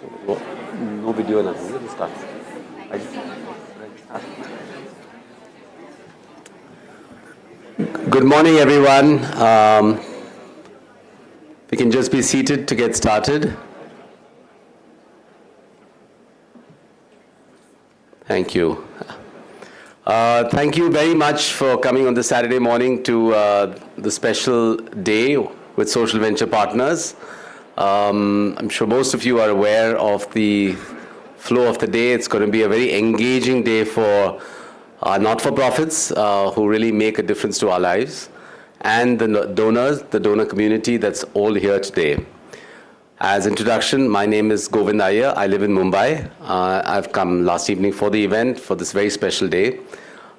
No video, nothing. Let's start. Good morning, everyone. We can just be seated to get started. Thank you. Thank you very much for coming on this Saturday morning to the special day with Social Venture Partners. I'm sure most of you are aware of the flow of the day. It's going to be a very engaging day for not-for-profits who really make a difference to our lives, and the donors, the donor community that's all here today. As introduction, my name is Govind Iyer. I live in Mumbai. I've come last evening for the event, for this very special day.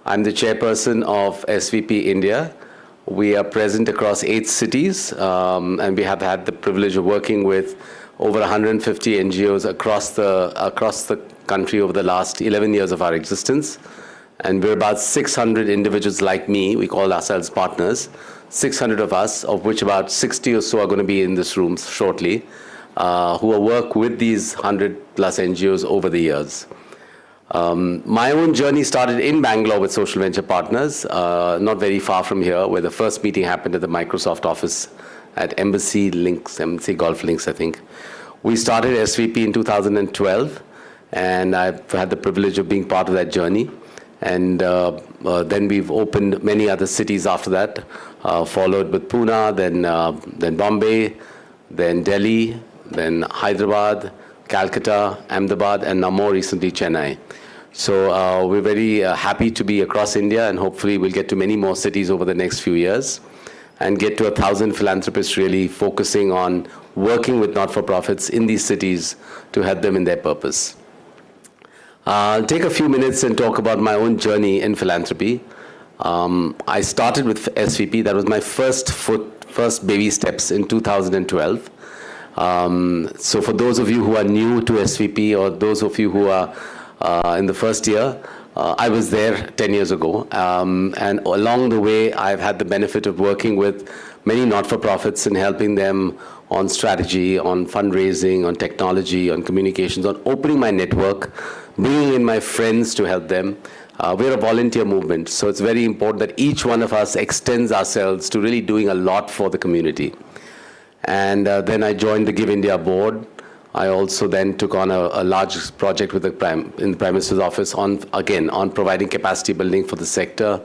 I'm the chairperson of SVP India. We are present across 8 cities, and we have had the privilege of working with over 150 NGOs across the country over the last 11 years of our existence. And we're about 600 individuals like me. We call ourselves partners. 600 of us, of which about 60 or so are going to be in this room shortly, who will work with these 100+ NGOs over the years. My own journey started in Bangalore with Social Venture Partners, not very far from here, where the first meeting happened at the Microsoft office at Embassy Golf Links, I think. We started SVP in 2012, and I've had the privilege of being part of that journey. And then we've opened many other cities after that, followed with Pune, then Bombay, then Delhi, then Hyderabad, Calcutta, Ahmedabad, and now more recently Chennai. So we're very happy to be across India, and hopefully we'll get to many more cities over the next few years and get to 1,000 philanthropists really focusing on working with not-for-profits in these cities to help them in their purpose. I'll take a few minutes and talk about my own journey in philanthropy. I started with SVP. That was my first baby steps in 2012. So for those of you who are new to SVP, or those of you who are in the first year, I was there 10 years ago. And along the way, I've had the benefit of working with many not-for-profits and helping them on strategy, on fundraising, on technology, on communications, on opening my network, bringing in my friends to help them. We're a volunteer movement, so it's very important that each one of us extends ourselves to really doing a lot for the community. And then I joined the Give India board. I also then took on a large project with in the Prime Minister's office on providing capacity building for the sector.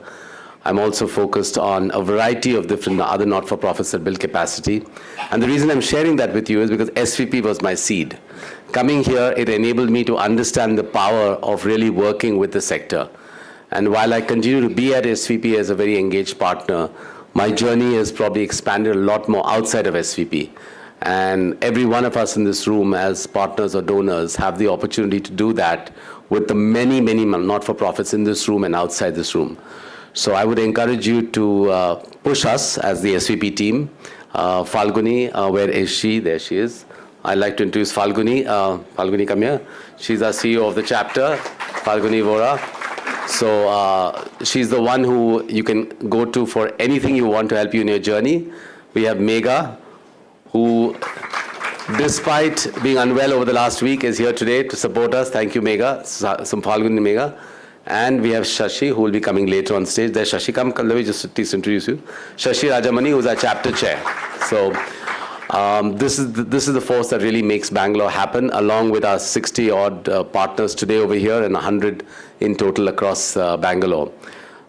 I'm also focused on a variety of different other not-for-profits that build capacity. And the reason I'm sharing that with you is because SVP was my seed. Coming here, it enabled me to understand the power of really working with the sector. And while I continue to be at SVP as a very engaged partner, my journey has probably expanded a lot more outside of SVP. And every one of us in this room as partners or donors have the opportunity to do that with the many, many not-for-profits in this room and outside this room. So I would encourage you to push us as the SVP team. Falguni, where is she? There she is. I'd like to introduce Falguni. Falguni, come here. She's our CEO of the chapter, Falguni Vora. So she's the one who you can go to for anything you want to help you in your journey. We have Megha, who, despite being unwell over the last week, is here today to support us. Thank you, Megha. Some Falguni Megha. And we have Shashi, who will be coming later on stage. There's Shashi. Come, let me just please introduce you. Shashi Rajamani, who's our chapter chair. So this is the force that really makes Bangalore happen, along with our 60-odd partners today over here and 100 in total across Bangalore.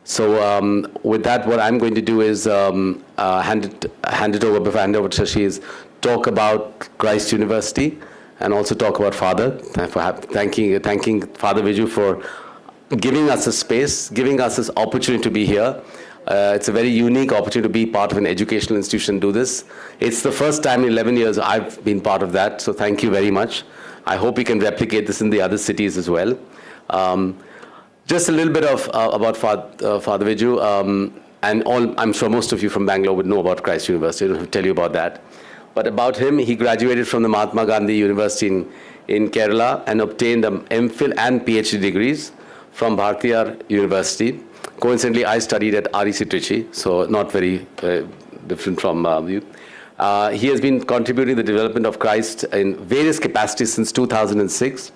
So with that, what I'm going to do is hand it over, before I hand over to Shashi, is talk about Christ University and also talk about Father, thanking Father Viju for giving us a space, giving us this opportunity to be here. It's a very unique opportunity to be part of an educational institution and do this. It's the first time in 11 years I've been part of that, so thank you very much. I hope we can replicate this in the other cities as well. Just a little bit about Father Viju, and I'm sure most of you from Bangalore would know about Christ University. I don't have to tell you about that. But about him, he graduated from the Mahatma Gandhi University in Kerala and obtained MPhil and PhD degrees from Bharatiya University. Coincidentally, I studied at REC Trichy, so not very different from you. He has been contributing to the development of Christ in various capacities since 2006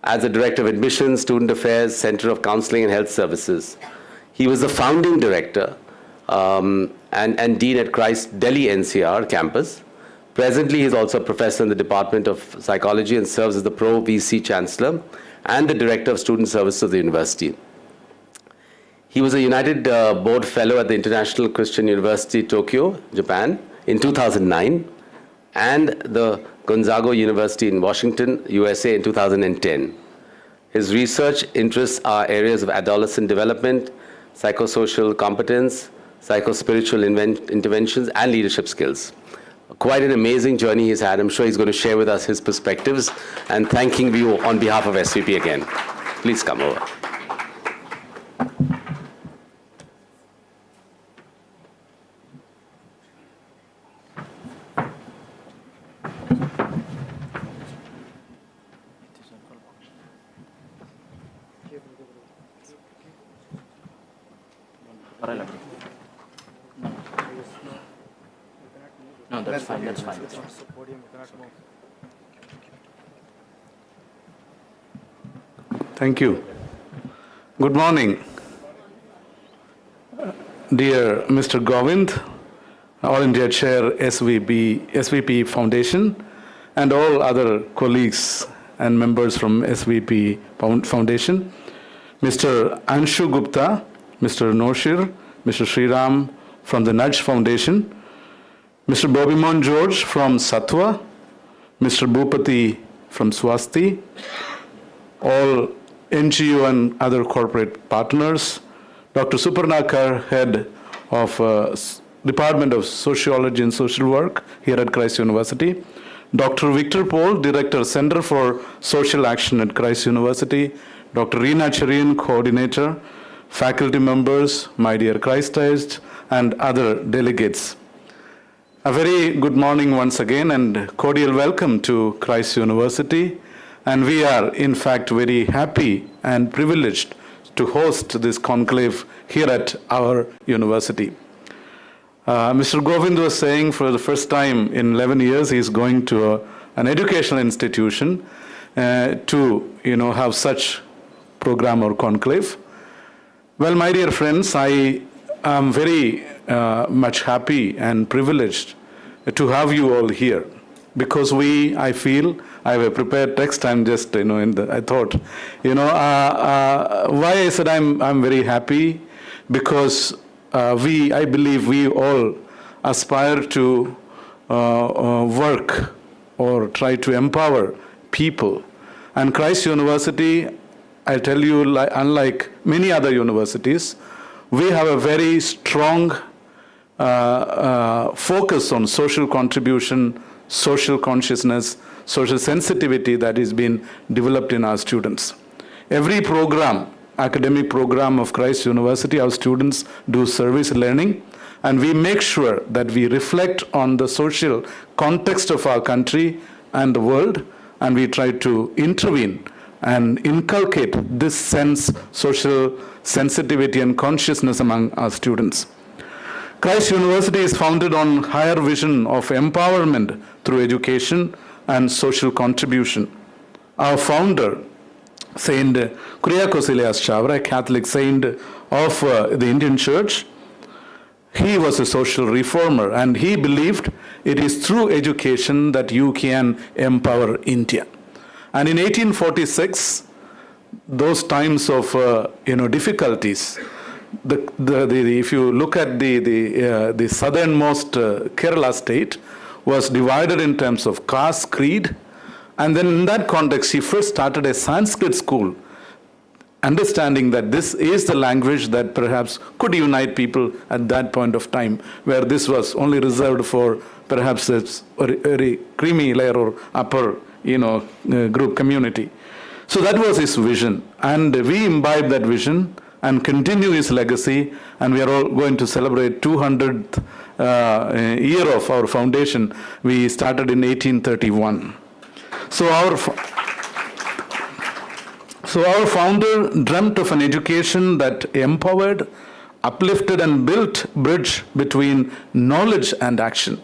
as the Director of Admissions, Student Affairs, Center of Counseling and Health Services. He was the founding director and dean at Christ Delhi NCR campus. Presently, he is also a professor in the Department of Psychology and serves as the Pro VC Chancellor and the Director of Student Services of the university. He was a United Board Fellow at the International Christian University, Tokyo, Japan, in 2009, and the Gonzaga University in Washington, USA, in 2010. His research interests are areas of adolescent development, psychosocial competence, psychospiritual interventions, and leadership skills. Quite an amazing journey he's had. I'm sure he's going to share with us his perspectives, and thanking you on behalf of SVP again. Please come over. No, that's fine, that's fine. Thank you. Good morning. Dear Mr. Govind, All India Chair SVP Foundation, and all other colleagues and members from SVP Foundation, Mr. Anshu Gupta, Mr. Noshir, Mr. Sriram from the Nudge Foundation, Mr. Bobimon George from Satwa, Mr. Bhupati from Swasti, all NGO and other corporate partners, Dr. Supernakar, Head of Department of Sociology and Social Work here at Christ University, Dr. Victor Paul, Director, Center for Social Action at Christ University, Dr. Reena Cherian, Coordinator, faculty members, my dear Christized, and other delegates. A very good morning once again and cordial welcome to Christ University. And we are, in fact, very happy and privileged to host this conclave here at our university. Mr. Govind was saying for the first time in 11 years he is going to an educational institution to have such program or conclave. Well, my dear friends, I am very much happy and privileged to have you all here because I feel, I have a prepared text, I'm just, I thought, why I said I'm very happy because I believe we all aspire to work or try to empower people. And Christ University, I tell you, unlike many other universities, we have a very strong focus on social contribution, social consciousness, social sensitivity that is being developed in our students. Every program, academic program of Christ University, our students do service learning, and we make sure that we reflect on the social context of our country and the world, and we try to intervene and inculcate this sense, social sensitivity and consciousness among our students. Christ University is founded on higher vision of empowerment through education and social contribution. Our founder, Saint Kuriakos Elias Chavra, a Catholic saint of the Indian Church, he was a social reformer and he believed it is through education that you can empower India. And in 1846, those times of difficulties, if you look at the southernmost Kerala state, was divided in terms of caste, creed, and then in that context, he first started a Sanskrit school, understanding that this is the language that perhaps could unite people at that point of time, where this was only reserved for perhaps a very creamy layer or upper, group community. So that was his vision, and we imbibe that vision and continue his legacy, and we are all going to celebrate 200th year of our foundation. We started in 1831. So our founder dreamt of an education that empowered, uplifted, and built bridge between knowledge and action.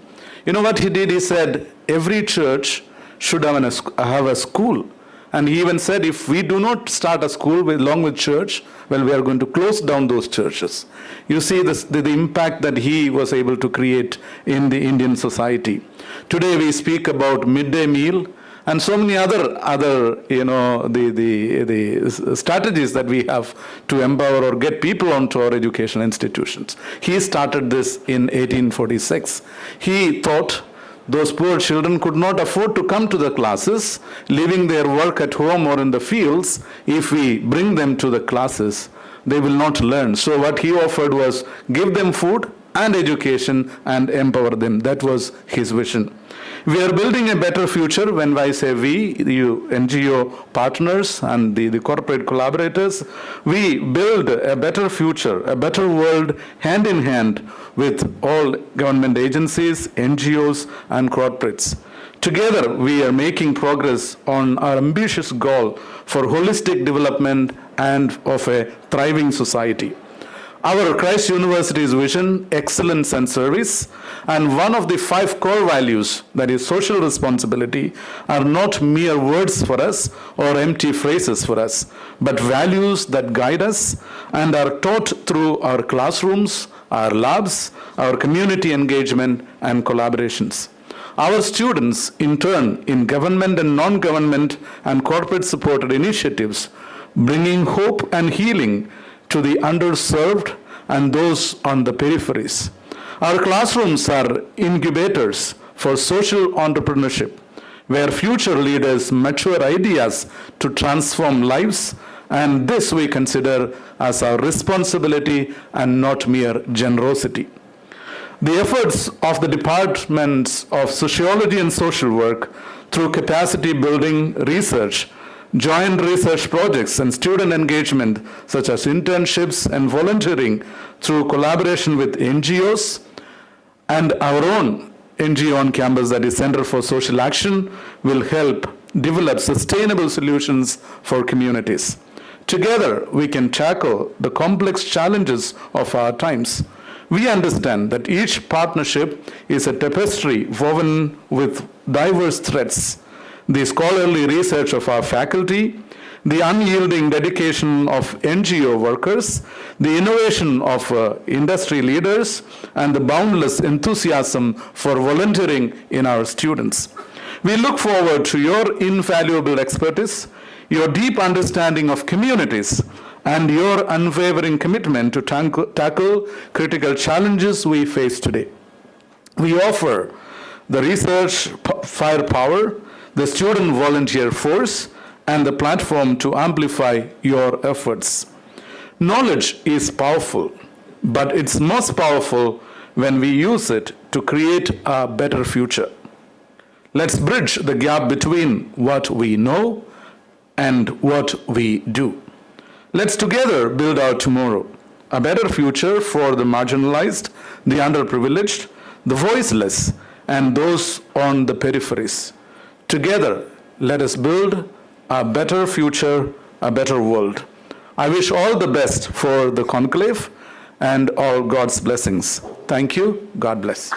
You know what he did? He said, every church should have a school. And he even said, if we do not start a school along with church, well, we are going to close down those churches. You see the impact that he was able to create in the Indian society. Today we speak about midday meal and so many other the strategies that we have to empower or get people onto our educational institutions. He started this in 1846. He thought those poor children could not afford to come to the classes, leaving their work at home or in the fields. If we bring them to the classes, they will not learn. So what he offered was give them food and education and empower them. That was his vision. We are building a better future. When I say we, you NGO partners and the corporate collaborators, we build a better future, a better world hand in hand with all government agencies, NGOs and corporates. Together, we are making progress on our ambitious goal for holistic development and of a thriving society. Our Christ University's vision, excellence and service, and one of the 5 core values, that is social responsibility, are not mere words for us or empty phrases for us, but values that guide us and are taught through our classrooms, our labs, our community engagement and collaborations. Our students, in turn, in government and non-government and corporate supported initiatives, bringing hope and healing to the underserved and those on the peripheries. Our classrooms are incubators for social entrepreneurship, where future leaders mature ideas to transform lives, and this we consider as our responsibility and not mere generosity. The efforts of the departments of sociology and social work through capacity building research, joint research projects and student engagement such as internships and volunteering through collaboration with NGOs and our own NGO on campus, that is Center for Social Action, will help develop sustainable solutions for communities. Together, we can tackle the complex challenges of our times. We understand that each partnership is a tapestry woven with diverse threads. The scholarly research of our faculty, the unyielding dedication of NGO workers, the innovation of industry leaders, and the boundless enthusiasm for volunteering in our students. We look forward to your invaluable expertise, your deep understanding of communities, and your unwavering commitment to tackle critical challenges we face today. We offer the research firepower, the student volunteer force, and the platform to amplify your efforts. Knowledge is powerful, but it's most powerful when we use it to create a better future. Let's bridge the gap between what we know and what we do. Let's together build our tomorrow, a better future for the marginalized, the underprivileged, the voiceless, and those on the peripheries. Together, let us build a better future, a better world. I wish all the best for the conclave and all God's blessings. Thank you. God bless.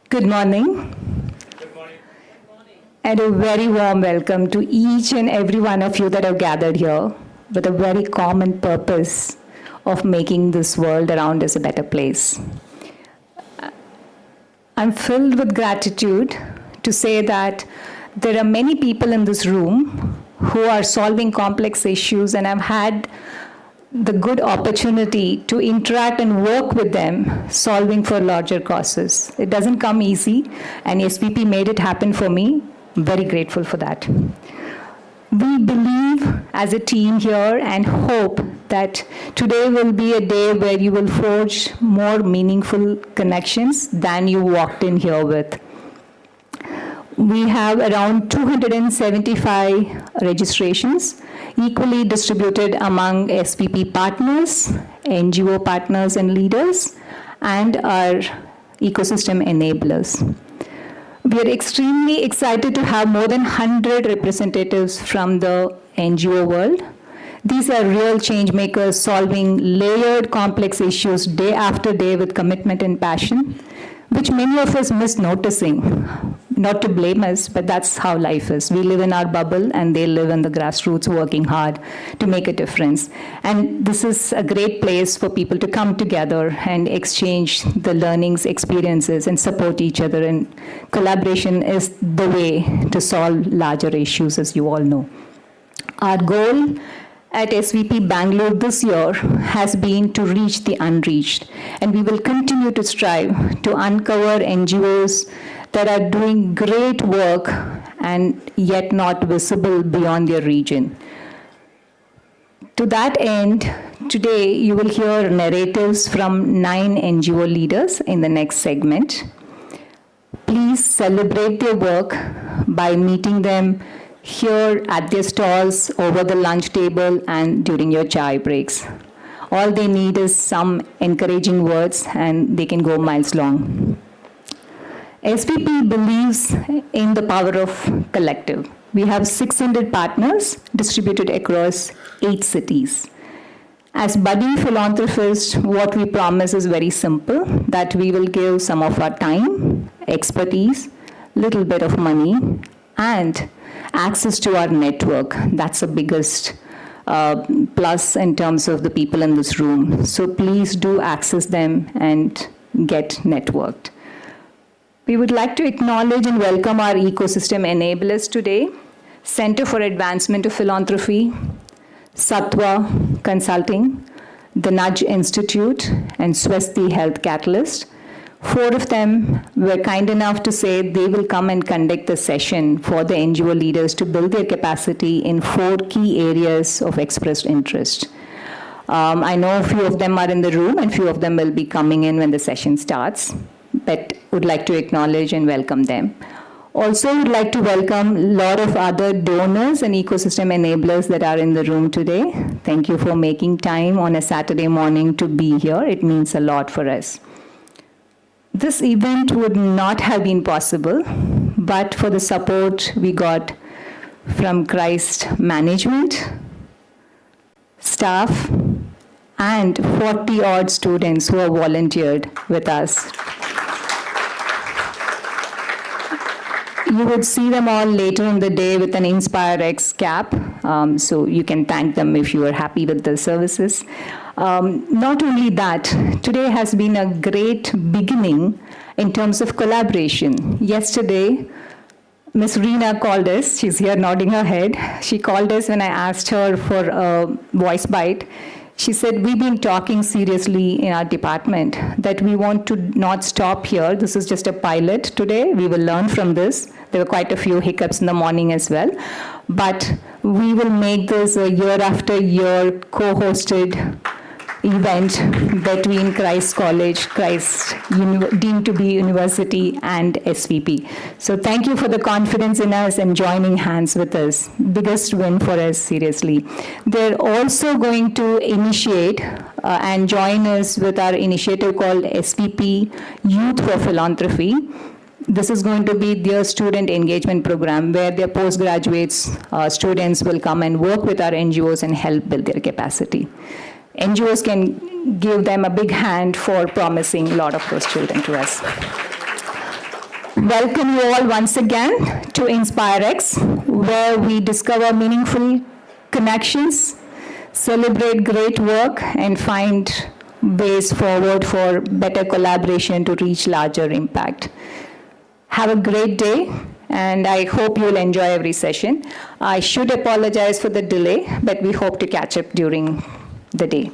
Good morning. And a very warm welcome to each and every one of you that have gathered here with a very common purpose of making this world around us a better place. I'm filled with gratitude to say that there are many people in this room who are solving complex issues, and I've had the good opportunity to interact and work with them, solving for larger causes. It doesn't come easy, and SVP made it happen for me. I'm very grateful for that. We believe as a team here and hope that today will be a day where you will forge more meaningful connections than you walked in here with. We have around 275 registrations, equally distributed among SVP partners, NGO partners and leaders, and our ecosystem enablers. We are extremely excited to have more than 100 representatives from the NGO world. These are real change makers solving layered, complex issues day after day with commitment and passion, which many of us miss noticing. Not to blame us, but that's how life is. We live in our bubble, and they live in the grassroots working hard to make a difference. And this is a great place for people to come together and exchange the learnings, experiences, and support each other. And collaboration is the way to solve larger issues, as you all know. Our goal at SVP Bangalore this year has been to reach the unreached, and we will continue to strive to uncover NGOs that are doing great work and yet not visible beyond their region. To that end, today you will hear narratives from 9 NGO leaders in the next segment. Please celebrate their work by meeting them here at their stalls, over the lunch table, and during your chai breaks. All they need is some encouraging words, and they can go miles long. SVP believes in the power of collective. We have 600 partners distributed across 8 cities. As budding philanthropists, what we promise is very simple, that we will give some of our time, expertise, little bit of money, and access to our network. That's the biggest plus in terms of the people in this room. So please do access them and get networked. We would like to acknowledge and welcome our ecosystem enablers today: Center for Advancement of Philanthropy, Sattva Consulting, the Nudge Institute, and Swasti Health Catalyst. 4 of them were kind enough to say they will come and conduct the session for the NGO leaders to build their capacity in 4 key areas of expressed interest. I know a few of them are in the room, and few of them will be coming in when the session starts, but would like to acknowledge and welcome them. Also, would like to welcome a lot of other donors and ecosystem enablers that are in the room today. Thank you for making time on a Saturday morning to be here. It means a lot for us. This event would not have been possible but for the support we got from Christ management, staff, and 40-odd students who have volunteered with us. You would see them all later in the day with an Inspirex cap, so you can thank them if you are happy with the services. Not only that, today has been a great beginning in terms of collaboration. Yesterday, Ms. Reena called us. She's here nodding her head. She called us when I asked her for a voice bite. She said, we've been talking seriously in our department that we want to not stop here. This is just a pilot today. We will learn from this. There were quite a few hiccups in the morning as well. But we will make this a year after year co-hosted event between Christ College, deemed to be university, and SVP. So thank you for the confidence in us and joining hands with us. Biggest win for us, seriously. They're also going to initiate and join us with our initiative called SVP Youth for Philanthropy. This is going to be their student engagement program where their postgraduates, students will come and work with our NGOs and help build their capacity. NGOs can give them a big hand for promising a lot of those children to us. Welcome you all once again to Inspirex, where we discover meaningful connections, celebrate great work, and find ways forward for better collaboration to reach larger impact. Have a great day, and I hope you'll enjoy every session. I should apologize for the delay, but we hope to catch up during the day.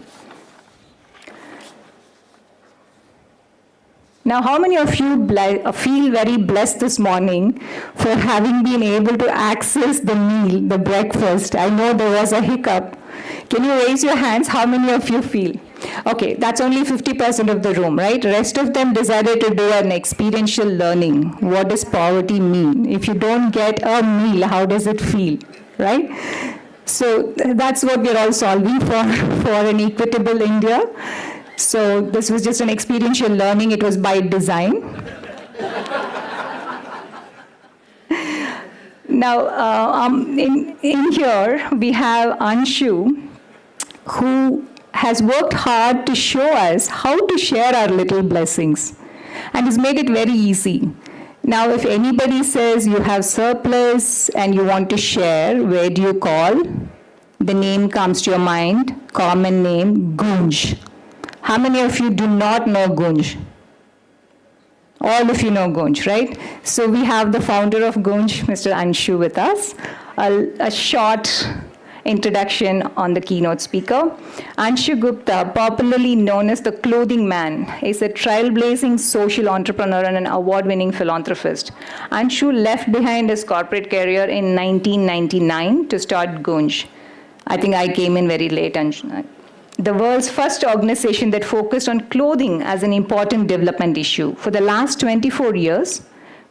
Now, how many of you feel very blessed this morning for having been able to access the meal, the breakfast? I know there was a hiccup. Can you raise your hands? How many of you feel? Okay, that's only 50% of the room, right? Rest of them decided to do an experiential learning. What does poverty mean? If you don't get a meal, how does it feel, right? So that's what we're all solving for an equitable India. So this was just an experiential learning. It was by design. Now, in here, we have Anshu, who has worked hard to show us how to share our little blessings, and has made it very easy. Now, if anybody says you have surplus and you want to share, where do you call? The name comes to your mind, common name, Gunj. How many of you do not know Gunj? All of you know Gunj, right? So we have the founder of Gunj, Mr. Anshu, with us. A short introduction on the keynote speaker. Anshu Gupta, popularly known as the Clothing Man, is a trailblazing social entrepreneur and an award-winning philanthropist. Anshu left behind his corporate career in 1999 to start Gunj. I think I came in very late, Anshu. The world's first organization that focused on clothing as an important development issue. For the last 24 years,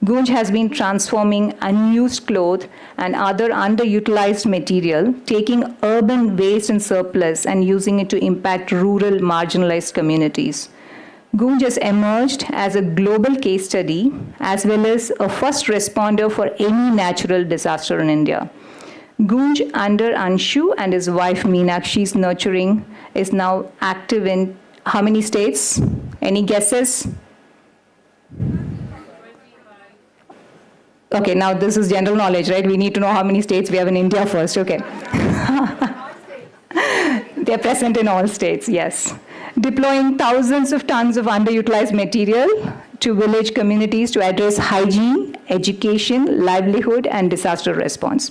Gunj has been transforming unused clothes and other underutilized material, taking urban waste and surplus and using it to impact rural marginalized communities. Gunj has emerged as a global case study as well as a first responder for any natural disaster in India. Gunj, under Anshu and his wife Meenakshi's nurturing, is now active in how many states? Any guesses? Okay, now this is general knowledge, right? We need to know how many states we have in India first. Okay. They're present in all states, yes. Deploying thousands of tons of underutilized material to village communities to address hygiene, education, livelihood, and disaster response.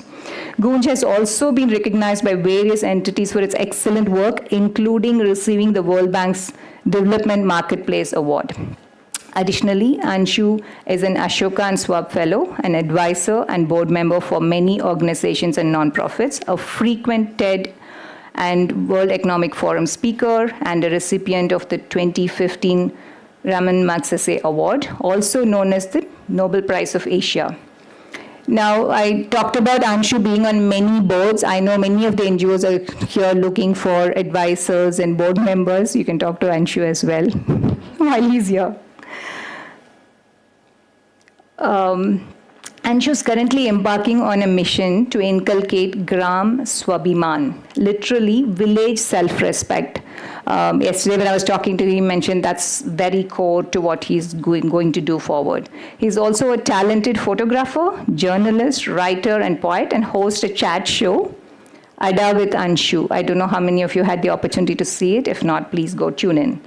Gunj has also been recognized by various entities for its excellent work, including receiving the World Bank's Development Marketplace Award. Additionally, Anshu is an Ashoka and Swab Fellow, an advisor and board member for many organizations and nonprofits, a frequent TED and World Economic Forum speaker, and a recipient of the 2015 Raman Magsaysay Award, also known as the Nobel Prize of Asia. Now, I talked about Anshu being on many boards. I know many of the NGOs are here looking for advisors and board members. You can talk to Anshu as well while he's here. Anshu is currently embarking on a mission to inculcate Gram Swabhiman, literally village self-respect. Yesterday when I was talking to him, he mentioned that's very core to what he's going to do forward. He's also a talented photographer, journalist, writer, and poet, and hosts a chat show, Ada with Anshu. I don't know how many of you had the opportunity to see it. If not, please go tune in,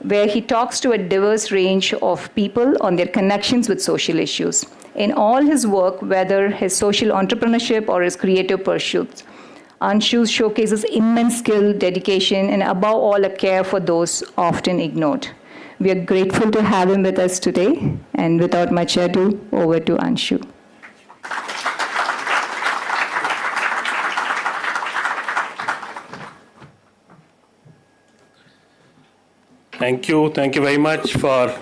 where he talks to a diverse range of people on their connections with social issues. In all his work, whether his social entrepreneurship or his creative pursuits, Anshu showcases immense skill, dedication, and above all, a care for those often ignored. We are grateful to have him with us today, and without much ado, over to Anshu. Thank you very much for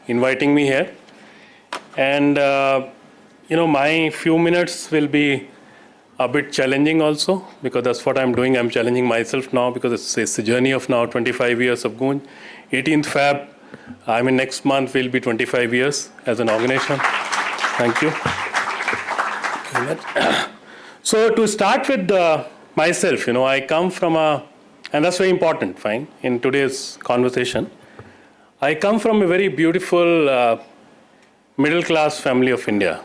inviting me here. And, my few minutes will be a bit challenging also, because that's what I'm doing. I'm challenging myself now, because it's a journey of now 25 years of Gunj. 18th Feb, next month will be 25 years as an organization. Thank you. So to start with myself, I come from and that's very important, fine, in today's conversation. I come from a very beautiful middle-class family of India.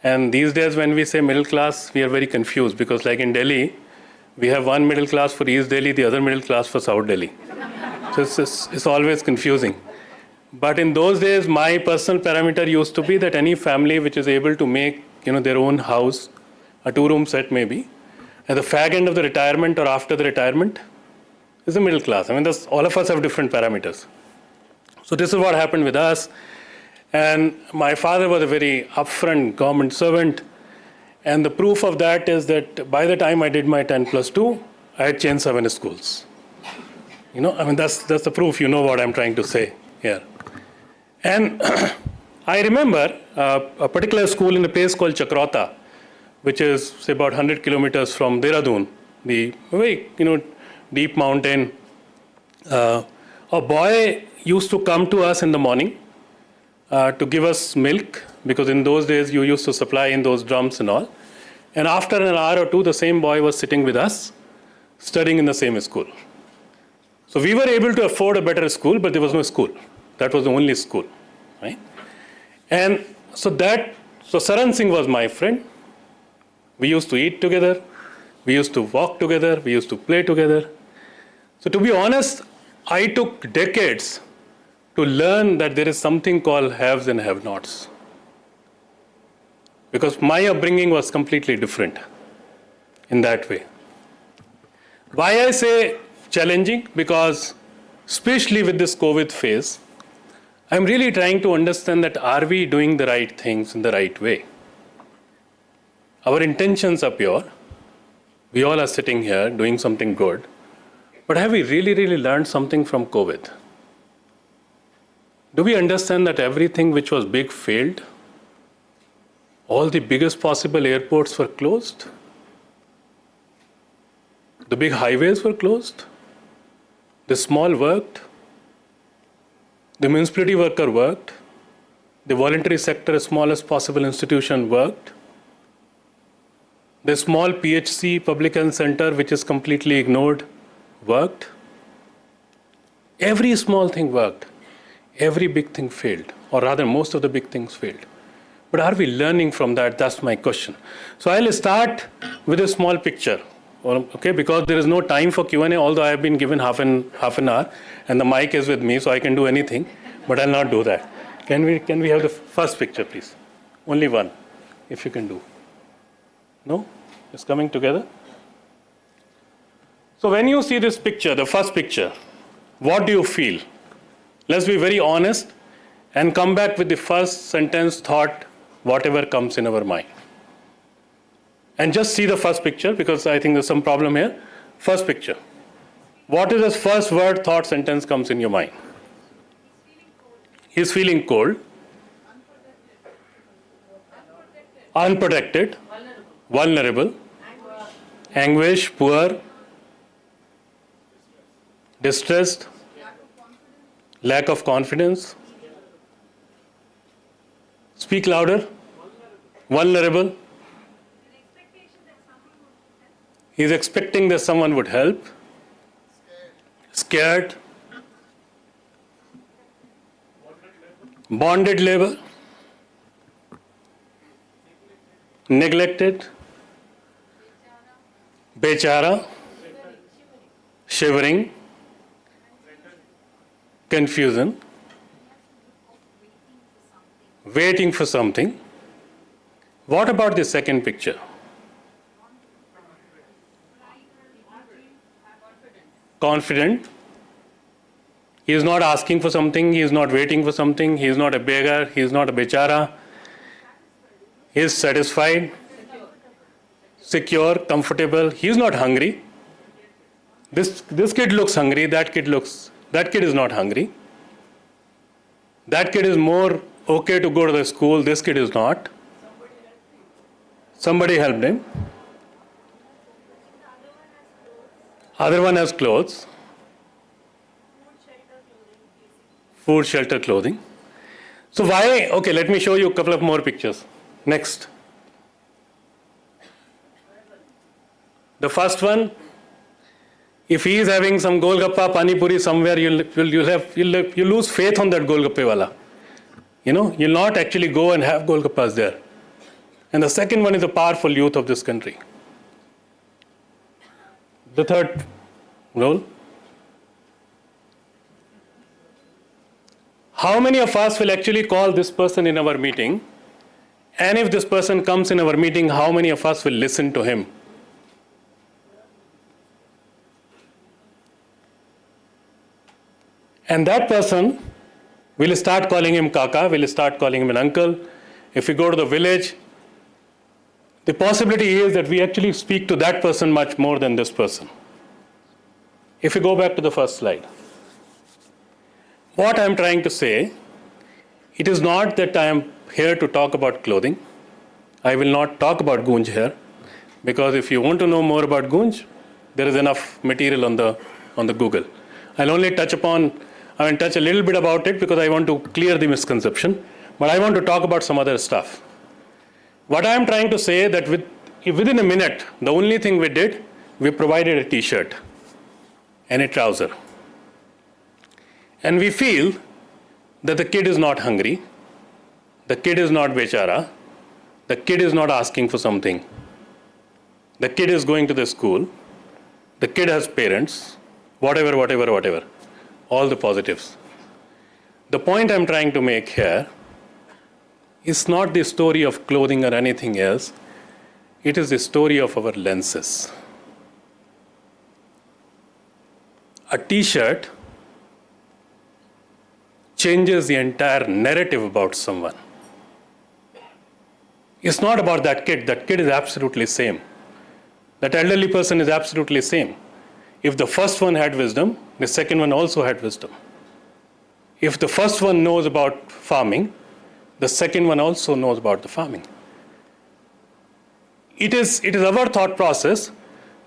And these days when we say middle class, we are very confused, because like in Delhi, we have one middle class for East Delhi, the other middle class for South Delhi. So it's always confusing. But in those days, my personal parameter used to be that any family which is able to make their own house, a two-room set maybe, at the fag end of the retirement or after the retirement, is the middle class. All of us have different parameters. So this is what happened with us. And my father was a very upfront government servant. And the proof of that is that by the time I did my 10+2, I had changed 7 schools. That's the proof. You know what I'm trying to say here. And I remember a particular school in a place called Chakrauta, which is, say, about 100 kilometers from Dehradun, the very, deep mountain. a boy used to come to us in the morning to give us milk, because in those days you used to supply in those drums and all. And after an hour or two, the same boy was sitting with us, studying in the same school. So we were able to afford a better school, but there was no school. That was the only school, right? And so Saran Singh was my friend. We used to eat together. We used to walk together. We used to play together. So to be honest, I took decades to learn that there is something called haves and have-nots. Because my upbringing was completely different in that way. Why I say challenging? Because especially with this COVID phase, I'm really trying to understand that are we doing the right things in the right way? Our intentions are pure. We all are sitting here doing something good. But have we really learned something from COVID? Do we understand that everything which was big failed? All the biggest possible airports were closed. The big highways were closed. The small worked. The municipality worker worked. The voluntary sector, smallest possible institution, worked. The small PHC, public health center, which is completely ignored, worked. Every small thing worked. Every big thing failed, or rather most of the big things failed. But are we learning from that? That's my question. So I'll start with a small picture, okay? Because there is no time for Q&A, although I have been given half an hour, and the mic is with me, so I can do anything, but I'll not do that. Can we have the first picture, please? Only one, if you can do. No? It's coming together? So when you see this picture, the first picture, what do you feel? Let's be very honest and come back with the first sentence, thought, whatever comes in our mind. And just see the first picture, because I think there's some problem here. First picture. What is the first word, thought, sentence comes in your mind? He's feeling cold. Unprotected. Vulnerable. Anguish, poor. Distressed. Lack of confidence. Speak louder. Vulnerable. He's expecting that someone would help. Scared. Bonded labor. Neglected. Bechara. Shivering. Confusion. Waiting for something. What about the second picture? Confident. He is not asking for something. He is not waiting for something. He is not a beggar. He is not a bechara. He is satisfied, secure, comfortable. He is not hungry. This kid looks hungry. That kid is not hungry. That kid is more okay to go to the school. This kid is not. Somebody helped him. Other one has clothes. Food, shelter, clothing. So why? Okay, let me show you a couple of more pictures. Next. The first one, if he is having some golgappa, pani puri somewhere, you lose faith on that golgappe wala. You'll not actually go and have golgappas there. And the second one is the powerful youth of this country. The third role. How many of us will actually call this person in our meeting? And if this person comes in our meeting, how many of us will listen to him? And that person, we'll start calling him Kaka, we'll start calling him an uncle. If we go to the village, the possibility is that we actually speak to that person much more than this person. If we go back to the first slide. What I'm trying to say, it is not that I am here to talk about clothing. I will not talk about Gunj here, because if you want to know more about Gunj, there is enough material on the Google. I'll only touch a little bit about it because I want to clear the misconception, but I want to talk about some other stuff. What I am trying to say that within a minute, the only thing we did, we provided a t-shirt and a trouser. And we feel that the kid is not hungry, the kid is not bechara, the kid is not asking for something. The kid is going to the school, the kid has parents, whatever, all the positives. The point I'm trying to make here is not the story of clothing or anything else, it is the story of our lenses. A t-shirt changes the entire narrative about someone. It's not about that kid is absolutely same. That elderly person is absolutely same. If the first one had wisdom, the second one also had wisdom. If the first one knows about farming, the second one also knows about the farming. It is our thought process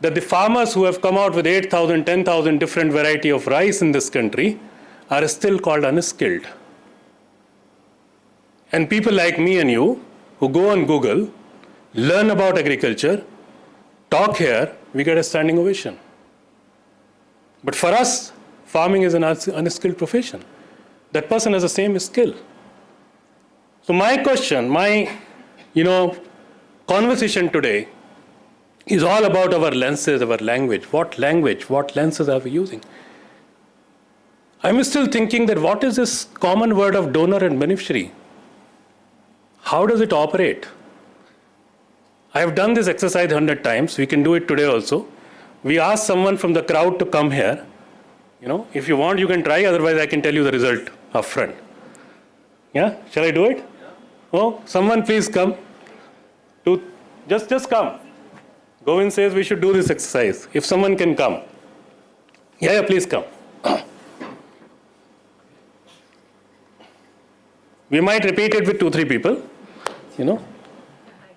that the farmers who have come out with 8,000, 10,000 different variety of rice in this country are still called unskilled. And people like me and you who go on Google, learn about agriculture, talk here, we get a standing ovation. But for us, farming is an unskilled profession. That person has the same skill. So my question, my conversation today is all about our lenses, our language. What lenses are we using? I'm still thinking that what is this common word of donor and beneficiary? How does it operate? I have done this exercise 100 times. We can do it today also. We ask someone from the crowd to come here. If you want, you can try. Otherwise, I can tell you the result up front. Yeah? Shall I do it? Yeah. Oh, someone please come. Just come. Govind says we should do this exercise. If someone can come. Yeah, please come. We might repeat it with 2-3 people.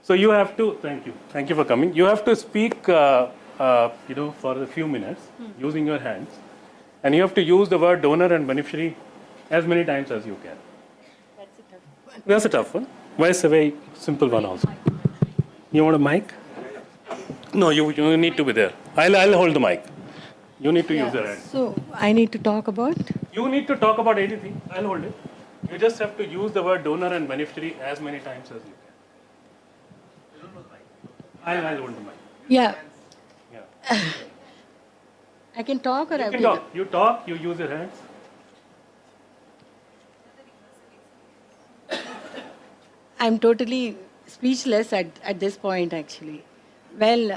So you have to, thank you for coming. You have to speak, for a few minutes using your hands. And you have to use the word donor and beneficiary as many times as you can. That's a tough one. Well, it's a very simple one also. You want a mic? No, you need to be there. I'll hold the mic. You need to use your hand. So I need to talk about? You need to talk about anything. I'll hold it. You just have to use the word donor and beneficiary as many times as you can. I'll hold the mic. Yeah. Yeah. I can talk or You can talk. You talk, you use your hands. I'm totally speechless at this point, actually. Well,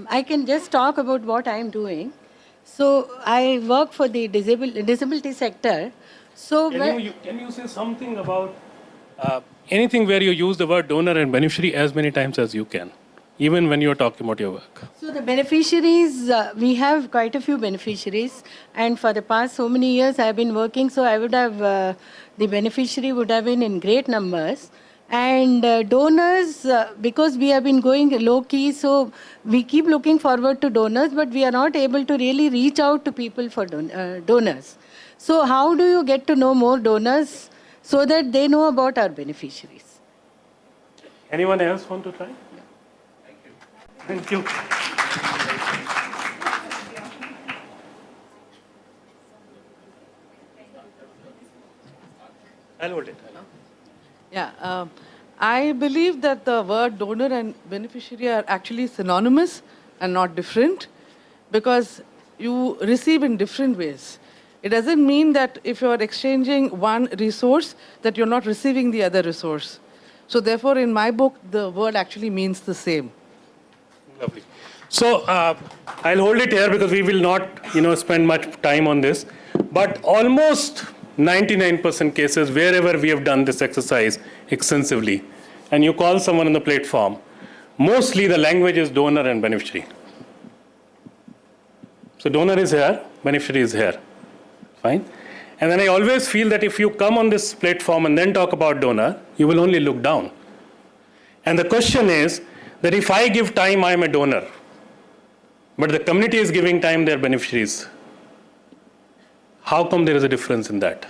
I can just talk about what I'm doing. So I work for the disability sector. So Can you say something about anything where you use the word donor and beneficiary as many times as you can, even when you're talking about your work? So the beneficiaries, we have quite a few beneficiaries, and for the past so many years I've been working, so I would have, the beneficiary would have been in great numbers. And donors, because we have been going low-key, so we keep looking forward to donors, but we are not able to really reach out to people for donors. So how do you get to know more donors so that they know about our beneficiaries? Anyone else want to try? Thank you. I'll hold it. Yeah, I believe that the word donor and beneficiary are actually synonymous and not different, because you receive in different ways. It doesn't mean that if you're exchanging one resource, that you're not receiving the other resource. So therefore, in my book, the word actually means the same. Lovely. So I'll hold it here because we will not, spend much time on this. But almost 99% cases, wherever we have done this exercise extensively, and you call someone on the platform, mostly the language is donor and beneficiary. So donor is here, beneficiary is here. Fine. And then I always feel that if you come on this platform and then talk about donor, you will only look down. And the question is that if I give time, I am a donor. But the community is giving time, they are beneficiaries. How come there is a difference in that?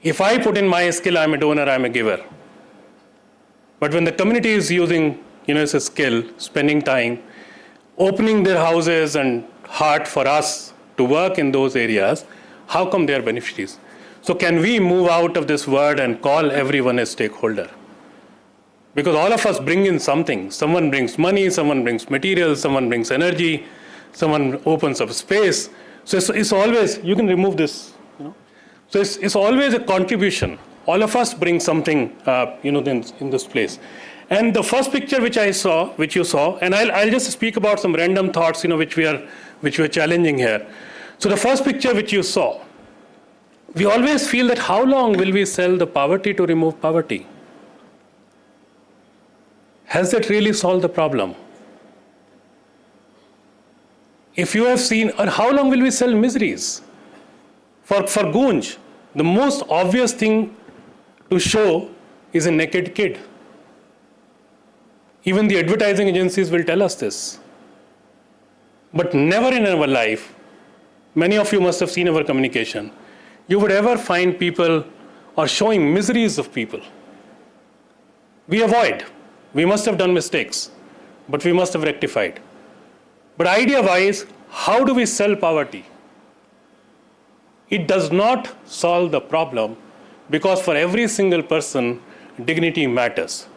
If I put in my skill, I'm a donor, I'm a giver. But when the community is using, as a skill, spending time, opening their houses and heart for us to work in those areas, how come they are beneficiaries? So can we move out of this word and call everyone a stakeholder? Because all of us bring in something. Someone brings money, someone brings materials, someone brings energy, someone opens up space. So it's always, you can remove this. So it's always a contribution. All of us bring something, in this place. And the first picture which you saw, and I'll just speak about some random thoughts, which we're challenging here. So the first picture which you saw, we always feel that how long will we sell the poverty to remove poverty? Has that really solved the problem? If you have seen, or how long will we sell miseries? For Gunj, the most obvious thing to show is a naked kid. Even the advertising agencies will tell us this. But never in our life, many of you must have seen our communication, you would ever find people or showing miseries of people. We avoid. We must have done mistakes, but we must have rectified. But idea-wise, how do we sell poverty? It does not solve the problem, because for every single person, dignity matters.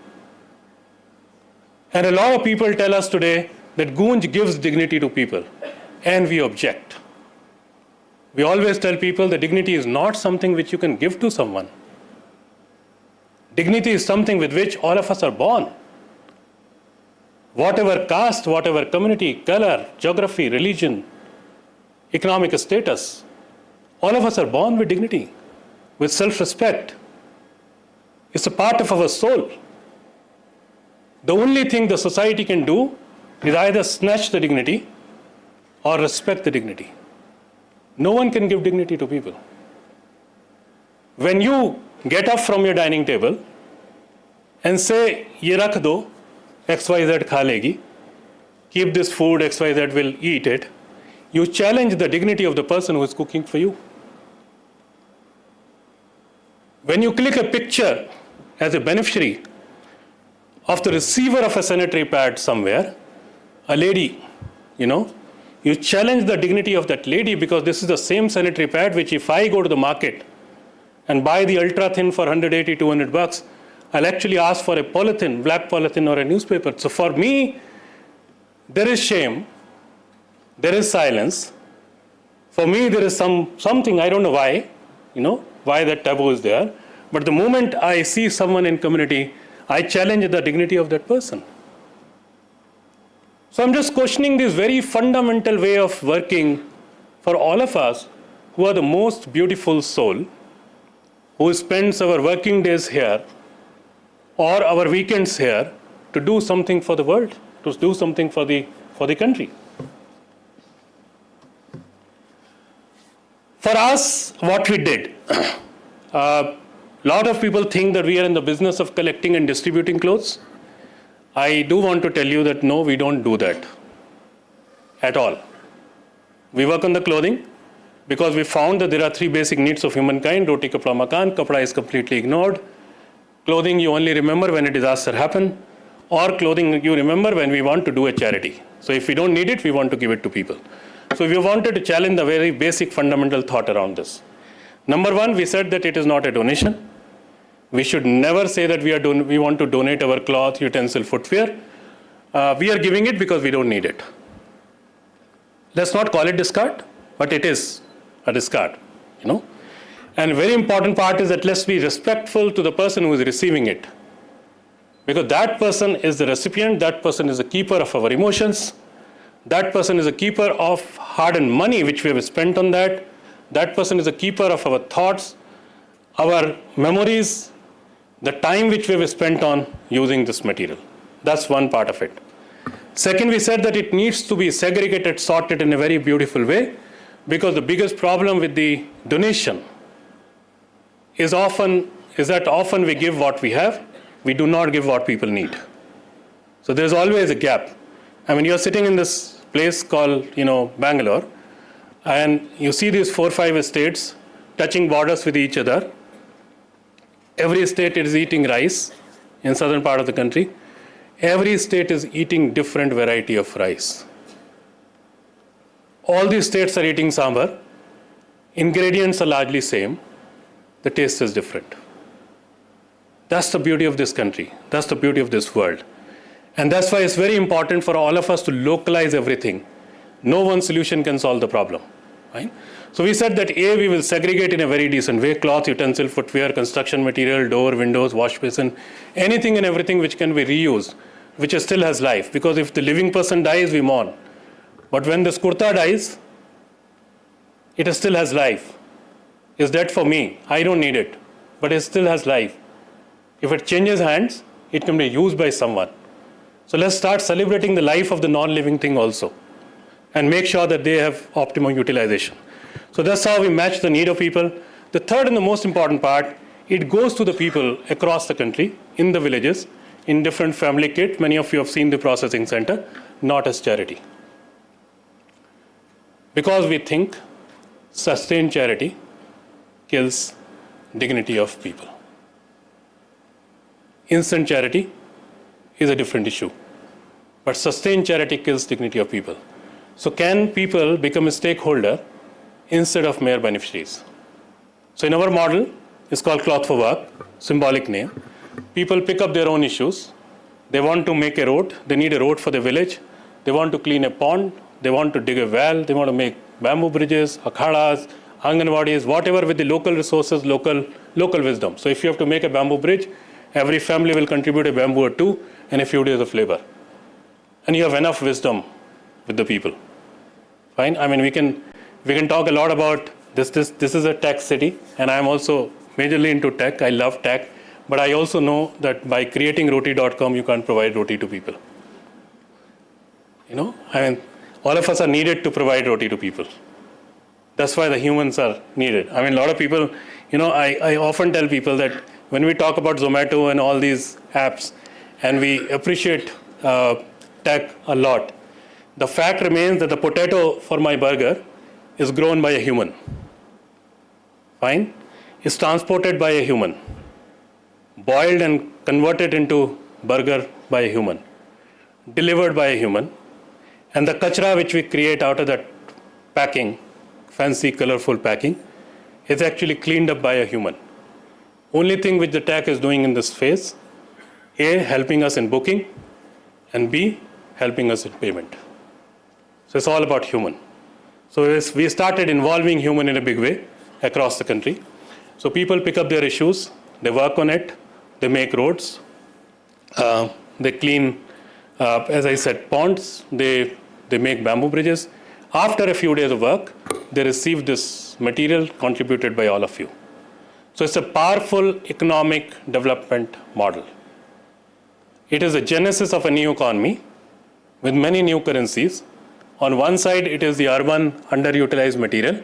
And a lot of people tell us today that Gunj gives dignity to people, and we object. We always tell people that dignity is not something which you can give to someone. Dignity is something with which all of us are born. Whatever caste, whatever community, color, geography, religion, economic status, all of us are born with dignity, with self-respect. It's a part of our soul. The only thing the society can do is either snatch the dignity or respect the dignity. No one can give dignity to people. When you get up from your dining table and say, ye rakh do, XYZ kha legi, keep this food, XYZ will eat it, you challenge the dignity of the person who is cooking for you. When you click a picture as a beneficiary of the receiver of a sanitary pad somewhere, a lady, you challenge the dignity of that lady, because this is the same sanitary pad which, if I go to the market and buy the ultra thin for 180, 200 bucks, I'll actually ask for a polythene, black polythene or a newspaper. So for me, there is shame, there is silence. For me, there is something, I don't know why, why that taboo is there. But the moment I see someone in community, I challenge the dignity of that person. So I'm just questioning this very fundamental way of working for all of us who are the most beautiful soul, who spends our working days here or our weekends here to do something for the world, to do something for the country. For us, what we did, a lot of people think that we are in the business of collecting and distributing clothes. I do want to tell you that no, we don't do that at all. We work on the clothing because we found that there are three basic needs of humankind. Roti, kapda, makan. Kapda is completely ignored. Clothing you only remember when a disaster happens, or clothing you remember when we want to do a charity. So if we don't need it, we want to give it to people. So we wanted to challenge the very basic fundamental thought around this. Number one, we said that it is not a donation. We should never say that we want to donate our cloth, utensil, footwear. We are giving it because we don't need it. Let's not call it discard, but it is a discard, And a very important part is that let's be respectful to the person who is receiving it. Because that person is the recipient, that person is the keeper of our emotions, that person is a keeper of hard-earned money which we have spent on that, that person is a keeper of our thoughts, our memories, the time which we have spent on using this material. That's one part of it. Second, we said that it needs to be segregated, sorted in a very beautiful way, because the biggest problem with the donation is that often we give what we have, we do not give what people need. So there's always a gap. I mean, you're sitting in this place called, Bangalore. And you see these 4 or 5 states touching borders with each other. Every state is eating rice in southern part of the country. Every state is eating different variety of rice. All these states are eating sambar. Ingredients are largely same. The taste is different. That's the beauty of this country. That's the beauty of this world. And that's why it's very important for all of us to localize everything. No one solution can solve the problem. Right? So we said that we will segregate in a very decent way: cloth, utensil, footwear, construction material, door, windows, wash basin, anything and everything which can be reused, which still has life. Because if the living person dies, we mourn. But when this kurta dies, it still has life. It's dead for me. I don't need it. But it still has life. If it changes hands, it can be used by someone. So let's start celebrating the life of the non-living thing also, and make sure that they have optimum utilization. So that's how we match the need of people. The third and the most important part, it goes to the people across the country, in the villages, in different family kit. Many of you have seen the processing center, not as charity. Because we think sustained charity kills dignity of people. Instant charity is a different issue. But sustained charity kills dignity of people. So can people become a stakeholder instead of mere beneficiaries? So in our model, it's called Cloth for Work, symbolic name. People pick up their own issues. They want to make a road. They need a road for the village. They want to clean a pond. They want to dig a well. They want to make bamboo bridges, akhadas, anganwadis, whatever with the local resources, local wisdom. So if you have to make a bamboo bridge, every family will contribute a bamboo or two and a few days of labor. And you have enough wisdom with the people. Fine? I mean, we can talk a lot about this. This is a tech city, and I'm also majorly into tech. I love tech. But I also know that by creating roti.com, you can't provide roti to people. You know, I mean, all of us are needed to provide roti to people. That's why the humans are needed. I mean, a lot of people, you know, I often tell people that when we talk about Zomato and all these apps, and we appreciate tech a lot, the fact remains that the potato for my burger is grown by a human. Fine? It's transported by a human. Boiled and converted into burger by a human. Delivered by a human. And the kachra which we create out of that packing, fancy, colorful packing, is actually cleaned up by a human. Only thing which the tech is doing in this phase, A, helping us in booking, and B, helping us in payment. So it's all about human. So we started involving human in a big way across the country. So people pick up their issues, they work on it, they make roads, they clean, as I said, ponds, they make bamboo bridges. After a few days of work, they receive this material contributed by all of you. So it's a powerful economic development model. It is the genesis of a new economy with many new currencies. On one side, it is the urban underutilized material,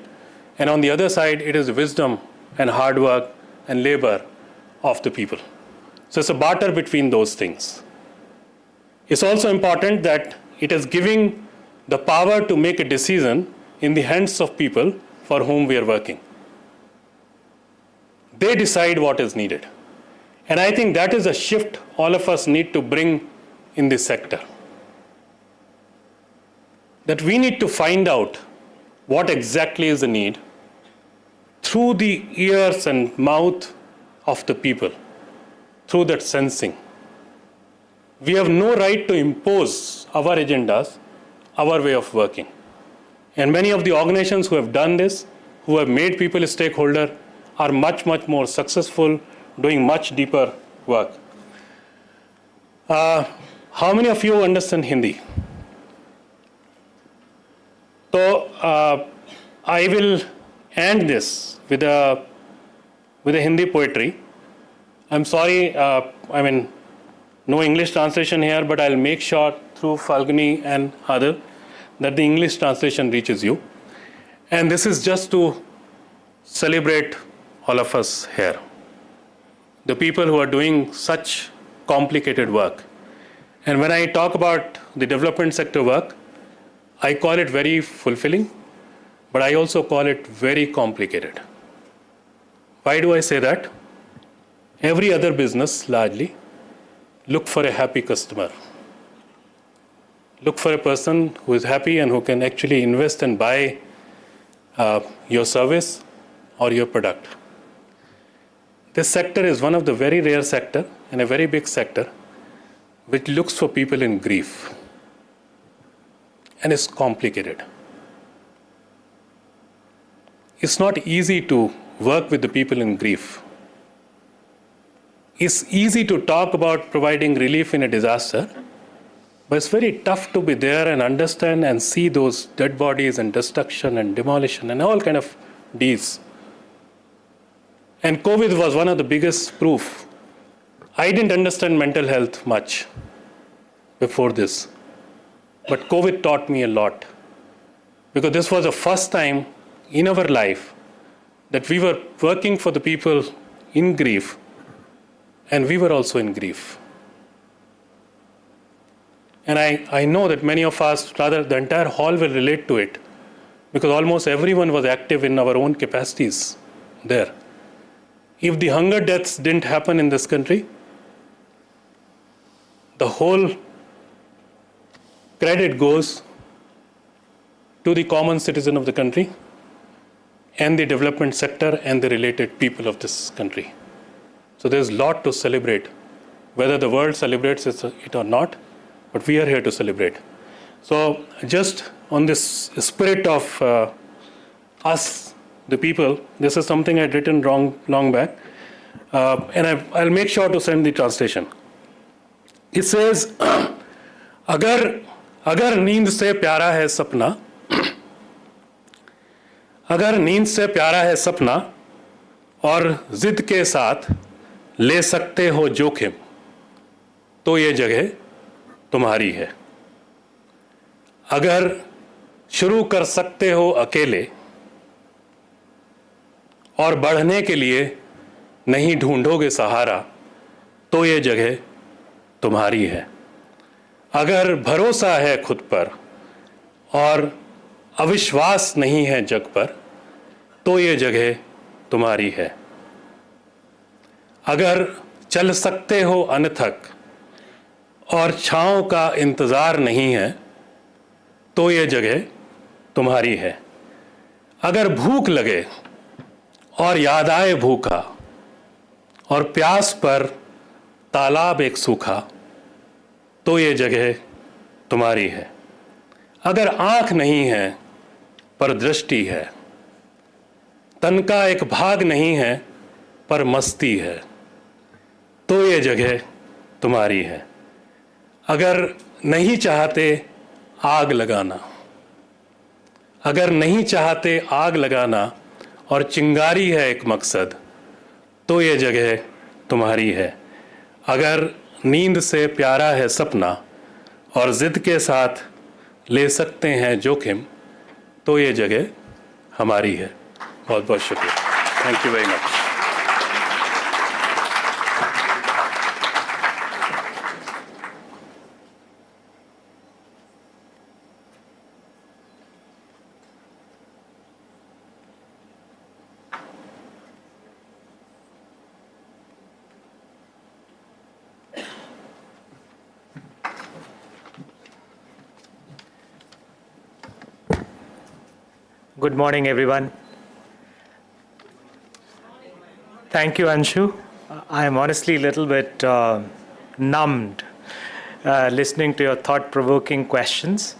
and on the other side, it is the wisdom and hard work and labor of the people. So it's a barter between those things. It's also important that it is giving the power to make a decision in the hands of people for whom we are working. They decide what is needed. And I think that is a shift all of us need to bring in this sector. That we need to find out what exactly is the need through the ears and mouth of the people, through that sensing. We have no right to impose our agendas, our way of working. And many of the organizations who have done this, who have made people a stakeholder, are much, much more successful, doing much deeper work. How many of you understand Hindi? So I will end this with a Hindi poetry. I'm sorry, no English translation here, but I'll make sure through Falguni and other that the English translation reaches you. And this is just to celebrate all of us here. The people who are doing such complicated work. And when I talk about the development sector work, I call it very fulfilling but I also call it very complicated. Why do I say that? Every other business, largely, look for a happy customer. Look for a person who is happy and who can actually invest and buy your service or your product. This sector is one of the very rare sector and a very big sector which looks for people in grief and is complicated. It's not easy to work with the people in grief. It's easy to talk about providing relief in a disaster, but it's very tough to be there and understand and see those dead bodies and destruction and demolition and all kind of deeds. And COVID was one of the biggest proof. I didn't understand mental health much before this, but COVID taught me a lot, because this was the first time in our life that we were working for the people in grief, and we were also in grief. And I know that many of us, rather the entire hall will relate to it, because almost everyone was active in our own capacities there. If the hunger deaths didn't happen in this country, the whole credit goes to the common citizen of the country and the development sector and the related people of this country. So there's a lot to celebrate, whether the world celebrates it or not, but we are here to celebrate. So just on this spirit of us, the people, this is something I'd written long back, and I'll make sure to send the translation. It says, अगर नींद से प्यारा है सपना, अगर नींद से प्यारा है सपना और जिद के साथ ले सकते हो जोखिम, तो ये जगह तुम्हारी है. अगर शुरू कर सकते हो अकेले और बढ़ने के लिए नहीं ढूंढोगे सहारा, तो ये जगह तुम्हारी है. अगर भरोसा है खुद पर और अविश्वास नहीं है जग पर, तो ये जगह तुम्हारी है. अगर चल सकते हो अनथक और छांव का इंतज़ार नहीं है, तो ये जगह तुम्हारी है. अगर भूख लगे और याद आए भूखा और प्यास पर तालाब एक सूखा, तो ये जगह तुम्हारी है. अगर आँख नहीं है पर दृष्टि है, तन का एक भाग नहीं है पर मस्ती है, तो ये जगह तुम्हारी है. अगर नहीं चाहते आग लगाना, अगर नहीं चाहते आग लगाना और चिंगारी है एक मकसद, तो ये जगह तुम्हारी है. अगर नींद से प्यारा है सपना और जिद के साथ ले सकते हैं जोखिम, तो ये जगह हमारी है. बहुत बहुत शुक्रिया. Thank you very much. Good morning, everyone. Thank you, Anshu. I am honestly a little bit numbed listening to your thought-provoking questions.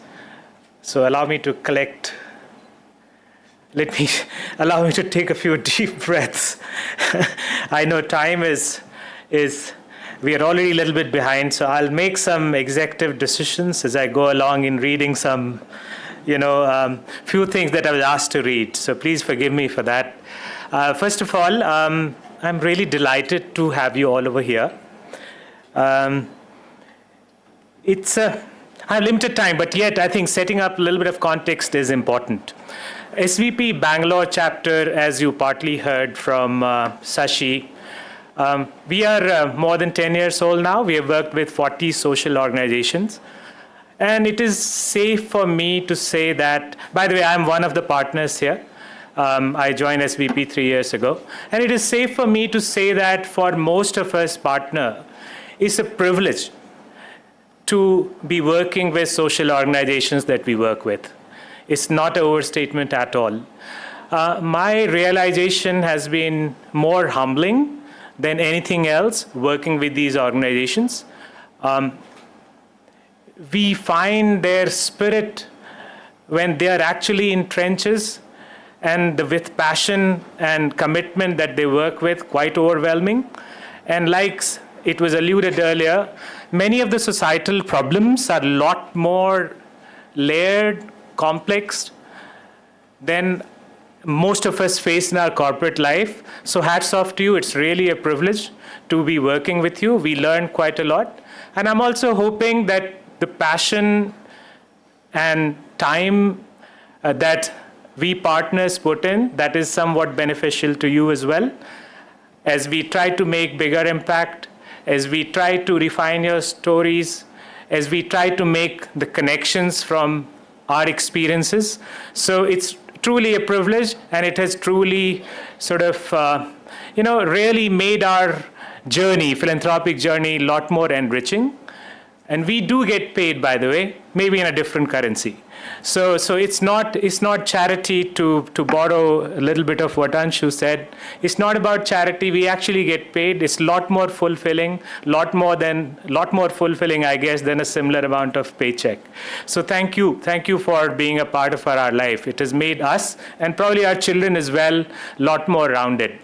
So allow me to allow me to take a few deep breaths. I know time is, we are already a little bit behind, so I'll make some executive decisions as I go along in reading some few things that I was asked to read. So please forgive me for that. First of all, I'm really delighted to have you all over here. I have limited time, but yet I think setting up a little bit of context is important. SVP Bangalore chapter, as you partly heard from Sashi, we are more than 10 years old now. We have worked with 40 social organizations. And it is safe for me to say that, by the way, I'm one of the partners here. I joined SVP 3 years ago. And it is safe for me to say that for most of us partner, it's a privilege to be working with social organizations that we work with. It's not an overstatement at all. My realization has been more humbling than anything else working with these organizations. We find their spirit when they are actually in trenches, and with passion and commitment that they work with, quite overwhelming. And like it was alluded earlier, many of the societal problems are a lot more layered, complex than most of us face in our corporate life. So hats off to you. It's really a privilege to be working with you. We learn quite a lot. And I'm also hoping that the passion and time that we partners put in, that is somewhat beneficial to you as well. As we try to make bigger impact, as we try to refine your stories, as we try to make the connections from our experiences. So it's truly a privilege, and it has truly sort of, really made our journey, philanthropic journey, a lot more enriching. And we do get paid, by the way, maybe in a different currency. So it's not charity, to borrow a little bit of what Anshu said. It's not about charity. We actually get paid. It's a lot more fulfilling, lot more fulfilling, I guess, than a similar amount of paycheck. So thank you for being a part of our life. It has made us, and probably our children as well, a lot more rounded.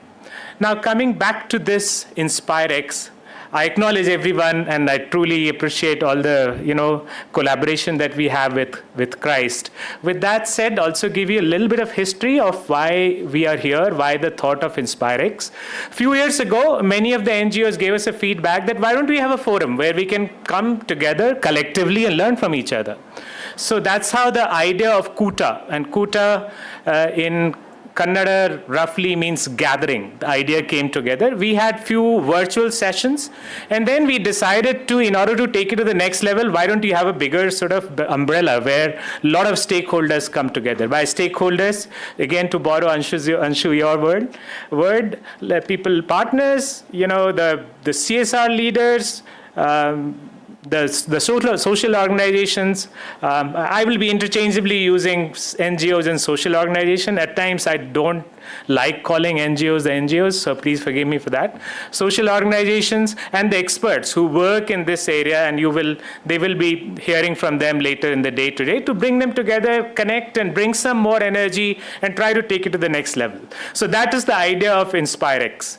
Now coming back to this Inspirex, I acknowledge everyone, and I truly appreciate all the collaboration that we have with Christ. With that said, also give you a little bit of history of why we are here, why the thought of Inspirex. A few years ago, many of the NGOs gave us a feedback that why don't we have a forum where we can come together collectively and learn from each other. So that's how the idea of Kuta, and Kuta in Kannada roughly means gathering. The idea came together. We had few virtual sessions, and then we decided to, in order to take it to the next level, why don't you have a bigger sort of umbrella where a lot of stakeholders come together. By stakeholders, again, to borrow Anshu, your word, people, partners, the CSR leaders, the social organizations. I will be interchangeably using NGOs and social organization. At times, I don't like calling NGOs the NGOs, so please forgive me for that. Social organizations and the experts who work in this area, and they will be hearing from them later in the day today, to bring them together, connect, and bring some more energy and try to take it to the next level. So that is the idea of Inspirex.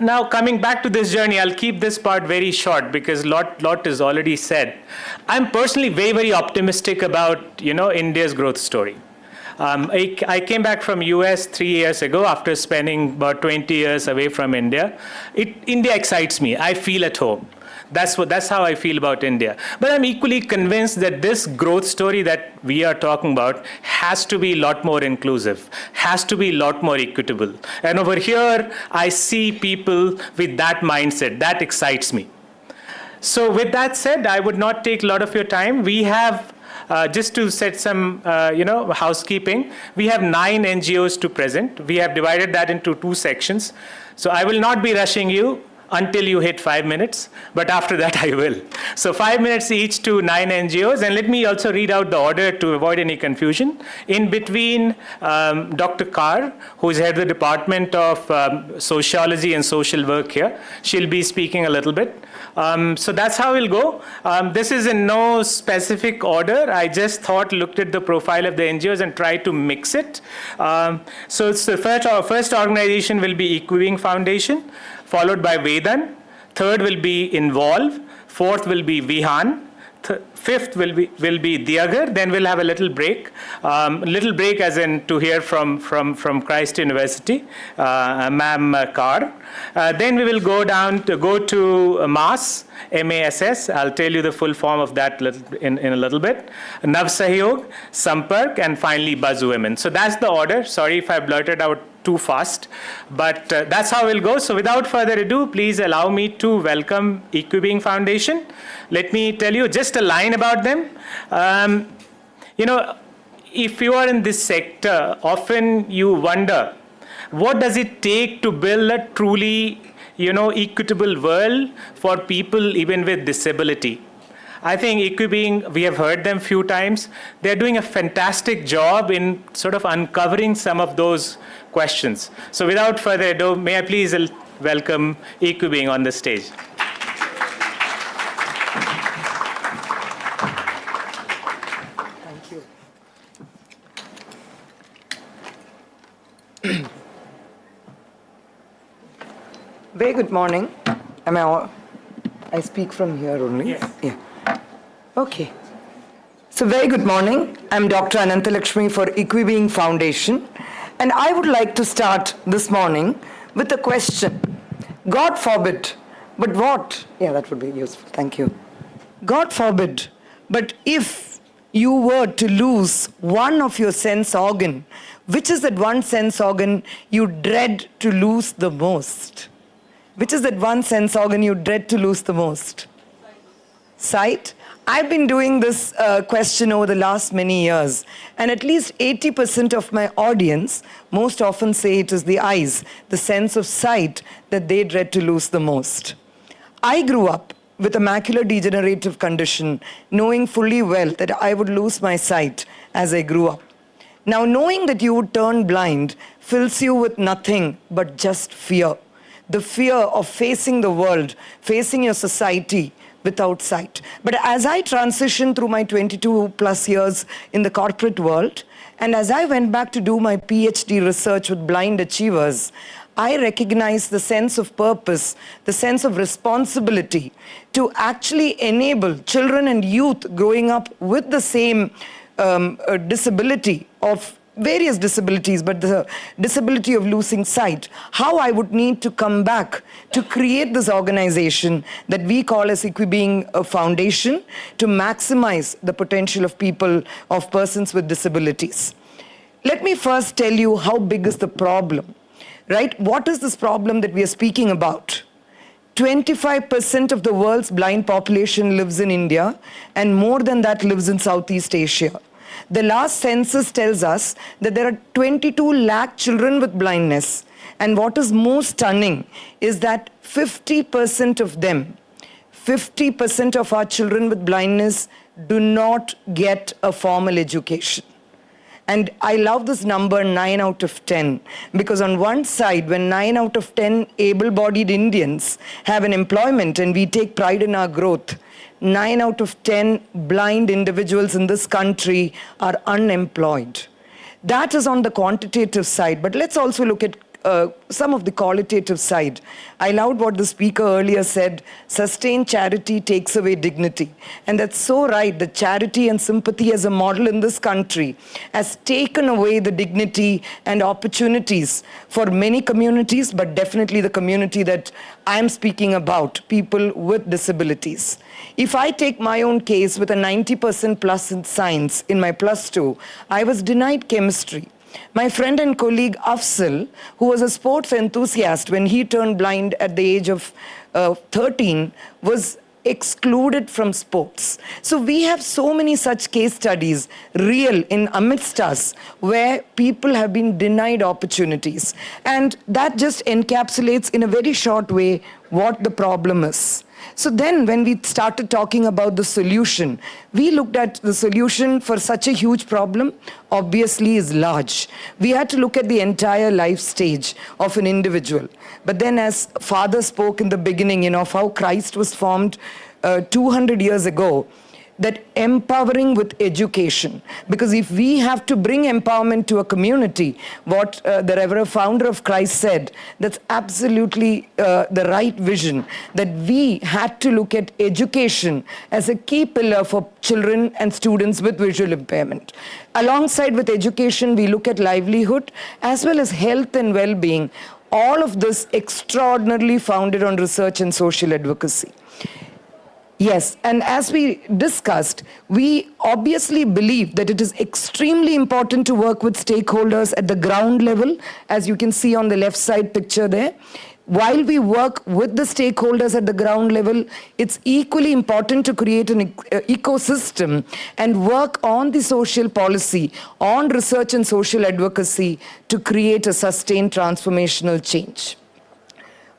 Now coming back to this journey, I'll keep this part very short because lot is already said. I'm personally very, very optimistic about India's growth story. I came back from US 3 years ago after spending about 20 years away from India. India excites me. I feel at home. That's how I feel about India. But I'm equally convinced that this growth story that we are talking about has to be a lot more inclusive, has to be a lot more equitable. And over here, I see people with that mindset. That excites me. So with that said, I would not take a lot of your time. We have, just to set some housekeeping, we have 9 NGOs to present. We have divided that into 2 sections. So I will not be rushing you until you hit 5 minutes, but after that I will. So 5 minutes each to 9 NGOs, and let me also read out the order to avoid any confusion. In between, Dr. Kaur, who is head of the Department of Sociology and Social Work here, she'll be speaking a little bit. So that's how we'll go. This is in no specific order. I just looked at the profile of the NGOs and tried to mix it. So it's the first organization will be Equiving Foundation, followed by Vedan. Third will be Involve. Fourth will be Vihan. Fifth will be Diagar. Then we'll have a little break. As in to hear from Christ University, Ma'am Kaur. Then we will go to Mass. MASS. I'll tell you the full form of that in a little bit. Nav Sahyog, Sampark, and finally Buzz Women. So that's the order. Sorry if I blurted out too fast, but that's how we'll go. So without further ado, please allow me to welcome EquiBeing Foundation. Let me tell you just a line about them. If you are in this sector, often you wonder, what does it take to build a truly, equitable world for people even with disability? I think EquiBeing, we have heard them a few times, they're doing a fantastic job in sort of uncovering some of those questions. So without further ado, may I please welcome EquiBeing on the stage. Thank you. Very good morning. I speak from here only? Yes. Yeah. Okay. So very good morning. I'm Dr. Anantalakshmi for EquiBeing Foundation. And I would like to start this morning with a question. God forbid, but what? Yeah, that would be useful. Thank you. God forbid, but if you were to lose one of your sense organ, which is that one sense organ you dread to lose the most? Which is that one sense organ you dread to lose the most? Sight. I've been doing this question over the last many years, and at least 80% of my audience most often say it is the eyes, the sense of sight, that they dread to lose the most. I grew up with a macular degenerative condition, knowing fully well that I would lose my sight as I grew up. Now, knowing that you would turn blind fills you with nothing but just fear. The fear of facing the world, facing your society without sight. But as I transitioned through my 22 plus years in the corporate world, and as I went back to do my PhD research with blind achievers, I recognized the sense of purpose, the sense of responsibility to actually enable children and youth growing up with the same disability of various disabilities, but the disability of losing sight, how I would need to come back to create this organization that we call as EquiBeing a Foundation to maximize the potential of people, of persons with disabilities. Let me first tell you how big is the problem, right? What is this problem that we are speaking about? 25% of the world's blind population lives in India, and more than that lives in Southeast Asia. The last census tells us that there are 22 lakh children with blindness. And what is most stunning is that 50% of them, 50% of our children with blindness do not get a formal education. And I love this number 9 out of 10, because on one side, when 9 out of 10 able-bodied Indians have an employment and we take pride in our growth, 9 out of 10 blind individuals in this country are unemployed. That is on the quantitative side, but let's also look at some of the qualitative side. I loved what the speaker earlier said, sustained charity takes away dignity. And that's so right, that charity and sympathy as a model in this country has taken away the dignity and opportunities for many communities, but definitely the community that I'm speaking about, people with disabilities. If I take my own case with a 90% plus in science in my +2, I was denied chemistry. My friend and colleague Afzal, who was a sports enthusiast when he turned blind at the age of 13, was excluded from sports. So we have so many such case studies real in amidst us where people have been denied opportunities. And that just encapsulates in a very short way what the problem is. So then when we started talking about the solution, we looked at the solution for such a huge problem, obviously is large. We had to look at the entire life stage of an individual. But then as Father spoke in the beginning, of how Christ was formed 200 years ago, that empowering with education. Because if we have to bring empowerment to a community, what the Reverend Founder of Christ said, that's absolutely the right vision, that we had to look at education as a key pillar for children and students with visual impairment. Alongside with education, we look at livelihood as well as health and well-being. All of this extraordinarily founded on research and social advocacy. Yes, and as we discussed, we obviously believe that it is extremely important to work with stakeholders at the ground level, as you can see on the left side picture there. While we work with the stakeholders at the ground level, it's equally important to create an ecosystem and work on the social policy, on research and social advocacy to create a sustained transformational change.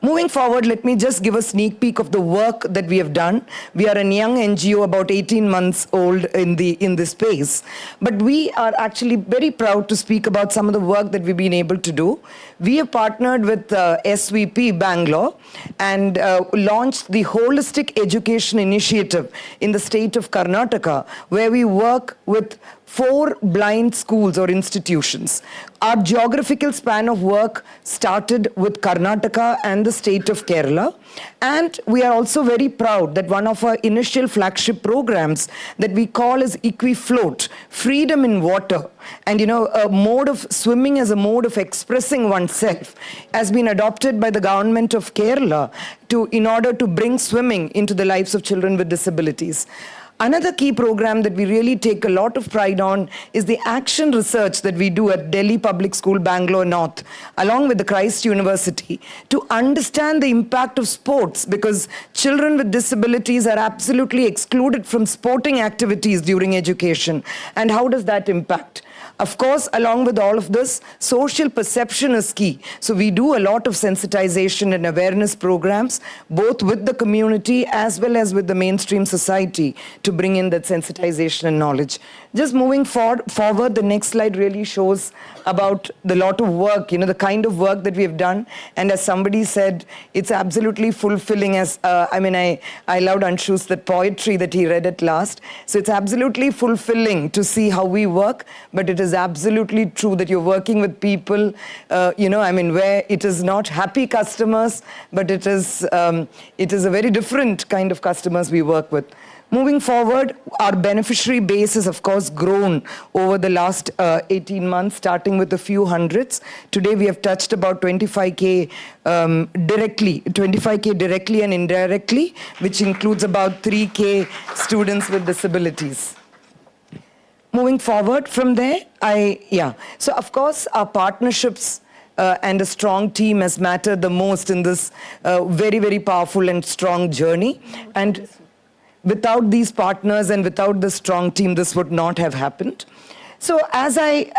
Moving forward, let me just give a sneak peek of the work that we have done. We are a young NGO, about 18 months old in this space. But we are actually very proud to speak about some of the work that we've been able to do. We have partnered with SVP Bangalore and launched the Holistic Education Initiative in the state of Karnataka, where we work with 4 blind schools or institutions. Our geographical span of work started with Karnataka and the state of Kerala. And we are also very proud that one of our initial flagship programs that we call as EquiFloat, Freedom in Water, and a mode of swimming as a mode of expressing oneself, has been adopted by the government of Kerala in order to bring swimming into the lives of children with disabilities. Another key program that we really take a lot of pride on is the action research that we do at Delhi Public School, Bangalore North, along with the Christ University, to understand the impact of sports, because children with disabilities are absolutely excluded from sporting activities during education. And how does that impact? Of course, along with all of this, social perception is key. So we do a lot of sensitization and awareness programs, both with the community as well as with the mainstream society, to bring in that sensitization and knowledge. Just moving forward, the next slide really shows about the lot of work, the kind of work that we have done. And as somebody said, it's absolutely fulfilling. I loved Anshu's that poetry that he read at last. So it's absolutely fulfilling to see how we work, but it is absolutely true that you're working with people, where it is not happy customers, but it is a very different kind of customers we work with. Moving forward, our beneficiary base has, of course, grown over the last 18 months, starting with a few hundreds. Today, we have touched about 25K directly and indirectly, which includes about 3K students with disabilities. Moving forward from there, so of course, our partnerships and a strong team has mattered the most in this very, very powerful and strong journey. And without these partners and without the strong team, this would not have happened. So as I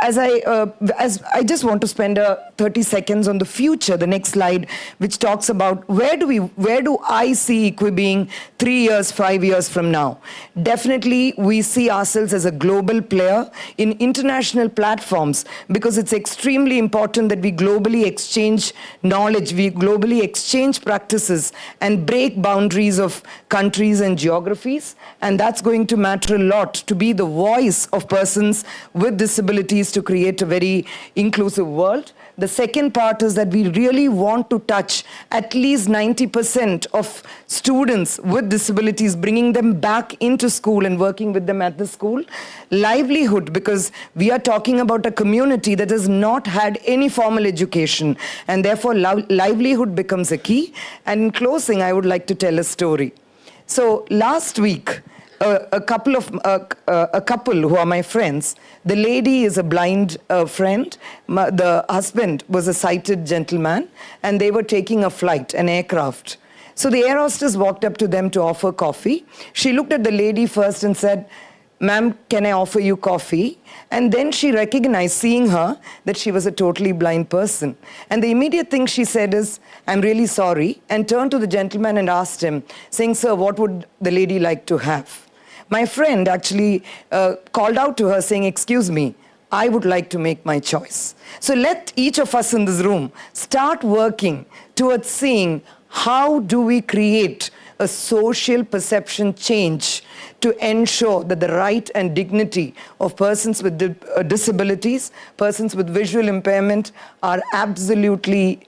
just want to spend 30 seconds on the future, the next slide, which talks about where do I see Equi being 3 years, 5 years from now? Definitely, we see ourselves as a global player in international platforms, because it's extremely important that we globally exchange knowledge, we globally exchange practices and break boundaries of countries and geographies. And that's going to matter a lot to be the voice of persons with disabilities to create a very inclusive world. The second part is that we really want to touch at least 90% of students with disabilities, bringing them back into school and working with them at the school. Livelihood, because we are talking about a community that has not had any formal education, and therefore livelihood becomes a key. And in closing, I would like to tell a story. So last week, a couple who are my friends. The lady is a blind friend. The husband was a sighted gentleman, and they were taking a flight, an aircraft. So the air hostess walked up to them to offer coffee. She looked at the lady first and said, "Ma'am, can I offer you coffee?" And then she recognized, seeing her, that she was a totally blind person. And the immediate thing she said is, "I'm really sorry," and turned to the gentleman and asked him, saying, "Sir, what would the lady like to have?" My friend actually called out to her saying, "Excuse me, I would like to make my choice." So let each of us in this room start working towards seeing how do we create a social perception change to ensure that the right and dignity of persons with disabilities, persons with visual impairment are absolutely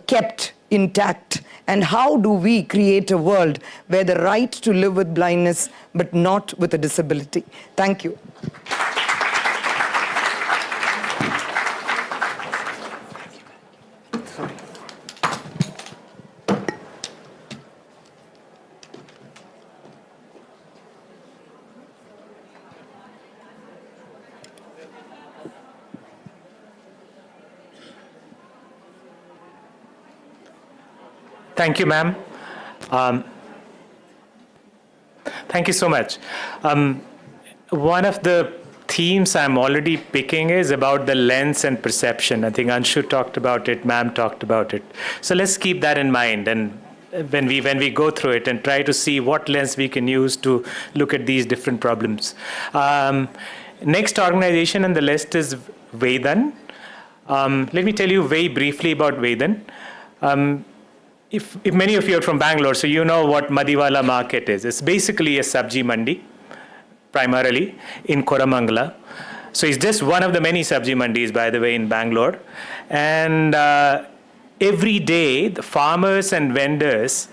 kept intact. And how do we create a world where the right to live with blindness but not with a disability? Thank you. Thank you, ma'am. Thank you so much. One of the themes I'm already picking is about the lens and perception. I think Anshu talked about it, ma'am talked about it. So let's keep that in mind, and when we go through it and try to see what lens we can use to look at these different problems. Next organization on the list is Vedan. Let me tell you very briefly about Vedan. If many of you are from Bangalore, so you know what Madiwala market is. It's basically a sabji mandi, primarily in Koramangala. So it's just one of the many sabji mandis, by the way, in Bangalore. And every day, the farmers and vendors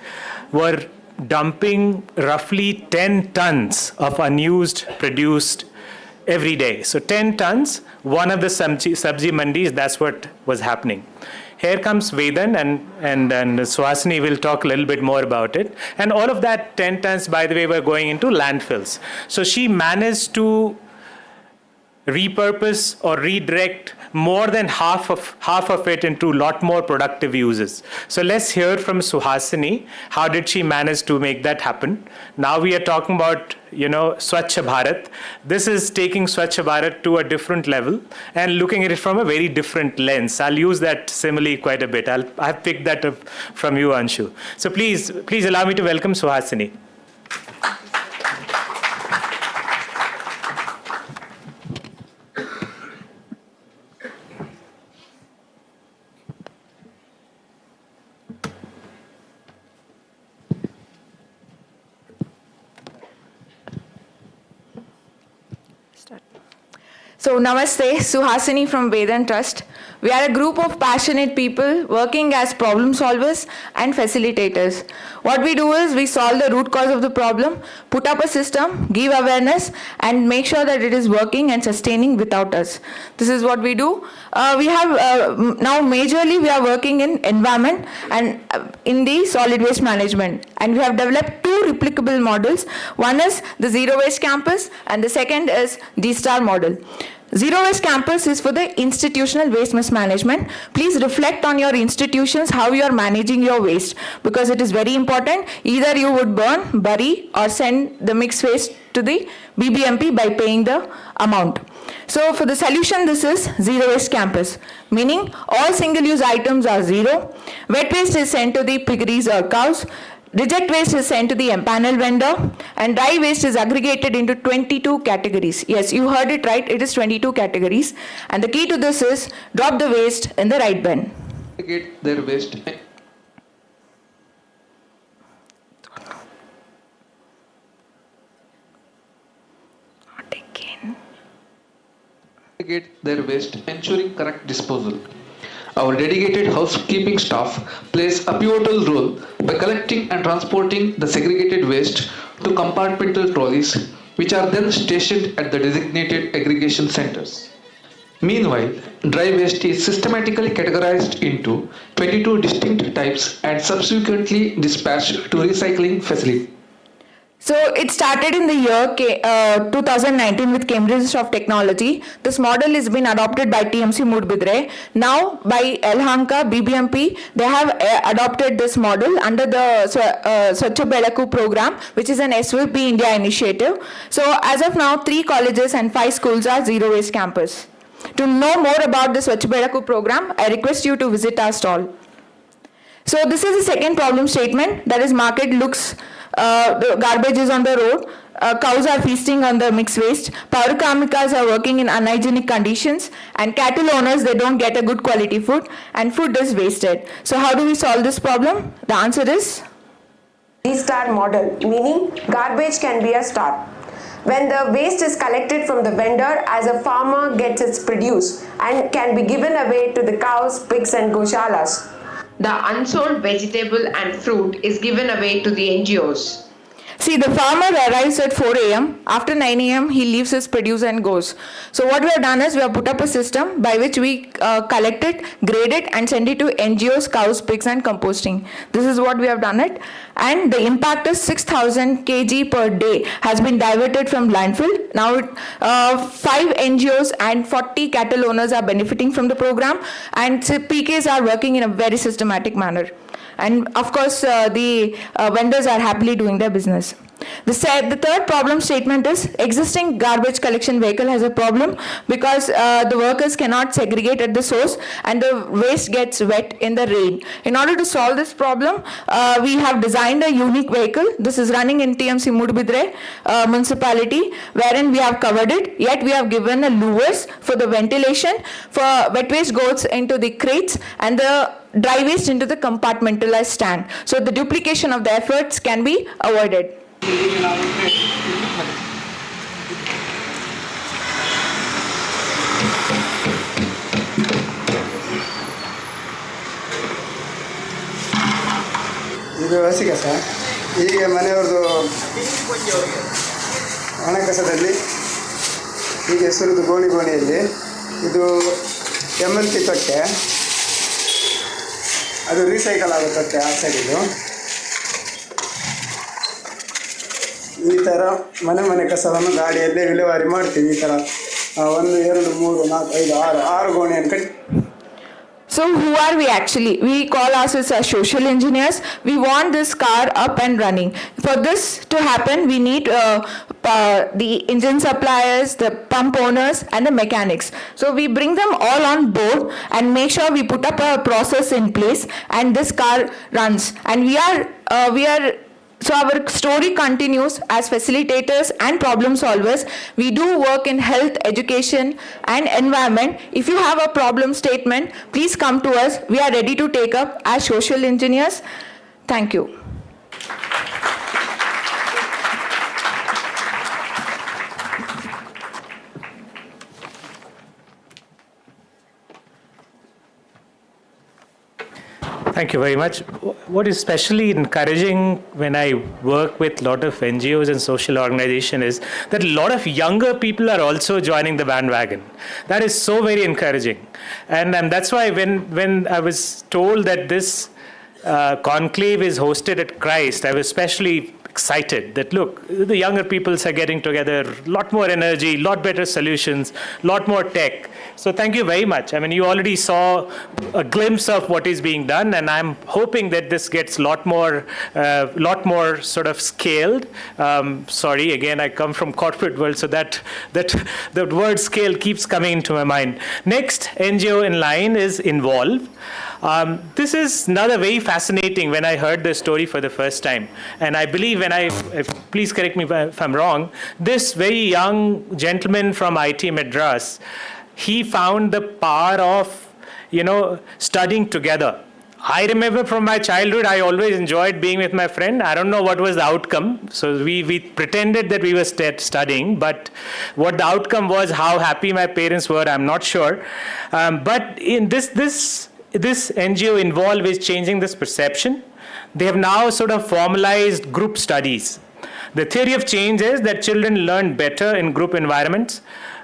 were dumping roughly 10 tons of unused produced every day. So 10 tons, one of the sabji mandis, that's what was happening. Here comes Vedan, and Suhasini will talk a little bit more about it. And all of that 10 tons, by the way, were going into landfills. So she managed to repurpose or redirect more than half of it into a lot more productive uses. So let's hear from Suhasini. How did she manage to make that happen? Now we are talking about, Swachh Bharat. This is taking Swachh Bharat to a different level and looking at it from a very different lens. I'll use that simile quite a bit. I've picked that up from you, Anshu. So please allow me to welcome Suhasini. So Namaste, Suhasini from Vedan Trust. We are a group of passionate people working as problem solvers and facilitators. What we do is we solve the root cause of the problem, put up a system, give awareness, and make sure that it is working and sustaining without us. This is what we do. We have now majorly we are working in environment and in the solid waste management. And we have developed two replicable models. One is the Zero Waste Campus and the second is the Star model. Zero Waste Campus is for the institutional waste mismanagement. Please reflect on your institutions, how you are managing your waste, because it is very important. Either you would burn, bury, or send the mixed waste to the BBMP by paying the amount. So for the solution, this is Zero Waste Campus, meaning all single-use items are zero. Wet waste is sent to the piggeries or cows. Reject waste is sent to the empanel vendor, and dry waste is aggregated into 22 categories. Yes, you heard it right, it is 22 categories. And the key to this is drop the waste in the right bin. Get their waste. Not again. Get their waste, ensuring correct disposal. Our dedicated housekeeping staff plays a pivotal role by collecting and transporting the segregated waste to compartmental trolleys, which are then stationed at the designated aggregation centers. Meanwhile, dry waste is systematically categorized into 22 distinct types and subsequently dispatched to recycling facilities. So it started in the year 2019 with Cambridge Institute of Technology. This model has been adopted by TMC Mudbidre. Now by Elhanka, BBMP, they have adopted this model under the Swachh Belaku program, which is an SVP India initiative. So as of now, 3 colleges and 5 schools are Zero Waste Campus. To know more about the Swachh Belaku program, I request you to visit our stall. So this is the second problem statement, that is market looks the garbage is on the road, cows are feasting on the mixed waste, power karmikas are working in unhygienic conditions, and cattle owners, they don't get a good quality food, and food is wasted. So how do we solve this problem? The answer is D-star model, meaning garbage can be a star. When the waste is collected from the vendor, as a farmer gets its produce and can be given away to the cows, pigs and goshalas. The unsold vegetable and fruit is given away to the NGOs. See, the farmer arrives at 4 a.m. After 9 a.m., he leaves his produce and goes. So what we have done is we have put up a system by which we collect it, grade it, and send it to NGOs, cows, pigs, and composting. This is what we have done it. And the impact is 6,000 kg per day has been diverted from landfill. Now, 5 NGOs and 40 cattle owners are benefiting from the program, and PKs are working in a very systematic manner. And of course, the vendors are happily doing their business. The third problem statement is existing garbage collection vehicle has a problem because the workers cannot segregate at the source and the waste gets wet in the rain. In order to solve this problem, we have designed a unique vehicle. This is running in TMC Mudbidre municipality, wherein we have covered it, yet we have given a louvers for the ventilation, for wet waste goes into the crates and the dry waste into the compartmentalized stand. So the duplication of the efforts can be avoided. ಇದು ಹಸಿ ಕಸ. ಈಗ ಮನೆಯವ್ರದ್ದು ಒಣ ಕಸದಲ್ಲಿ ಹೀಗೆ ಸುರಿದು ಗೋಣಿಯಲ್ಲಿ ಇದು MLP ತೊಟ್ಟೆ, ಅದು recycle ಆಗೋ ತೊಟ್ಟೆ ಆ ಸೈಡಿದು. ಈ ಥರ ಮನೆ ಕಸವನ್ನು ಗಾಡಿಯಲ್ಲೇ ವಿಲೇವಾರಿ ಮಾಡ್ತೀವಿ. ಈ ಥರ 1, 2, 3, 4, 5, 6 ಗೋಣಿಯನ್ನು ಕಟ್ಟಿ. So who are we actually? We call ourselves as social engineers. We want this car up and running. For this to happen, we need the engine suppliers, the pump owners and the mechanics. So we bring them all on board and make sure we put up a process in place and this car runs. And we are so our story continues as facilitators and problem solvers. We do work in health, education and environment. If you have a problem statement, please come to us. We are ready to take up as social engineers. Thank you. Thank you very much. What is especially encouraging when I work with a lot of NGOs and social organizations is that a lot of younger people are also joining the bandwagon. That is so very encouraging. And that's why when I was told that this conclave is hosted at Christ, I was especially excited that, look, the younger peoples are getting together, a lot more energy, a lot better solutions, a lot more tech. So thank you very much. I mean, you already saw a glimpse of what is being done, and I'm hoping that this gets a lot more sort of scaled. Sorry, again, I come from corporate world, so that the word scale keeps coming into my mind. Next NGO in line is Involve. This is another very fascinating when I heard this story for the first time. And I believe please correct me if I'm wrong, this very young gentleman from IT Madras, he found the power of, studying together. I remember from my childhood, I always enjoyed being with my friend. I don't know what was the outcome. So we pretended that we were studying, but what the outcome was, how happy my parents were, I'm not sure. But in this NGO Involve is changing this perception. They have now sort of formalized group studies. The theory of change is that children learn better in group environments,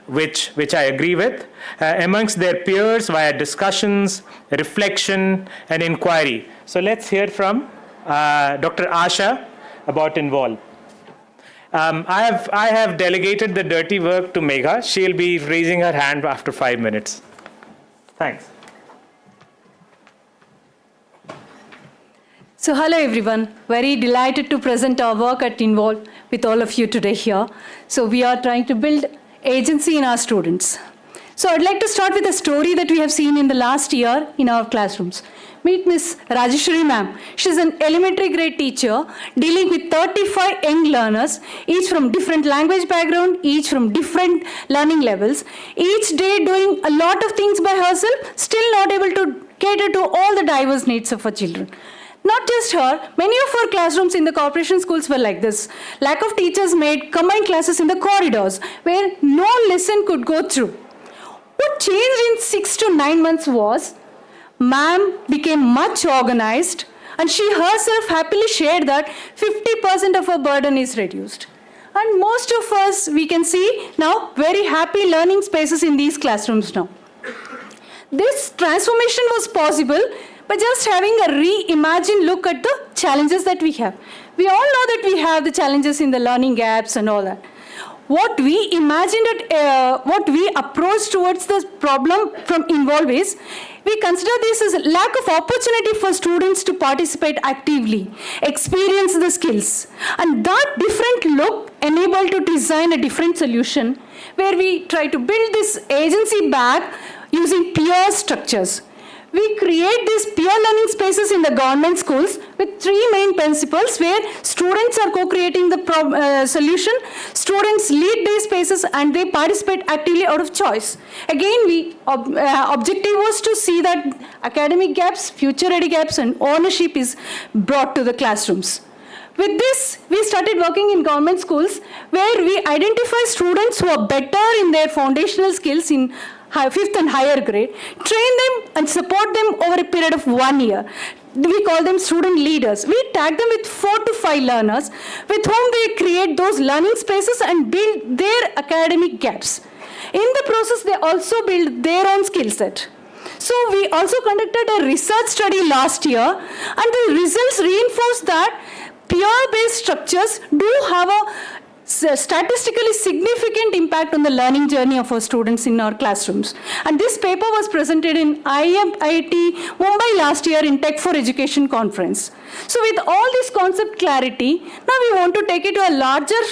which I agree with, amongst their peers via discussions, reflection, and inquiry. So let's hear from Dr. Asha about Involve. I have delegated the dirty work to Megha. She'll be raising her hand after 5 minutes. Thanks. So hello everyone, very delighted to present our work at Involve with all of you today here. So we are trying to build agency in our students. So I'd like to start with a story that we have seen in the last year in our classrooms. Meet Miss Rajeshwari ma'am. She's an elementary grade teacher dealing with 35 young learners, each from different language background, each from different learning levels, each day doing a lot of things by herself, still not able to cater to all the diverse needs of her children. Not just her, many of our classrooms in the corporation schools were like this. Lack of teachers made combined classes in the corridors where no lesson could go through. What changed in 6 to 9 months was, ma'am became much organized and she herself happily shared that 50% of her burden is reduced. And most of us, we can see now very happy learning spaces in these classrooms now. This transformation was possible by just having a reimagined look at the challenges that we have. We all know that we have the challenges in the learning gaps and all that. what we imagined, what we approached towards this problem from Involve is, we consider this as a lack of opportunity for students to participate actively, experience the skills. And that different look enabled to design a different solution where we try to build this agency back using peer structures. We create these peer learning spaces in the government schools with three main principles where students are co-creating the solution, students lead these spaces, and they participate actively out of choice. Again, objective was to see that academic gaps, future-ready gaps, and ownership is brought to the classrooms. With this, we started working in government schools where we identify students who are better in their foundational skills in 5th and higher grade, train them and support them over a period of 1 year. We call them student leaders. We tag them with 4 to 5 learners with whom they create those learning spaces and build their academic gaps. In the process, they also build their own skill set. So we also conducted a research study last year, and the results reinforce that peer-based structures do have a statistically significant impact on the learning journey of our students in our classrooms. And this paper was presented in IIT Mumbai last year in Tech for Education conference. So with all this concept clarity, now we want to take it to a larger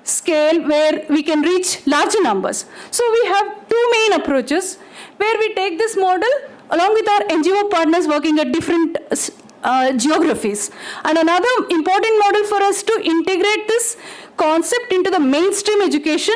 scale where we can reach larger numbers. So we have two main approaches where we take this model along with our NGO partners working at different geographies. And another important model for us to integrate this concept into the mainstream education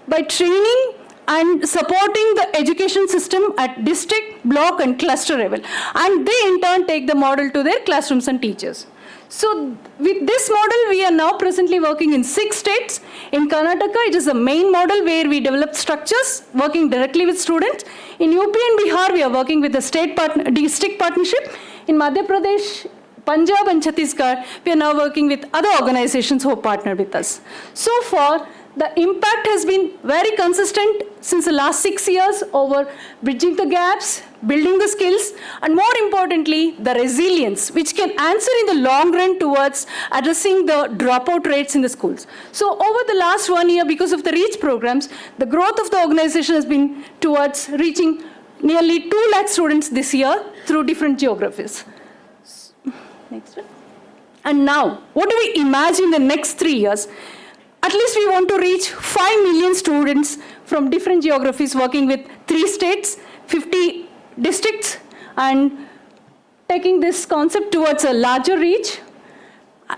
by training and supporting the education system at district, block, and cluster level. And they in turn take the model to their classrooms and teachers. So with this model, we are now presently working in 6 states. In Karnataka, it is a main model where we develop structures working directly with students. In UP and Bihar, we are working with the district partnership. In Madhya Pradesh, Punjab and Chhattisgarh, we are now working with other organizations who partner with us. So far, the impact has been very consistent since the last 6 years over bridging the gaps, building the skills, and more importantly, the resilience, which can answer in the long run towards addressing the dropout rates in the schools. So over the last 1 year, because of the REACH programs, the growth of the organization has been towards reaching nearly 2 lakh students this year through different geographies. Next one. And now, what do we imagine in the next 3 years? At least we want to reach 5 million students from different geographies working with 3 states, 50 districts, and taking this concept towards a larger reach.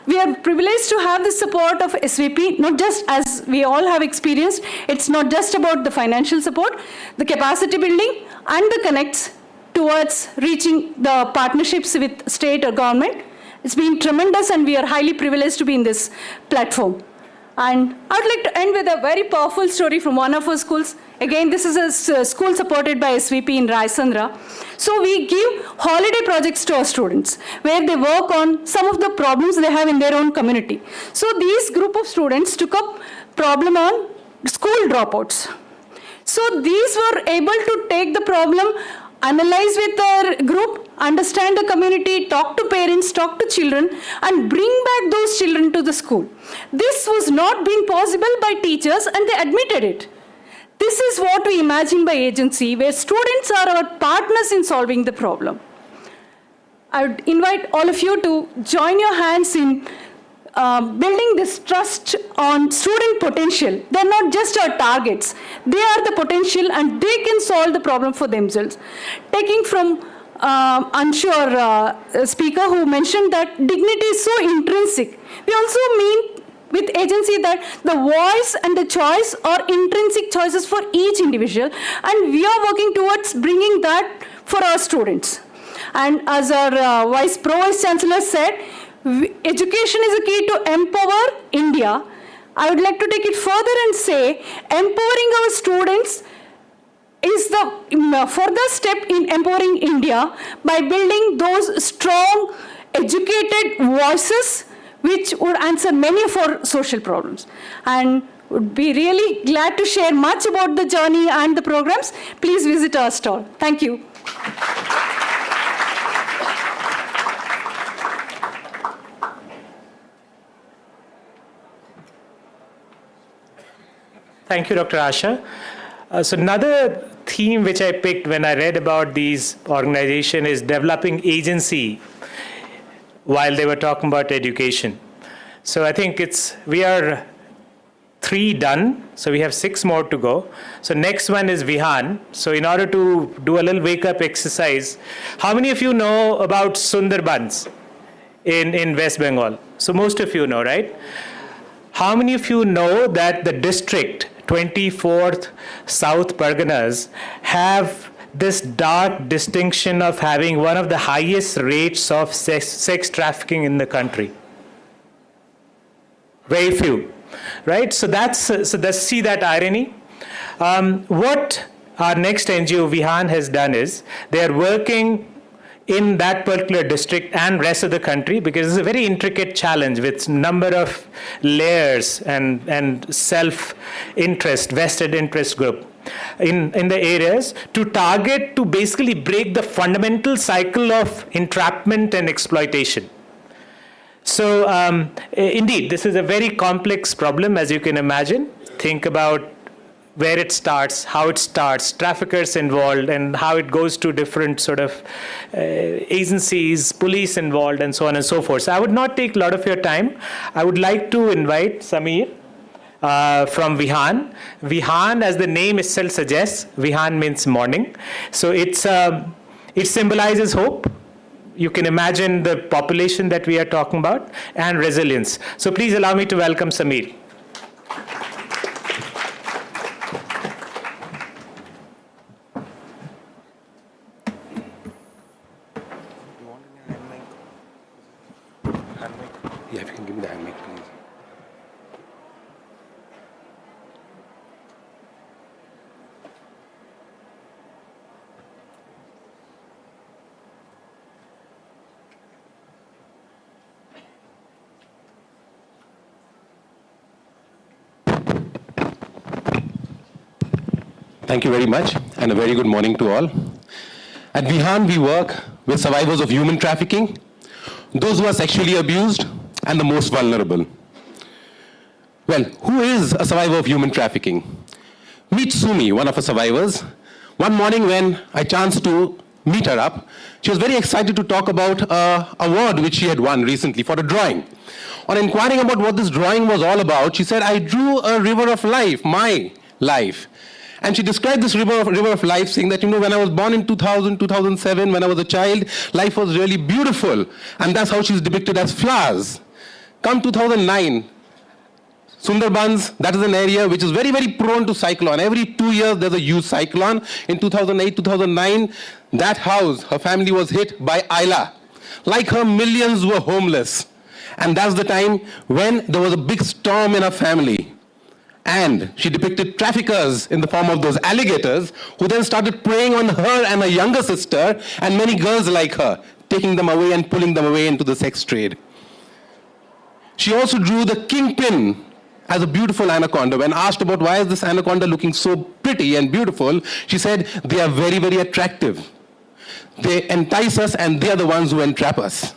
We are privileged to have the support of SVP, not just as we all have experienced. It's not just about the financial support, the capacity building, and the connects towards reaching the partnerships with state or government. It's been tremendous, and we are highly privileged to be in this platform. And I'd like to end with a very powerful story from one of our schools. Again, this is a school supported by SVP in Raisandra. So we give holiday projects to our students where they work on some of the problems they have in their own community. So these group of students took up problem on school dropouts. So these were able to take the problem, analyze with their group, understand the community, talk to parents, talk to children, and bring back those children to the school. This was not being possible by teachers, and they admitted it. This is what we imagine by agency, where students are our partners in solving the problem. I would invite all of you to join your hands in building this trust on student potential. They're not just our targets. They are the potential, and they can solve the problem for themselves. Taking from speaker who mentioned that dignity is so intrinsic. We also mean with agency that the voice and the choice are intrinsic choices for each individual, and we are working towards bringing that for our students. And as our Vice Chancellor said, education is a key to empower India. I would like to take it further and say empowering our students is the further step in empowering India by building those strong, educated voices which would answer many of our social problems. And would be really glad to share much about the journey and the programs. Please visit our stall. Thank you. Thank you, Dr. Asha. So another theme which I picked when I read about these organizations is developing agency while they were talking about education. So I think we are 3 done, so we have 6 more to go. So next one is Vihan. So in order to do a little wake-up exercise, how many of you know about Sundarbans in West Bengal? So most of you know, right? How many of you know that the district, 24th South Parganas, have this dark distinction of having one of the highest rates of sex trafficking in the country? Very few, right? So see that irony. What our next NGO, Vihan, has done is they are working in that particular district and rest of the country, because it's a very intricate challenge with number of layers and self-interest, vested interest group in the areas to target, to basically break the fundamental cycle of entrapment and exploitation. So indeed, this is a very complex problem, as you can imagine. Think about where it starts, how it starts, traffickers involved, and how it goes to different sort of agencies, police involved, and so on and so forth. So I would not take a lot of your time. I would like to invite Samir from Vihan. Vihan, as the name itself suggests, Vihan means morning. So it symbolizes hope. You can imagine the population that we are talking about, and resilience. So please allow me to welcome Samir. Yeah, if you can give me the hand mic, please. Thank you very much, and a very good morning to all. At Vihan, we work with survivors of human trafficking, those who are sexually abused, and the most vulnerable. Well, who is a survivor of human trafficking? Meet Sumi, one of the survivors. One morning when I chanced to meet her up, she was very excited to talk about an award which she had won recently for a drawing. On inquiring about what this drawing was all about, she said, I drew a river of life, my life. And she described this river of life, saying that, when I was born in 2000, 2007, when I was a child, life was really beautiful. And that's how she's depicted as flowers. Come 2009, Sundarbans, that is an area which is very, very prone to cyclone. Every 2 years, there's a huge cyclone. In 2008, 2009, that house, her family was hit by Ayla. Like her, millions were homeless. And that's the time when there was a big storm in her family. And she depicted traffickers in the form of those alligators, who then started preying on her and her younger sister and many girls like her, taking them away and pulling them away into the sex trade. She also drew the kingpin as a beautiful anaconda. When asked about why is this anaconda looking so pretty and beautiful, she said, they are very, very attractive. They entice us, and they are the ones who entrap us.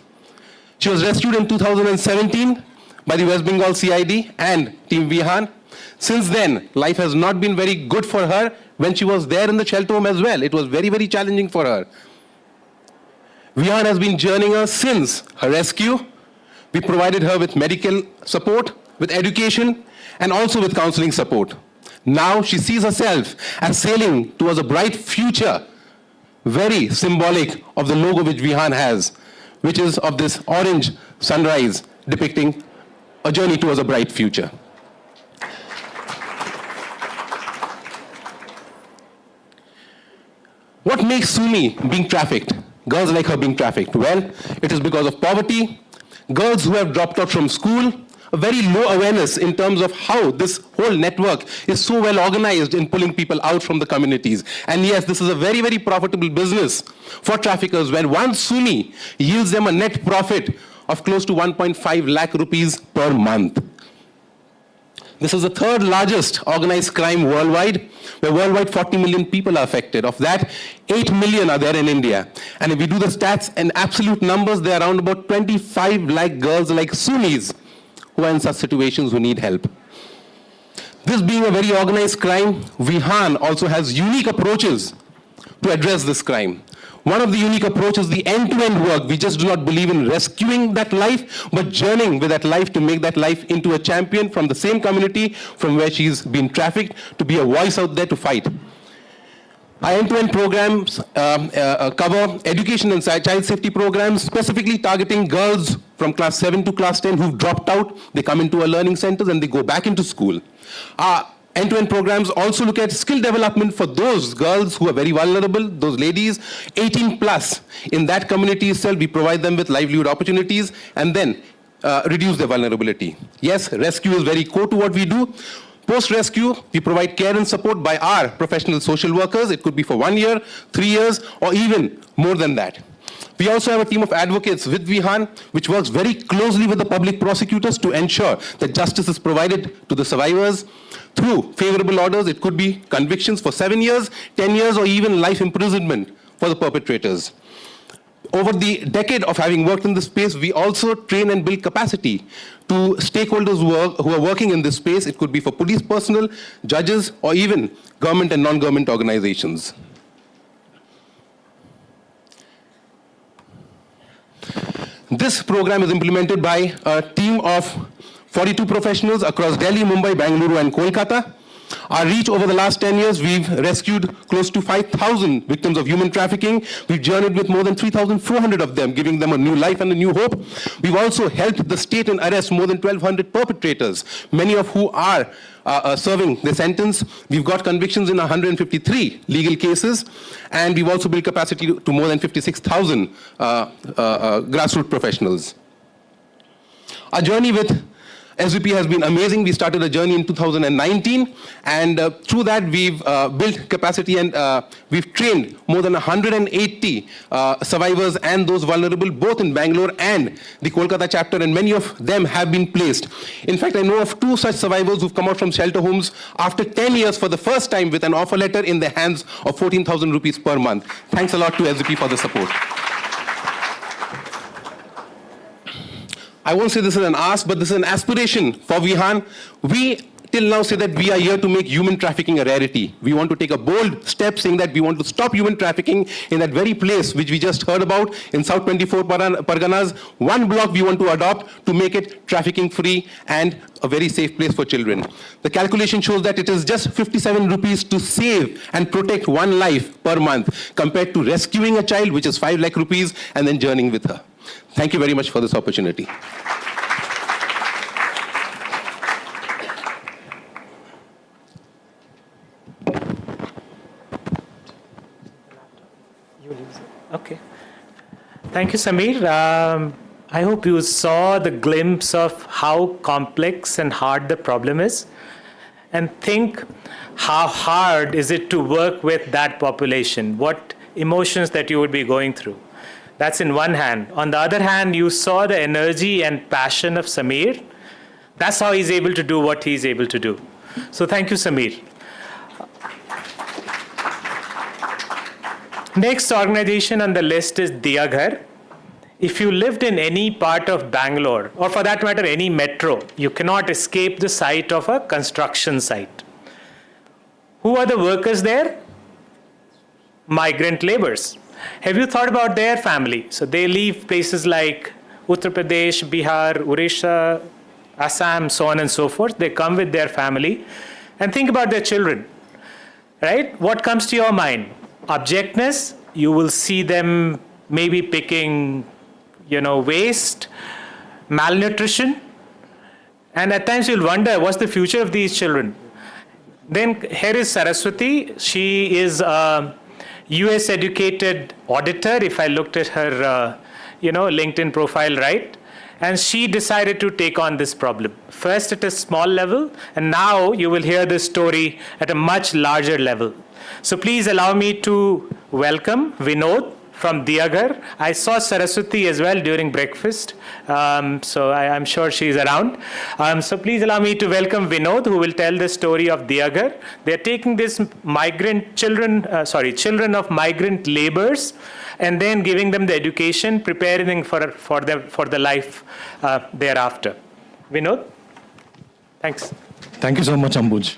She was rescued in 2017 by the West Bengal CID and Team Vihan. Since then, life has not been very good for her when she was there in the shelter home as well. It was very, very challenging for her. Vihan has been journeying her since her rescue. We provided her with medical support, with education, and also with counseling support. Now she sees herself as sailing towards a bright future, very symbolic of the logo which Vihan has, which is of this orange sunrise depicting a journey towards a bright future. What makes Sumi being trafficked, girls like her being trafficked? Well, it is because of poverty, girls who have dropped out from school, a very low awareness in terms of how this whole network is so well organized in pulling people out from the communities. And yes, this is a very, very profitable business for traffickers, where one Sumi yields them a net profit of close to 1.5 lakh rupees per month. This is the 3rd largest organized crime worldwide, where worldwide 40 million people are affected. Of that, 8 million are there in India. And if we do the stats in absolute numbers, there are around about 25 lakh girls like Sumis who are in such situations who need help. This being a very organized crime, Vihan also has unique approaches to address this crime. One of the unique approaches, the end-to-end work. We just do not believe in rescuing that life, but journeying with that life to make that life into a champion from the same community from where she's been trafficked, to be a voice out there to fight. Our end-to-end programs cover education and child safety programs, specifically targeting girls from class 7 to class 10 who've dropped out. They come into our learning centers and they go back into school. Our end-to-end programs also look at skill development for those girls who are very vulnerable, those ladies, 18 plus. In that community itself, we provide them with livelihood opportunities and then reduce their vulnerability. Yes, rescue is very core to what we do. Post-rescue, we provide care and support by our professional social workers. It could be for 1 year, 3 years, or even more than that. We also have a team of advocates with Vihan, which works very closely with the public prosecutors to ensure that justice is provided to the survivors through favorable orders. It could be convictions for 7 years, 10 years, or even life imprisonment for the perpetrators. Over the decade of having worked in this space, we also train and build capacity to stakeholders who are working in this space. It could be for police personnel, judges, or even government and non-government organizations. This program is implemented by a team of 42 professionals across Delhi, Mumbai, Bengaluru, and Kolkata. Our reach over the last 10 years, we've rescued close to 5,000 victims of human trafficking. We've journeyed with more than 3,400 of them, giving them a new life and a new hope. We've also helped the state in arrest more than 1,200 perpetrators, many of who are serving their sentence. We've got convictions in 153 legal cases, and we've also built capacity to more than 56,000 grassroots professionals. Our journey with SVP has been amazing. We started a journey in 2019, and through that we've built capacity and we've trained more than 180 survivors and those vulnerable, both in Bangalore and the Kolkata chapter, and many of them have been placed. In fact, I know of 2 such survivors who've come out from shelter homes after 10 years for the first time with an offer letter in their hands of 14,000 rupees per month. Thanks a lot to SVP for the support. I won't say this is an ask, but this is an aspiration for Vihan. We till now say that we are here to make human trafficking a rarity. We want to take a bold step saying that we want to stop human trafficking in that very place which we just heard about in South 24 Parganas. One block we want to adopt to make it trafficking free and a very safe place for children. The calculation shows that it is just 57 rupees to save and protect one life per month compared to rescuing a child, which is 5 lakh rupees, and then journeying with her. Thank you very much for this opportunity. Okay. Thank you, Sameer. I hope you saw the glimpse of how complex and hard the problem is. And think how hard is it to work with that population, what emotions that you would be going through. That's in one hand. On the other hand, you saw the energy and passion of Sameer. That's how he's able to do what he's able to do. So thank you, Sameer. Next organization on the list is Diya Ghar. If you lived in any part of Bangalore, or for that matter, any metro, you cannot escape the sight of a construction site. Who are the workers there? Migrant laborers. Have you thought about their family? So they leave places like Uttar Pradesh, Bihar, Odisha, Assam, so on and so forth. They come with their family. And think about their children, right? What comes to your mind? Abjectness. You will see them maybe picking, waste, malnutrition. And at times you'll wonder, what's the future of these children? Then here is Saraswati. She is a US educated auditor, if I looked at her, LinkedIn profile right. And she decided to take on this problem. First at a small level, and now you will hear this story at a much larger level. So please allow me to welcome Vinod from Diya Ghar. I saw Saraswati as well during breakfast, so I'm sure she's around. So please allow me to welcome Vinod, who will tell the story of Diya Ghar. They're taking this children of migrant laborers, and then giving them the education, preparing them for the life thereafter. Vinod, thanks. Thank you so much, Ambuj.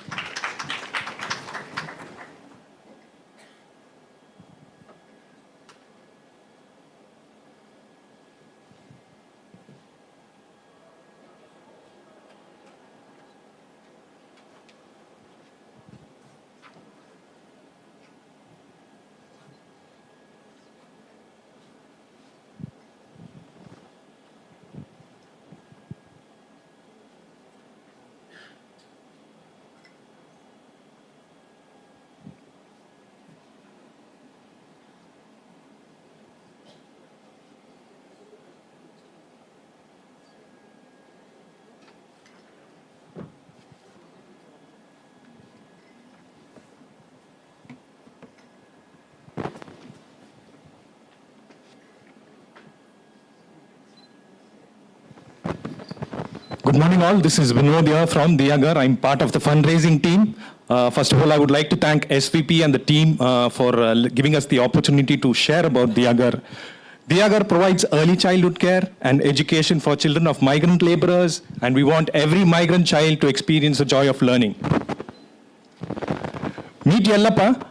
Good morning all, this is Vinod here from Diyagar. I'm part of the fundraising team. First of all, I would like to thank SVP and the team for giving us the opportunity to share about Diyagar. Diyagar provides early childhood care and education for children of migrant laborers, and we want every migrant child to experience the joy of learning. Meet Yellappa.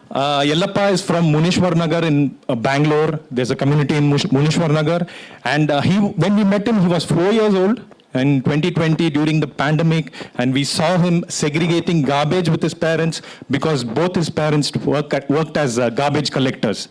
Yellappa is from Munishwar Nagar in Bangalore. There's a community in Munishwar Nagar. And when we met him, he was 4 years old. In 2020, during the pandemic, and we saw him segregating garbage with his parents because both his parents worked as garbage collectors.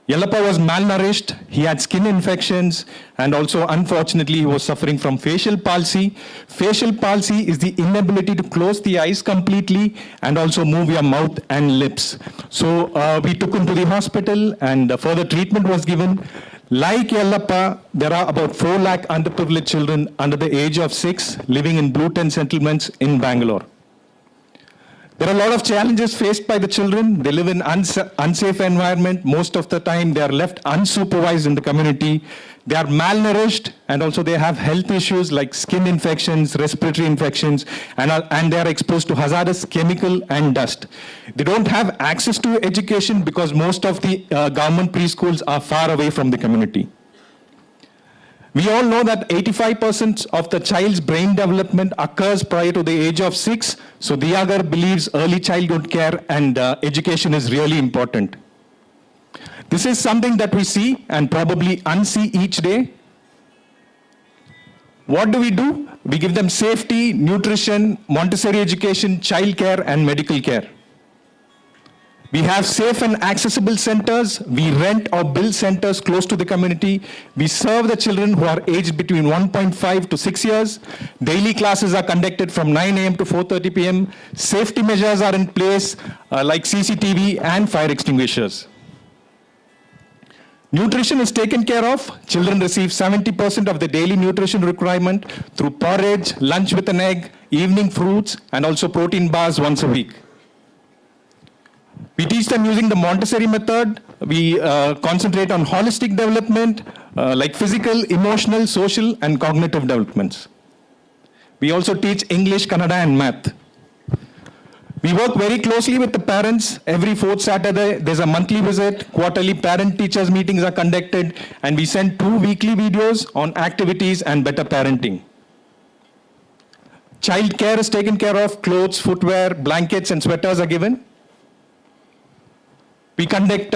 Yellappa was malnourished, he had skin infections, and also, unfortunately, he was suffering from facial palsy. Facial palsy is the inability to close the eyes completely and also move your mouth and lips. So we took him to the hospital, and further treatment was given. Like Yellappa, there are about 4 lakh underprivileged children under the age of 6 living in blue tent settlements in Bangalore. There are a lot of challenges faced by the children. They live in unsafe environment. Most of the time, they are left unsupervised in the community. They are malnourished, and also they have health issues like skin infections, respiratory infections, and they are exposed to hazardous chemical and dust. They don't have access to education because most of the government preschools are far away from the community. We all know that 85% of the child's brain development occurs prior to the age of 6. So Diyagar believes early childhood care and education is really important. This is something that we see and probably unsee each day. What do? We give them safety, nutrition, Montessori education, childcare, and medical care. We have safe and accessible centers. We rent or build centers close to the community. We serve the children who are aged between 1.5 to 6 years. Daily classes are conducted from 9 a.m. to 4:30 p.m. Safety measures are in place like CCTV and fire extinguishers. Nutrition is taken care of. Children receive 70% of the daily nutrition requirement through porridge, lunch with an egg, evening fruits, and also protein bars once a week. We teach them using the Montessori method. We concentrate on holistic development, like physical, emotional, social, and cognitive developments. We also teach English, Kannada, and math. We work very closely with the parents. Every 4th Saturday, there's a monthly visit. Quarterly parent-teachers meetings are conducted, and we send 2 weekly videos on activities and better parenting. Child care is taken care of. Clothes, footwear, blankets, and sweaters are given. We conduct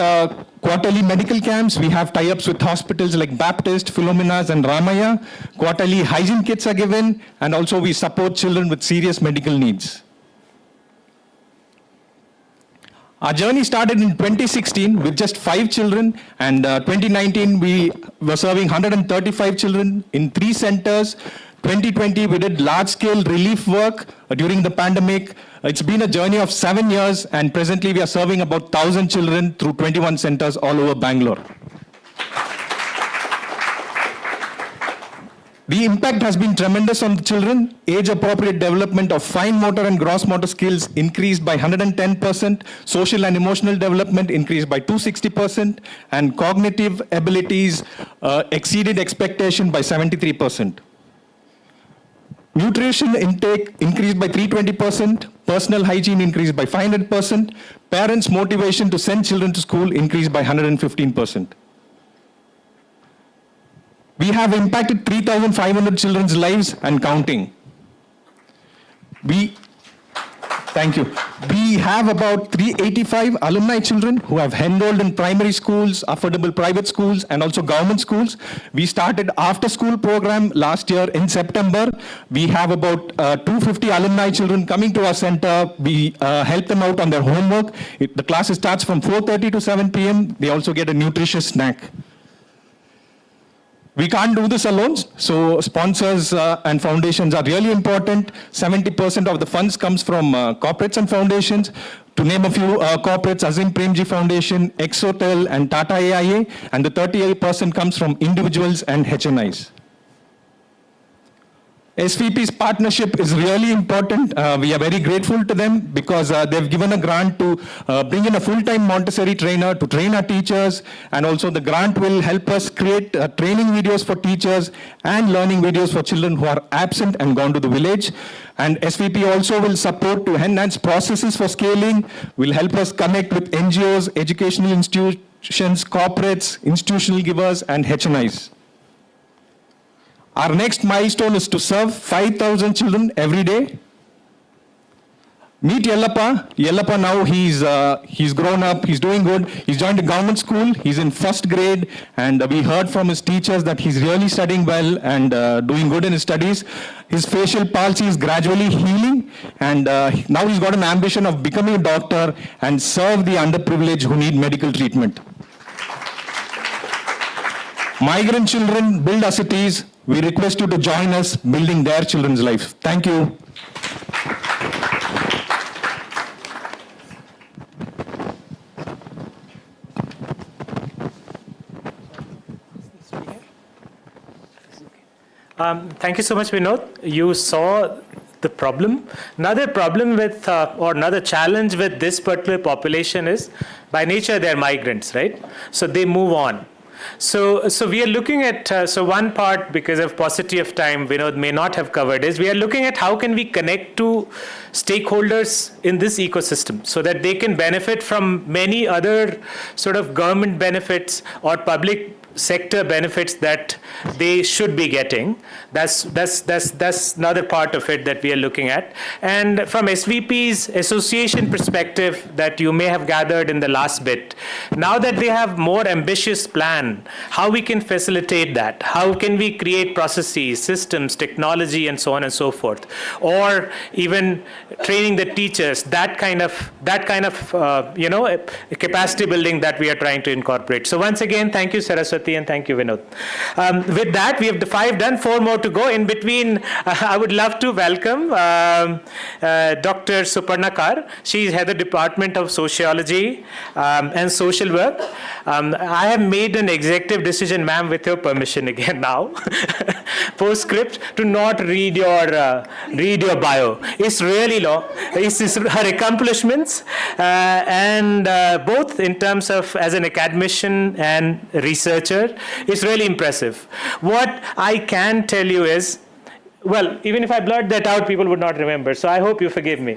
quarterly medical camps. We have tie-ups with hospitals like Baptist, Philomena's, and Ramaya. Quarterly hygiene kits are given, and also we support children with serious medical needs. Our journey started in 2016 with just 5 children, and 2019 we were serving 135 children in 3 centers. 2020 we did large-scale relief work during the pandemic. It's been a journey of 7 years, and presently we are serving about 1,000 children through 21 centers all over Bangalore. The impact has been tremendous on the children. Age-appropriate development of fine motor and gross motor skills increased by 110%, social and emotional development increased by 260%, and cognitive abilities exceeded expectation by 73%. Nutrition intake increased by 320%, personal hygiene increased by 500%, parents' motivation to send children to school increased by 115%. We have impacted 3,500 children's lives and counting. We Thank you. We have about 385 alumni children who have enrolled in primary schools, affordable private schools, and also government schools. We started after-school program last year in September. We have about 250 alumni children coming to our center. We help them out on their homework. The class starts from 4:30 to 7 p.m. They also get a nutritious snack. We can't do this alone, so sponsors and foundations are really important. 70% of the funds comes from corporates and foundations. To name a few corporates, Azim Premji Foundation, Exotel, and Tata AIA, and the 38% comes from individuals and HNIs. SVP's partnership is really important. We are very grateful to them because they've given a grant to bring in a full-time Montessori trainer to train our teachers, and also the grant will help us create training videos for teachers and learning videos for children who are absent and gone to the village. And SVP also will support to enhance processes for scaling, will help us connect with NGOs, educational institutions, corporates, institutional givers, and HNIs. Our next milestone is to serve 5,000 children every day. Meet Yellappa. Yellappa now, he's grown up, he's doing good. He's joined a government school, he's in 1st grade, and we heard from his teachers that he's really studying well and doing good in his studies. His facial palsy is gradually healing, and now he's got an ambition of becoming a doctor and serve the underprivileged who need medical treatment. Migrant children build our cities. We request you to join us building their children's life. Thank you. Thank you so much, Vinod. You saw the problem. Another problem with, or another challenge with this particular population is, by nature, they're migrants, right? So they move on. So we are looking at, so one part, because of paucity of time, Vinod may not have covered, is we are looking at how can we connect to stakeholders in this ecosystem so that they can benefit from many other sort of government benefits or public sector benefits that they should be getting. That's another part of it that we are looking at. And from SVP's association perspective that you may have gathered in the last bit, now that we have more ambitious plan, how we can facilitate that, how can we create processes, systems, technology, and so on and so forth, or even training the teachers, that kind of capacity building that we are trying to incorporate. So once again, thank you, Saraswati, and thank you, Vinod. With that, we have 5 done, 4 more to go. In between, I would love to welcome Dr. Suparna Kar. She is head of Department of Sociology and Social Work. I have made an executive decision, ma'am, with your permission again now, postscript, to not read your bio. It's really long. It's her accomplishments, and both in terms of as an academician and researcher, it's really impressive. What I can tell you is, well, even if I blurt that out, people would not remember. So I hope you forgive me.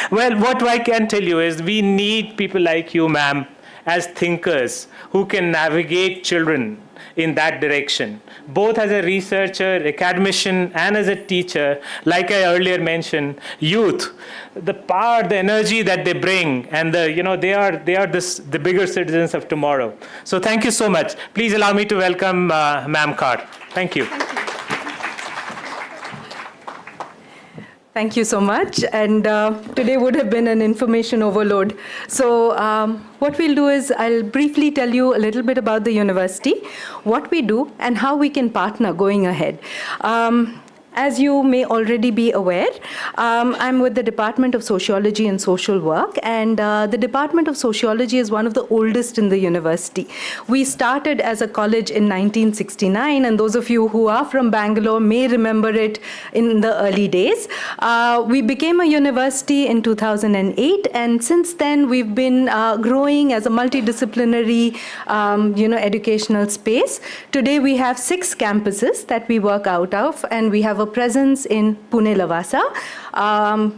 Well, what I can tell you is we need people like you, ma'am, as thinkers who can navigate children in that direction, both as a researcher, academician, and as a teacher. Like I earlier mentioned, youth, the power, the energy that they bring, and they are the bigger citizens of tomorrow. So thank you so much. Please allow me to welcome Ma'am Kar. Thank you. Thank you so much. And today would have been an information overload. So what we'll do is I'll briefly tell you a little bit about the university, what we do, and how we can partner going ahead. As you may already be aware, I'm with the Department of Sociology and Social Work, and the Department of Sociology is one of the oldest in the university. We started as a college in 1969, and those of you who are from Bangalore may remember it in the early days. We became a university in 2008, and since then we've been growing as a multidisciplinary educational space. Today we have 6 campuses that we work out of, and we have a presence in Pune Lavasa,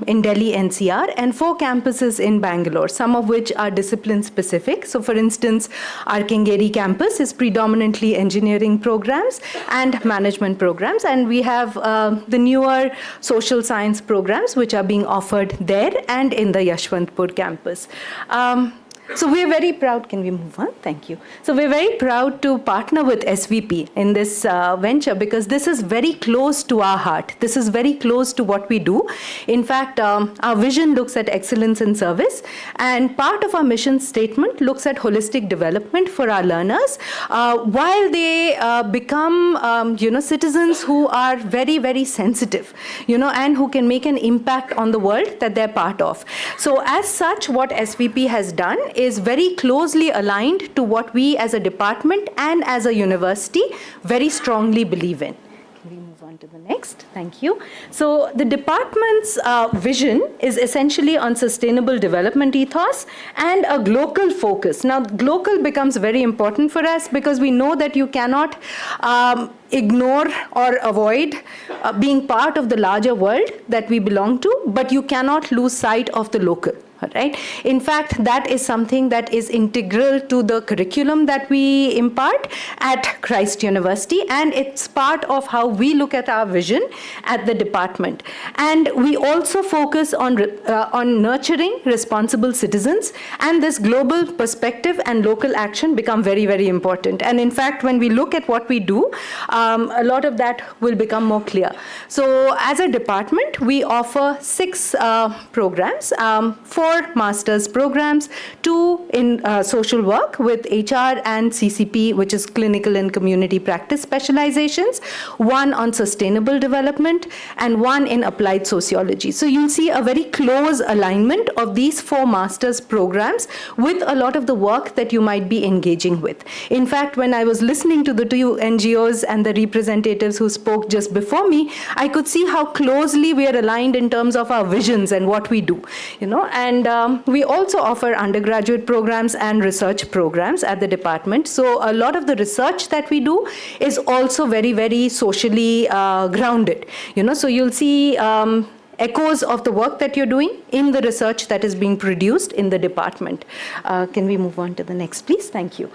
in Delhi NCR, and 4 campuses in Bangalore, some of which are discipline specific. So for instance, our Kengeri campus is predominantly engineering programs and management programs, and we have the newer social science programs which are being offered there and in the Yashwantpur campus. So we're very proud. Can we move on? Thank you. So we're very proud to partner with SVP in this venture because this is very close to our heart. This is very close to what we do. In fact, our vision looks at excellence in service, and part of our mission statement looks at holistic development for our learners while they become citizens who are very, very sensitive, and who can make an impact on the world that they're part of. So as such, what SVP has done is very closely aligned to what we as a department and as a university very strongly believe in. Can we move on to the next? Thank you. So the department's vision is essentially on sustainable development ethos and a global focus. Now, global becomes very important for us because we know that you cannot ignore or avoid being part of the larger world that we belong to, but you cannot lose sight of the local. Right? In fact, that is something that is integral to the curriculum that we impart at Christ University, and it's part of how we look at our vision at the department. And we also focus on nurturing responsible citizens, and this global perspective and local action become very, very important. And in fact, when we look at what we do, a lot of that will become more clear. So as a department, we offer 6 programs, 4 master's programs, 2 in social work with HR and CCP, which is clinical and community practice specializations, 1 on sustainable development, and 1 in applied sociology. So you'll see a very close alignment of these 4 master's programs with a lot of the work that you might be engaging with. In fact, when I was listening to the 2 NGOs and the representatives who spoke just before me, I could see how closely we are aligned in terms of our visions and what we do, and we also offer undergraduate programs and research programs at the department. So a lot of the research that we do is also very, very socially grounded. So you'll see echoes of the work that you're doing in the research that is being produced in the department. Can we move on to the next, please? Thank you.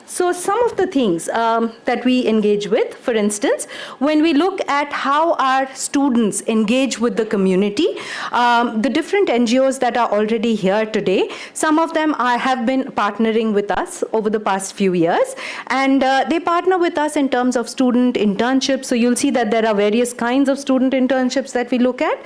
So some of the things that we engage with, for instance, when we look at how our students engage with the community, the different NGOs that are already here today, some of them have been partnering with us over the past few years, and they partner with us in terms of student internships. So you'll see that there are various kinds of student internships that we look at,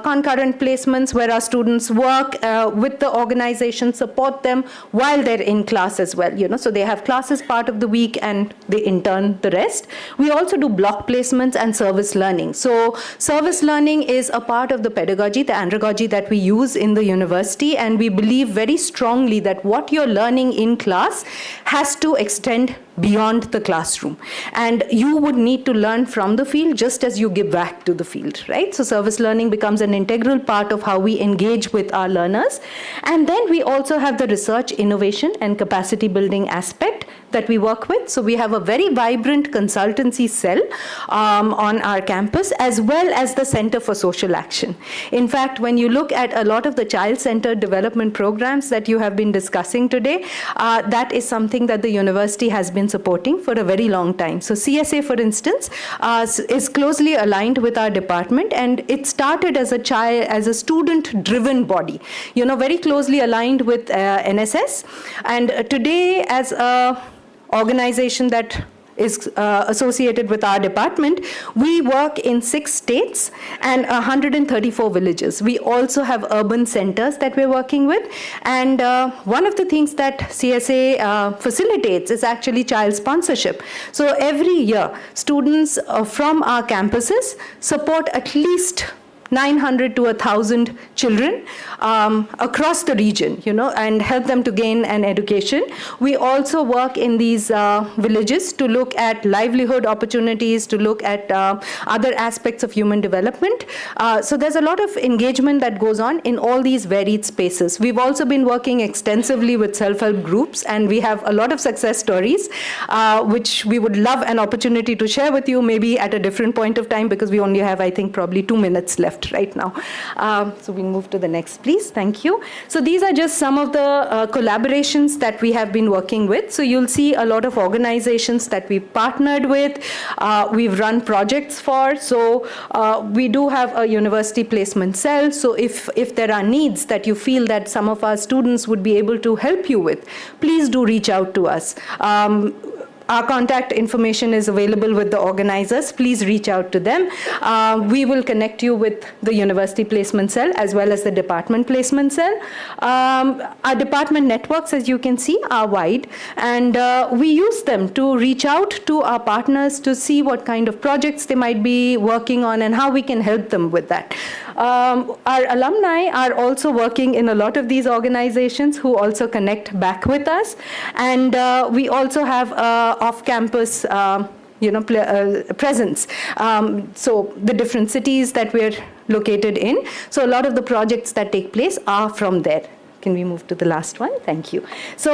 concurrent placements where our students work with the organization, support them while they're in class as well. So they have classes part of the week and they intern the rest. We also do block placements and service learning. So service learning is a part of the pedagogy, the andragogy that we use in the university, and we believe very strongly that what you're learning in class has to extend beyond the classroom, and you would need to learn from the field just as you give back to the field, right? So service learning becomes an integral part of how we engage with our learners. And then we also have the research, innovation, and capacity building aspect that we work with. So we have a very vibrant consultancy cell on our campus, as well as the Center for Social Action. In fact, when you look at a lot of the child-centered development programs that you have been discussing today, that is something that the university has been supporting for a very long time. So CSA, for instance, is closely aligned with our department, and it started as a student-driven body, very closely aligned with NSS. And today, as a organization that is associated with our department, we work in 6 states and 134 villages. We also have urban centers that we're working with, and one of the things that CSA facilitates is actually child sponsorship. So every year, students from our campuses support at least 900 to 1,000 children across the region, and help them to gain an education. We also work in these villages to look at livelihood opportunities, to look at other aspects of human development. So there's a lot of engagement that goes on in all these varied spaces. We've also been working extensively with self-help groups, and we have a lot of success stories, which we would love an opportunity to share with you, maybe at a different point of time, because we only have, I think, probably 2 minutes left right now. So we'll move to the next, please. Thank you. So these are just some of the collaborations that we have been working with. So you'll see a lot of organizations that we've partnered with, we've run projects for. So we do have a university placement cell. So if there are needs that you feel that some of our students would be able to help you with, please do reach out to us. Our contact information is available with the organizers. Please reach out to them. We will connect you with the university placement cell as well as the department placement cell. Our department networks, as you can see, are wide, and we use them to reach out to our partners to see what kind of projects they might be working on and how we can help them with that. Our alumni are also working in a lot of these organizations who also connect back with us, and we also have off-campus presence. So the different cities that we're located in. So a lot of the projects that take place are from there. Can we move to the last one? Thank you. So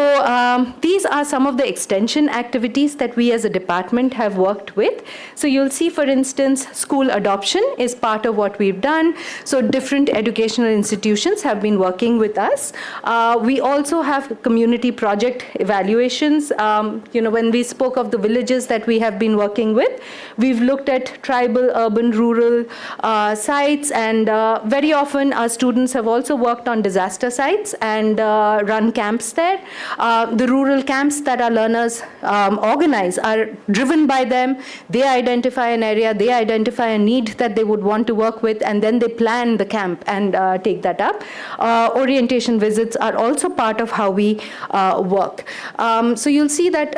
these are some of the extension activities that we as a department have worked with. So you'll see, for instance, school adoption is part of what we've done. So different educational institutions have been working with us. We also have community project evaluations. When we spoke of the villages that we have been working with, we've looked at tribal, urban, rural sites, and very often our students have also worked on disaster sites and run camps there. The rural camps that our learners organize are driven by them. They identify an area, they identify a need that they would want to work with, and then they plan the camp and take that up. Orientation visits are also part of how we work. So you'll see that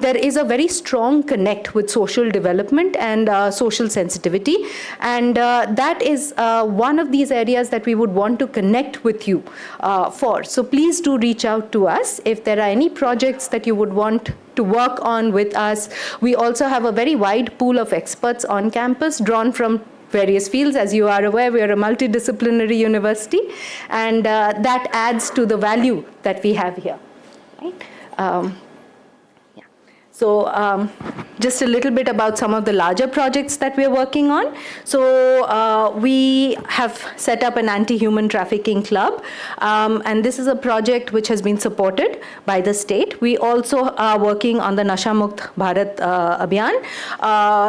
there is a very strong connect with social development and social sensitivity, and that is one of these areas that we would want to connect with you for. So please do reach out to us if there are any projects that you would want to work on with us. We also have a very wide pool of experts on campus drawn from various fields. As you are aware, we are a multidisciplinary university, and that adds to the value that we have here. Right? So just a little bit about some of the larger projects that we're working on. So we have set up an anti-human trafficking club, and this is a project which has been supported by the state. We also are working on the Nasha Mukt Bharat Abhiyan,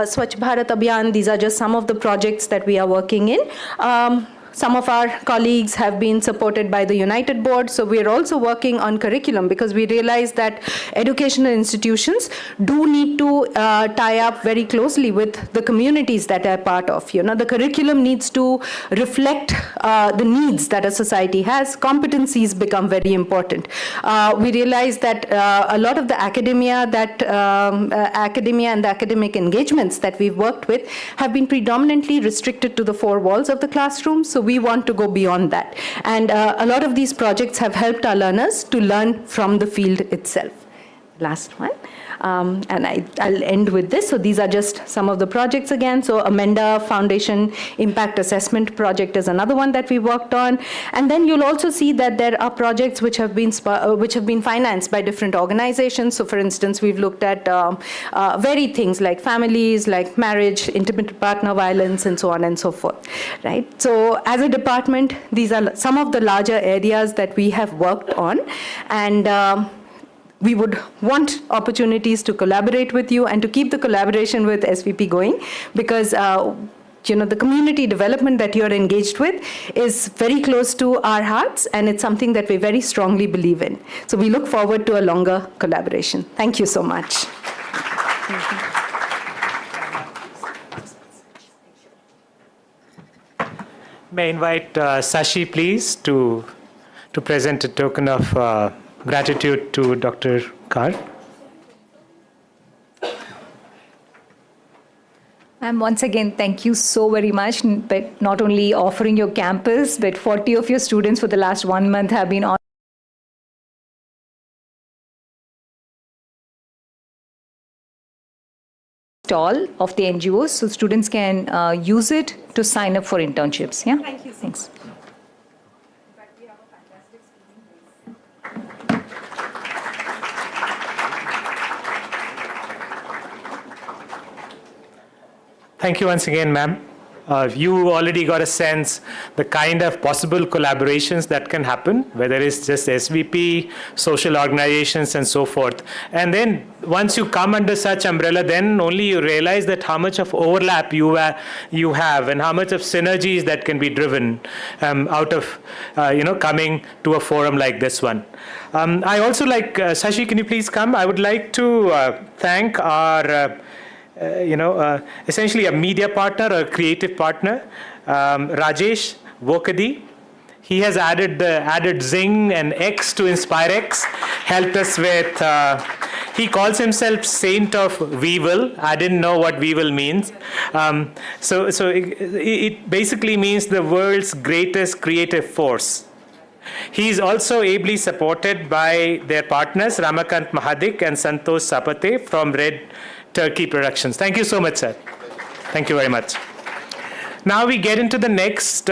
Swachh Bharat Abhiyan. These are just some of the projects that we are working in. Some of our colleagues have been supported by the United Board, so we're also working on curriculum because we realize that educational institutions do need to tie up very closely with the communities that they're part of. The curriculum needs to reflect the needs that a society has. Competencies become very important. We realize that a lot of the academia and the academic engagements that we've worked with have been predominantly restricted to the four walls of the classroom. So we want to go beyond that. And a lot of these projects have helped our learners to learn from the field itself. Last one. And I'll end with this. So these are just some of the projects again. So Amenda Foundation Impact Assessment Project is another one that we worked on. And then you'll also see that there are projects which have been financed by different organizations. So for instance, we've looked at varied things like families, like marriage, intimate partner violence, and so on and so forth. Right? So as a department, these are some of the larger areas that we have worked on. And we would want opportunities to collaborate with you and to keep the collaboration with SVP going, because the community development that you're engaged with is very close to our hearts, and it's something that we very strongly believe in. So we look forward to a longer collaboration. Thank you so much. May I invite Sashi, please, to present a token of gratitude to Dr. Kar. And once again, thank you so very much, but not only offering your campus, but 40 of your students for the last 1 month have been on stall of the NGOs, so students can use it to sign up for internships. Yeah. Thank you. Thanks. Thank you once again, ma'am. You already got a sense the kind of possible collaborations that can happen, whether it's just SVP, social organizations, and so forth. And then once you come under such umbrella, then only you realize that how much of overlap you have and how much of synergies that can be driven out of coming to a forum like this one. I also like, Shashi, can you please come? I would like to thank our essentially a media partner or a creative partner, Rajesh Vokadi. He has added Zing and X to Inspirex, helped us with, he calls himself Saint of Weevil. I didn't know what Weevil means. So it basically means the world's greatest creative force. He is also ably supported by their partners, Ramakant Mahadik and Santosh Sapate from Red Turkey Productions. Thank you so much, sir. Thank you very much. Now we get into the next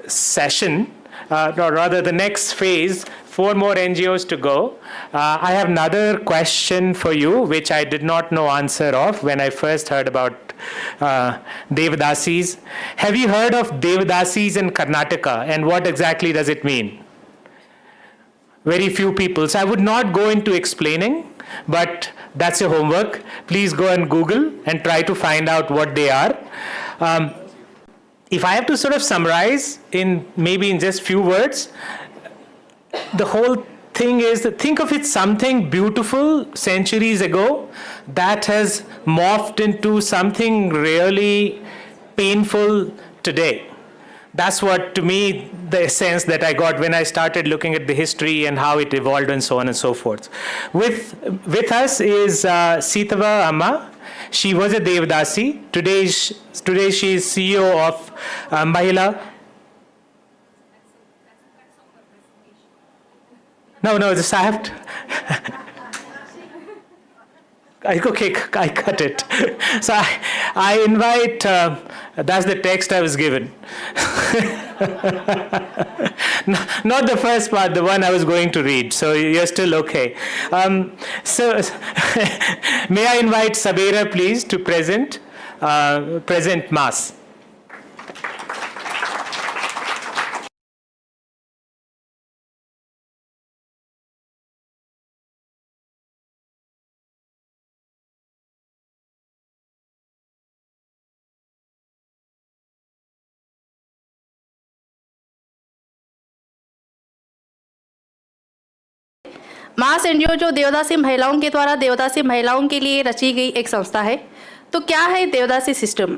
session, or rather the next phase. 4 more NGOs to go. I have another question for you, which I did not know answer of when I first heard about Devadasis. Have you heard of Devadasis in Karnataka, and what exactly does it mean? Very few people. So I would not go into explaining, but that's your homework. Please go and Google and try to find out what they are. If I have to sort of summarize maybe in just few words, the whole thing is that think of it something beautiful centuries ago that has morphed into something really painful today. That's what, to me, the sense that I got when I started looking at the history and how it evolved and so on and so forth. With us is Sitava Amma. She was a Devadasi. Today she is CEO of Mahila. No, just I have to. Okay, I cut it. So I invite, that's the text I was given. Not the first part, the one I was going to read, so you're still okay. So may I invite Sabira, please, to present Mass. Mass NGO जो देवदासी महिलाओं के द्वारा देवदासी महिलाओं के लिए रची गई एक संस्था है। तो क्या है देवदासी सिस्टम?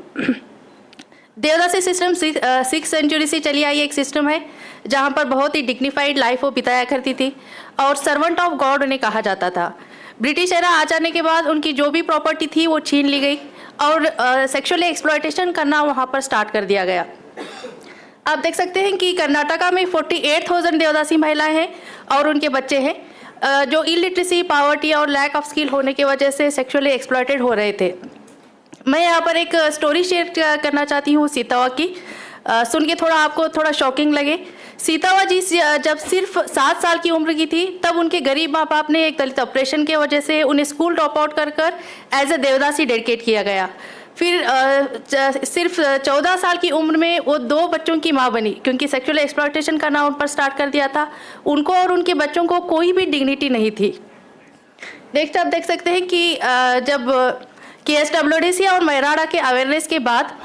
देवदासी सिस्टम 6th सेंचुरी से चली आई एक सिस्टम है जहां पर बहुत ही डिग्निफाइड लाइफ वो बिताया करती थी और सर्वेंट ऑफ गॉड उन्हें कहा जाता था। ब्रिटिश एरा आ जाने के बाद उनकी जो भी प्रॉपर्टी थी वो छीन ली गई और सेक्सुअली एक्सप्लॉयटेशन करना वहाँ पर स्टार्ट कर दिया गया। आप देख सकते हैं कि कर्नाटका में 48,000 देवदासी महिलाएं हैं और उनके बच्चे हैं जो इलिटरेसी, पावर्टी और लैक ऑफ स्किल होने की वजह से सेक्सुअली एक्सप्लॉयटेड हो रहे थे। मैं यहाँ पर एक स्टोरी शेयर करना चाहती हूँ सीतावा की। सुन के आपको थोड़ा शॉकिंग लगे। सीतावा जी जब सिर्फ 7 साल की उम्र की थी तब उनके गरीब माँ बाप ने एक दलित ऑपरेशन की वजह से उन्हें स्कूल ड्रॉप आउट कर एज ए देवदासी डेडिकेट किया गया। फिर सिर्फ 14 साल की उम्र में वो 2 बच्चों की माँ बनी क्योंकि सेक्सुअल एक्सप्लॉयटेशन करना उन पर स्टार्ट कर दिया था। उनको और उनके बच्चों को कोई भी डिग्निटी नहीं थी। आप देख सकते हैं कि जब KSWDC और मैराडा के अवेयरनेस के बाद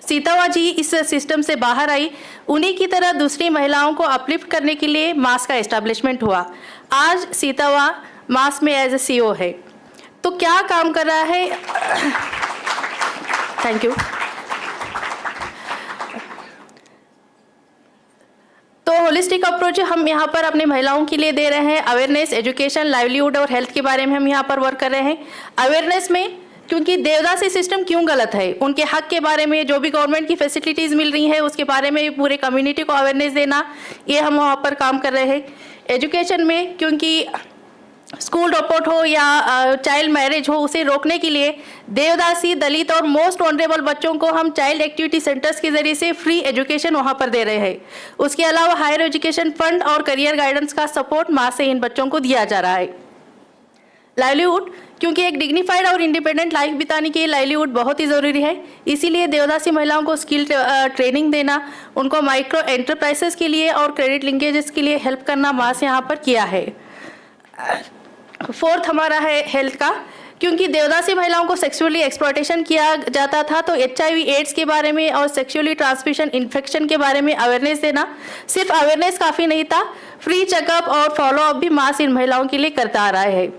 सीतावा जी इस सिस्टम से बाहर आई। उन्हीं की तरह दूसरी महिलाओं को अपलिफ्ट करने के लिए मास का एस्टेब्लिशमेंट हुआ। आज सीतावा मास में एज ए CEO है। तो क्या काम कर रहा है? Thank you. तो होलिस्टिक अप्रोच हम यहाँ पर अपने महिलाओं के लिए दे रहे हैं। अवेयरनेस, एजुकेशन, लाइवलीहुड और हेल्थ के बारे में हम यहाँ पर वर्क कर रहे हैं। अवेयरनेस में क्योंकि देवदासी सिस्टम क्यों गलत है, उनके हक के बारे में, जो भी गवर्नमेंट की फैसिलिटीज़ मिल रही है उसके बारे में पूरे कम्युनिटी को अवेयरनेस देना, ये हम वहाँ पर काम कर रहे हैं। एजुकेशन में, क्योंकि स्कूल ड्रॉप आउट हो या चाइल्ड मैरिज हो, उसे रोकने के लिए देवदासी, दलित और मोस्ट वनरेबल बच्चों को हम चाइल्ड एक्टिविटी सेंटर्स के जरिए से फ्री एजुकेशन वहाँ पर दे रहे हैं। उसके अलावा हायर एजुकेशन फंड और करियर गाइडेंस का सपोर्ट माँ से इन बच्चों को दिया जा रहा है। लाइवलीहुड, क्योंकि एक डिग्निफाइड और इंडिपेंडेंट लाइफ बिताने के लिए लाइवलीहुड बहुत ही ज़रूरी है, इसीलिए देवदासी महिलाओं को स्किल ट्रेनिंग देना, उनको माइक्रो एंटरप्राइजेस के लिए और क्रेडिट लिंकेजेस के लिए हेल्प करना माँ से यहाँ पर किया है। फोर्थ हमारा है हेल्थ का, क्योंकि देवदासी महिलाओं को सेक्सुअली एक्सप्लॉयटेशन किया जाता था, तो HIV एड्स के बारे में और सेक्सुअली ट्रांसमिशन इन्फेक्शन के बारे में अवेयरनेस देना, सिर्फ अवेयरनेस काफ़ी नहीं था, फ्री चेकअप और फॉलोअप भी मास इन महिलाओं के लिए करता आ रहा है।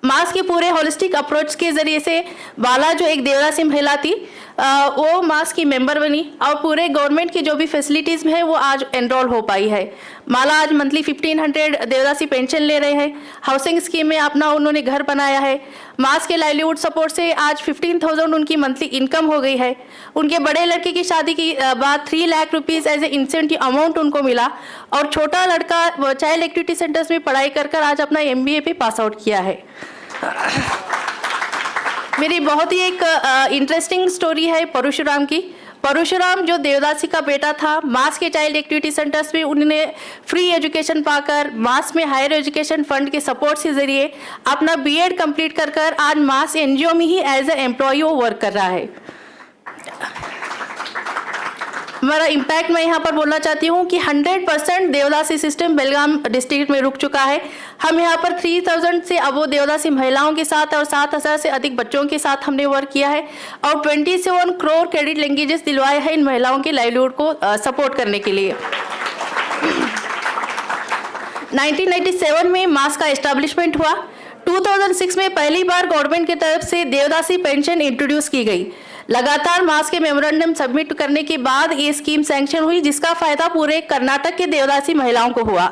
मास के पूरे होलिस्टिक अप्रोच के जरिए से बाला जो एक देवदासी महिला थी वो मास की मेंबर बनी और पूरे गवर्नमेंट की जो भी फैसिलिटीज़ है वो आज एनरोल हो पाई है। माला आज मंथली 1500 देवदासी पेंशन ले रहे हैं, हाउसिंग स्कीम में अपना उन्होंने घर बनाया है। मास के लाइवलीहुड सपोर्ट से आज 15,000 उनकी मंथली इनकम हो गई है। उनके बड़े लड़के की शादी की बाद 3 lakh rupees as a incentive amount उनको मिला और छोटा लड़का चाइल्ड एक्टिविटी सेंटर्स में पढ़ाई कर आज अपना MBA पे पास आउट किया है। मेरी बहुत ही एक इंटरेस्टिंग स्टोरी है परशुराम की। परशुराम जो देवदासी का बेटा था, मास के चाइल्ड एक्टिविटी सेंटर्स में उन्होंने फ्री एजुकेशन पाकर मास में हायर एजुकेशन फंड के सपोर्ट के जरिए अपना BEd कंप्लीट कर आज मास NGO में ही एज ए एम्प्लॉय वो वर्क कर रहा है। हमारा इम्पैक्ट मैं यहाँ पर बोलना चाहती हूँ कि 100% देवदासी सिस्टम बेलगाम डिस्ट्रिक्ट में रुक चुका है। हम यहाँ पर 3000 से अब वो देवदासी महिलाओं के साथ और 7000 से अधिक बच्चों के साथ हमने वर्क किया है और 27 करोड़ क्रेडिट लिंकेजेस दिलवाए हैं इन महिलाओं के लाइवलीहुड को सपोर्ट करने के लिए। 1997 में मास का एस्टेब्लिशमेंट हुआ। 2006 में पहली बार गवर्नमेंट की तरफ से देवदासी पेंशन इंट्रोड्यूस की गई। लगातार मास के मेमोरेंडम सबमिट करने के बाद ये स्कीम सैंक्शन हुई, जिसका फायदा पूरे कर्नाटक के देवदासी महिलाओं को हुआ।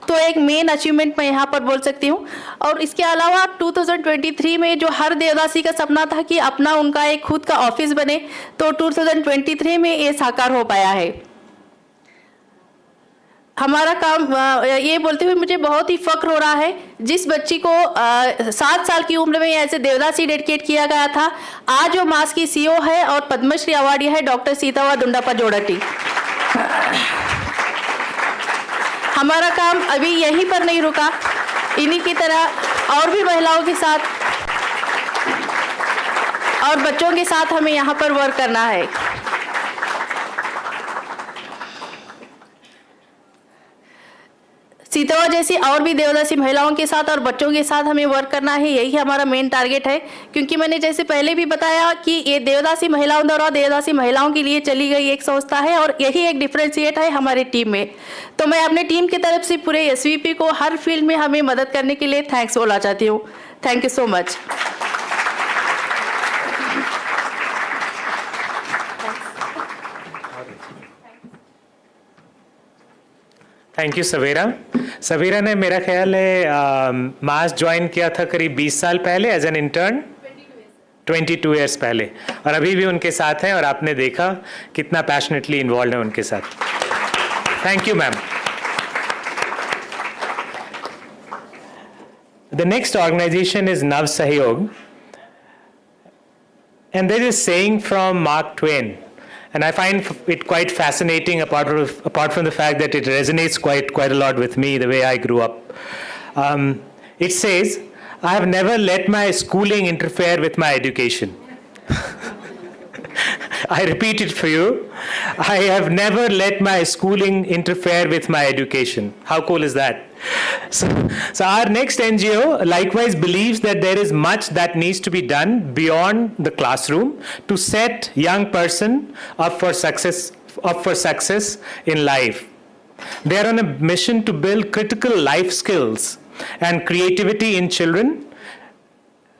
तो एक मेन अचीवमेंट मैं यहाँ पर बोल सकती हूँ। और इसके अलावा 2023 में जो हर देवदासी का सपना था कि अपना उनका एक खुद का ऑफिस बने, तो 2023 में ये साकार हो पाया है। हमारा काम ये बोलते हुए मुझे बहुत ही फख्र हो रहा है, जिस बच्ची को 7 साल की उम्र में ऐसे देवदासी डेडिकेट किया गया था, आज वो मास की CEO है और पद्मश्री अवार्डी है, डॉक्टर सीतावा दुंडापा जोड़टी। हमारा काम अभी यहीं पर नहीं रुका, इन्हीं की तरह और भी महिलाओं के साथ और बच्चों के साथ हमें यहाँ पर वर्क करना है। सीतवा जैसी और भी देवदासी महिलाओं के साथ और बच्चों के साथ हमें वर्क करना है, यही हमारा मेन टारगेट है। क्योंकि मैंने जैसे पहले भी बताया कि ये देवदासी महिलाओं द्वारा देवदासी महिलाओं के लिए चली गई एक संस्था है और यही एक डिफरेंशिएट है हमारी टीम में। तो मैं अपने टीम की तरफ से पूरे SVP को हर फील्ड में हमें मदद करने के लिए थैंक्स बोलना चाहती हूँ। Thank you so much. Thank you Savera. Savera ने मेरा ख्याल है मास ज्वाइन किया था करीब 20 साल पहले एज एन इंटर्न, 22 ईयर्स पहले, और अभी भी उनके साथ हैं और आपने देखा कितना पैशनेटली इन्वॉल्व है उनके साथ। Thank you ma'am. The next organisation is Nav Sahyog, and there is saying from Mark Twain. And I find it quite fascinating, apart from the fact that it resonates quite a lot with me, the way I grew up. It says, I have never let my schooling interfere with my education. I repeat it for you. I have never let my schooling interfere with my education. How cool is that? So our next NGO likewise believes that there is much that needs to be done beyond the classroom to set young person up for success in life. They are on a mission to build critical life skills and creativity in children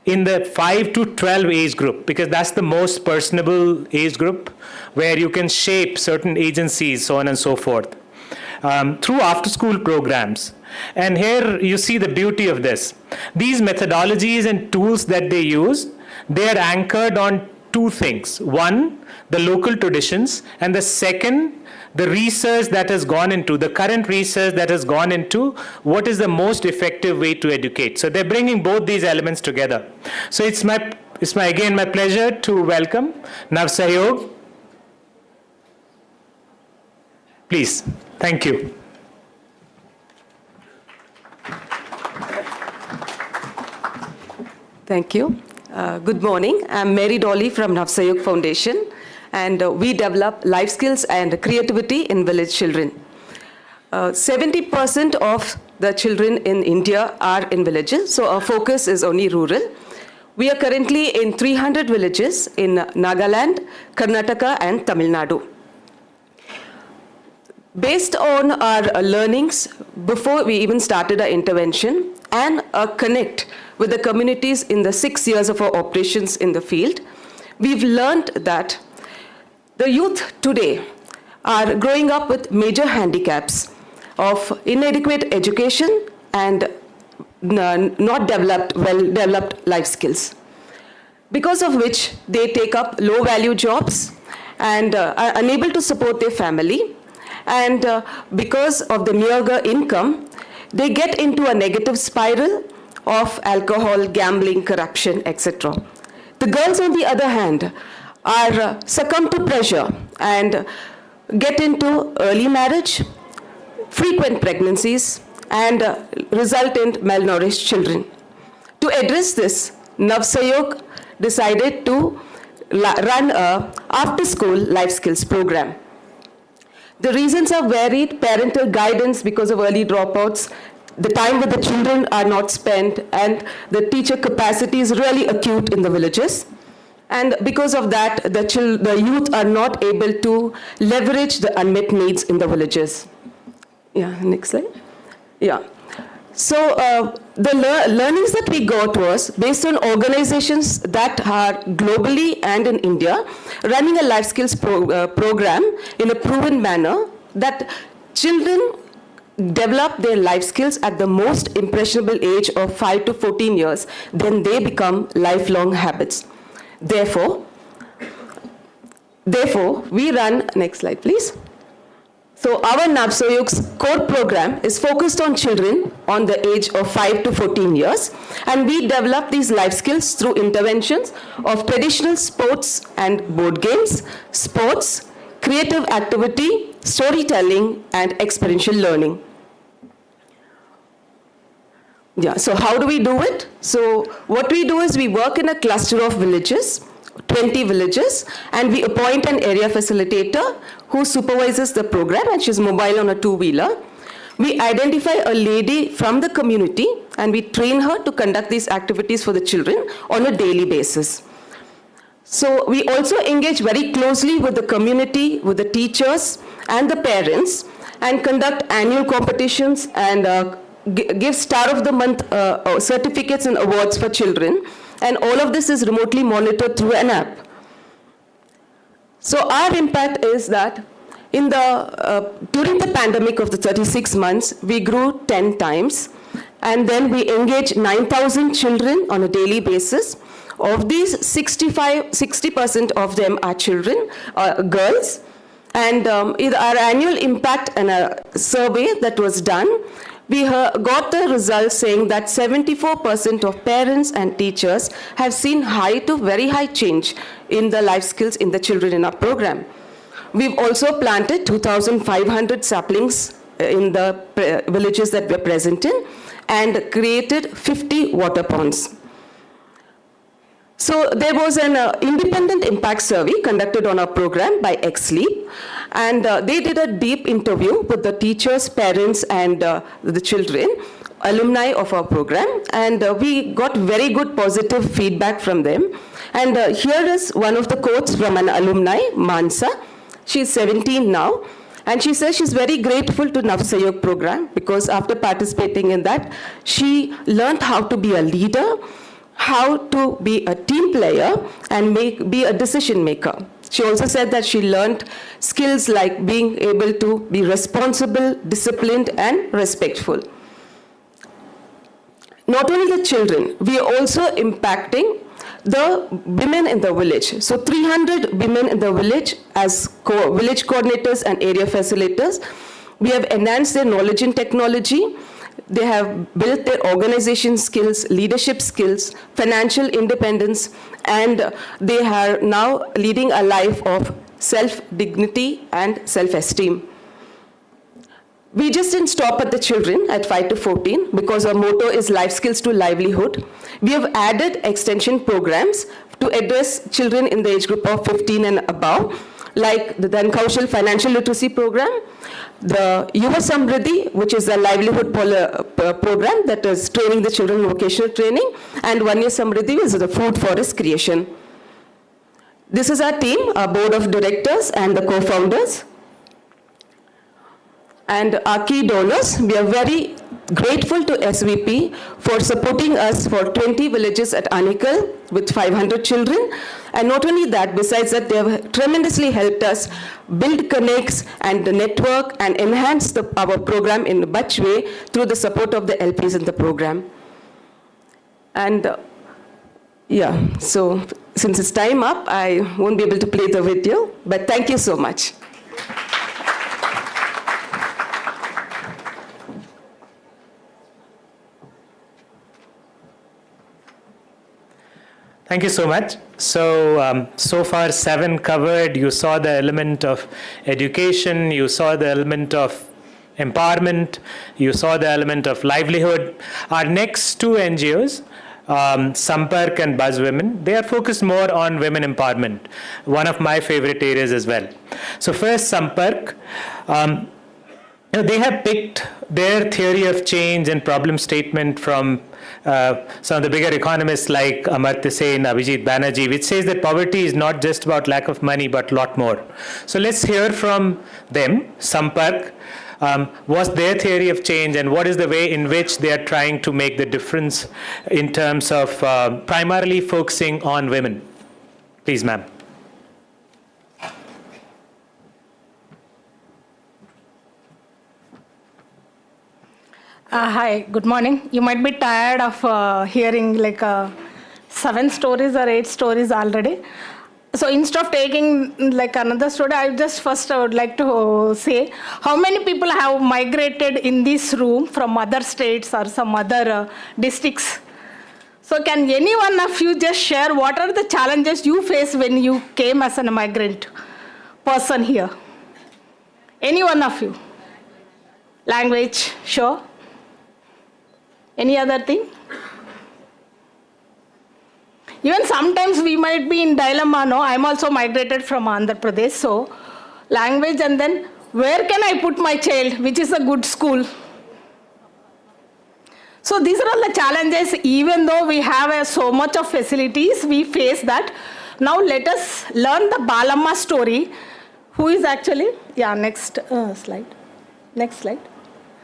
in the 5 to 12 age group, because that's the most personable age group where you can shape certain agencies, so on and so forth, through after-school programs. And here you see the beauty of this. These methodologies and tools that they use they are anchored on two things. One, the local traditions, and the second, the research that has gone into, the current research that has gone into what is the most effective way to educate. So they're bringing both these elements together. So it's again my pleasure to welcome Nav Sahyog. Please, thank you. Thank you. Good morning. I'm Mary Dolly from Nav Sahyog Foundation, and we develop life skills and creativity in village children. 70% of the children in India are in villages, so our focus is only rural. We are currently in 300 villages in Nagaland, Karnataka, and Tamil Nadu. Based on our learnings before we even started our intervention and a connect with the communities in the 6 years of our operations in the field, we've learned that the youth today are growing up with major handicaps of inadequate education and not well-developed life skills, because of which they take up low-value jobs and are unable to support their family. And because of the meager income, they get into a negative spiral of alcohol, gambling, corruption, etc. The girls, on the other hand, are succumb to pressure and get into early marriage, frequent pregnancies, and result in malnourished children. To address this, Nav Sahyog decided to run a after-school life skills program. The reasons are varied: parental guidance because of early dropouts, the time with the children are not spent, and the teacher capacity is really acute in the villages. And because of that, the youth are not able to leverage the unmet needs in the villages. Yeah, next slide. Yeah. So the learnings that we got was based on organizations that are globally and in India running a life skills program in a proven manner, that children develop their life skills at the most impressionable age of 5 to 14 years, then they become lifelong habits. Therefore, we run, next slide please. So our Nav Sahyog's core program is focused on children on the age of 5 to 14 years, and we develop these life skills through interventions of traditional sports and board games, sports, creative activity, storytelling, and experiential learning. Yeah, so how do we do it? So what we do is we work in a cluster of villages, 20 villages, and we appoint an area facilitator who supervises the program, and she's mobile on a two-wheeler. We identify a lady from the community and we train her to conduct these activities for the children on a daily basis. So we also engage very closely with the community, with the teachers and the parents, and conduct annual competitions and give Star of the Month certificates and awards for children. And all of this is remotely monitored through an app. So our impact is that during the pandemic of the 36 months, we grew 10 times. And then we engage 9,000 children on a daily basis. Of these, 60% of them are children, girls. And our annual impact and a survey that was done, we got the results saying that 74% of parents and teachers have seen high to very high change in the life skills in the children in our program. We've also planted 2,500 saplings in the villages that we're present in and created 50 water ponds. So there was an independent impact survey conducted on our program by XLEAP, and they did a deep interview with the teachers, parents, and the children, alumni of our program, and we got very good positive feedback from them. And here is one of the quotes from an alumni, Mansa. She's 17 now, and she says she's very grateful to Nav Sahyog program because after participating in that, she learned how to be a leader, how to be a team player, and be a decision maker. She also said that she learned skills like being able to be responsible, disciplined, and respectful. Not only the children, we are also impacting the women in the village. So 300 women in the village as village coordinators and area facilitators. We have enhanced their knowledge in technology. They have built their organization skills, leadership skills, financial independence, and they are now leading a life of self-dignity and self-esteem. We just didn't stop at the children at 5 to 14 because our motto is life skills to livelihood. We have added extension programs to address children in the age group of 15 and above, like the Dhan Kaushal Financial Literacy Program, the Yuva Samriddhi, which is a livelihood program that is training the children in vocational training, and 1 Year Samriddhi is the food forest creation. This is our team, our board of directors and the co-founders. And our key donors, we are very grateful to SVP for supporting us for 20 villages at Anikal with 500 children. And not only that, besides that, they have tremendously helped us build connects and the network and enhance our program in much way through the support of the LPs in the program. And yeah, so since it's time up, I won't be able to play the video, but thank you so much. Thank you so much. So, so far 7 covered. You saw the element of education, you saw the element of empowerment, you saw the element of livelihood. Our next 2 NGOs, Sampark and Buzz Women, they are focused more on women empowerment, one of my favorite areas as well. So first, Sampark. They have picked their theory of change and problem statement from some of the bigger economists like Amartya Sen, Abhijit Banerjee, which says that poverty is not just about lack of money, but a lot more. So let's hear from them, Sampark. What's their theory of change and what is the way in which they are trying to make the difference in terms of primarily focusing on women? Please, ma'am. Hi, good morning. You might be tired of hearing like 7 stories or 8 stories already. So instead of taking like another story, I would like to say how many people have migrated in this room from other states or some other districts. So can any one of you just share what are the challenges you face when you came as a migrant person here? Any one of you? Language, sure. Any other thing? Even sometimes we might be in dilemma, no? I'm also migrated from Andhra Pradesh, so language and then where can I put my child, which is a good school? So these are all the challenges, even though we have so much of facilities, we face that. Now let us learn the Balamma story. Who is actually, yeah, next slide. Next slide.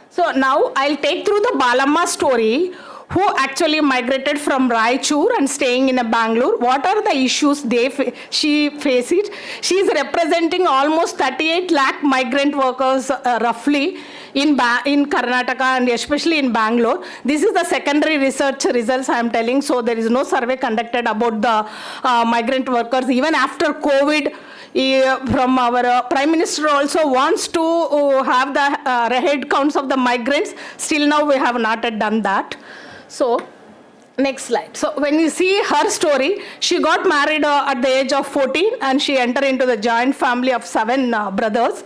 So now I'll take through the Balamma story, who actually migrated from Raichur and staying in Bangalore. What are the issues she faces? She is representing almost 38 lakh migrant workers roughly in Karnataka and especially in Bangalore. This is the secondary research results I am telling. So there is no survey conducted about the migrant workers. Even after COVID, from our Prime Minister also wants to have the head counts of the migrants. Still now we have not done that. So, next slide. So, when you see her story, she got married at the age of 14 and she entered into the joint family of 7 brothers.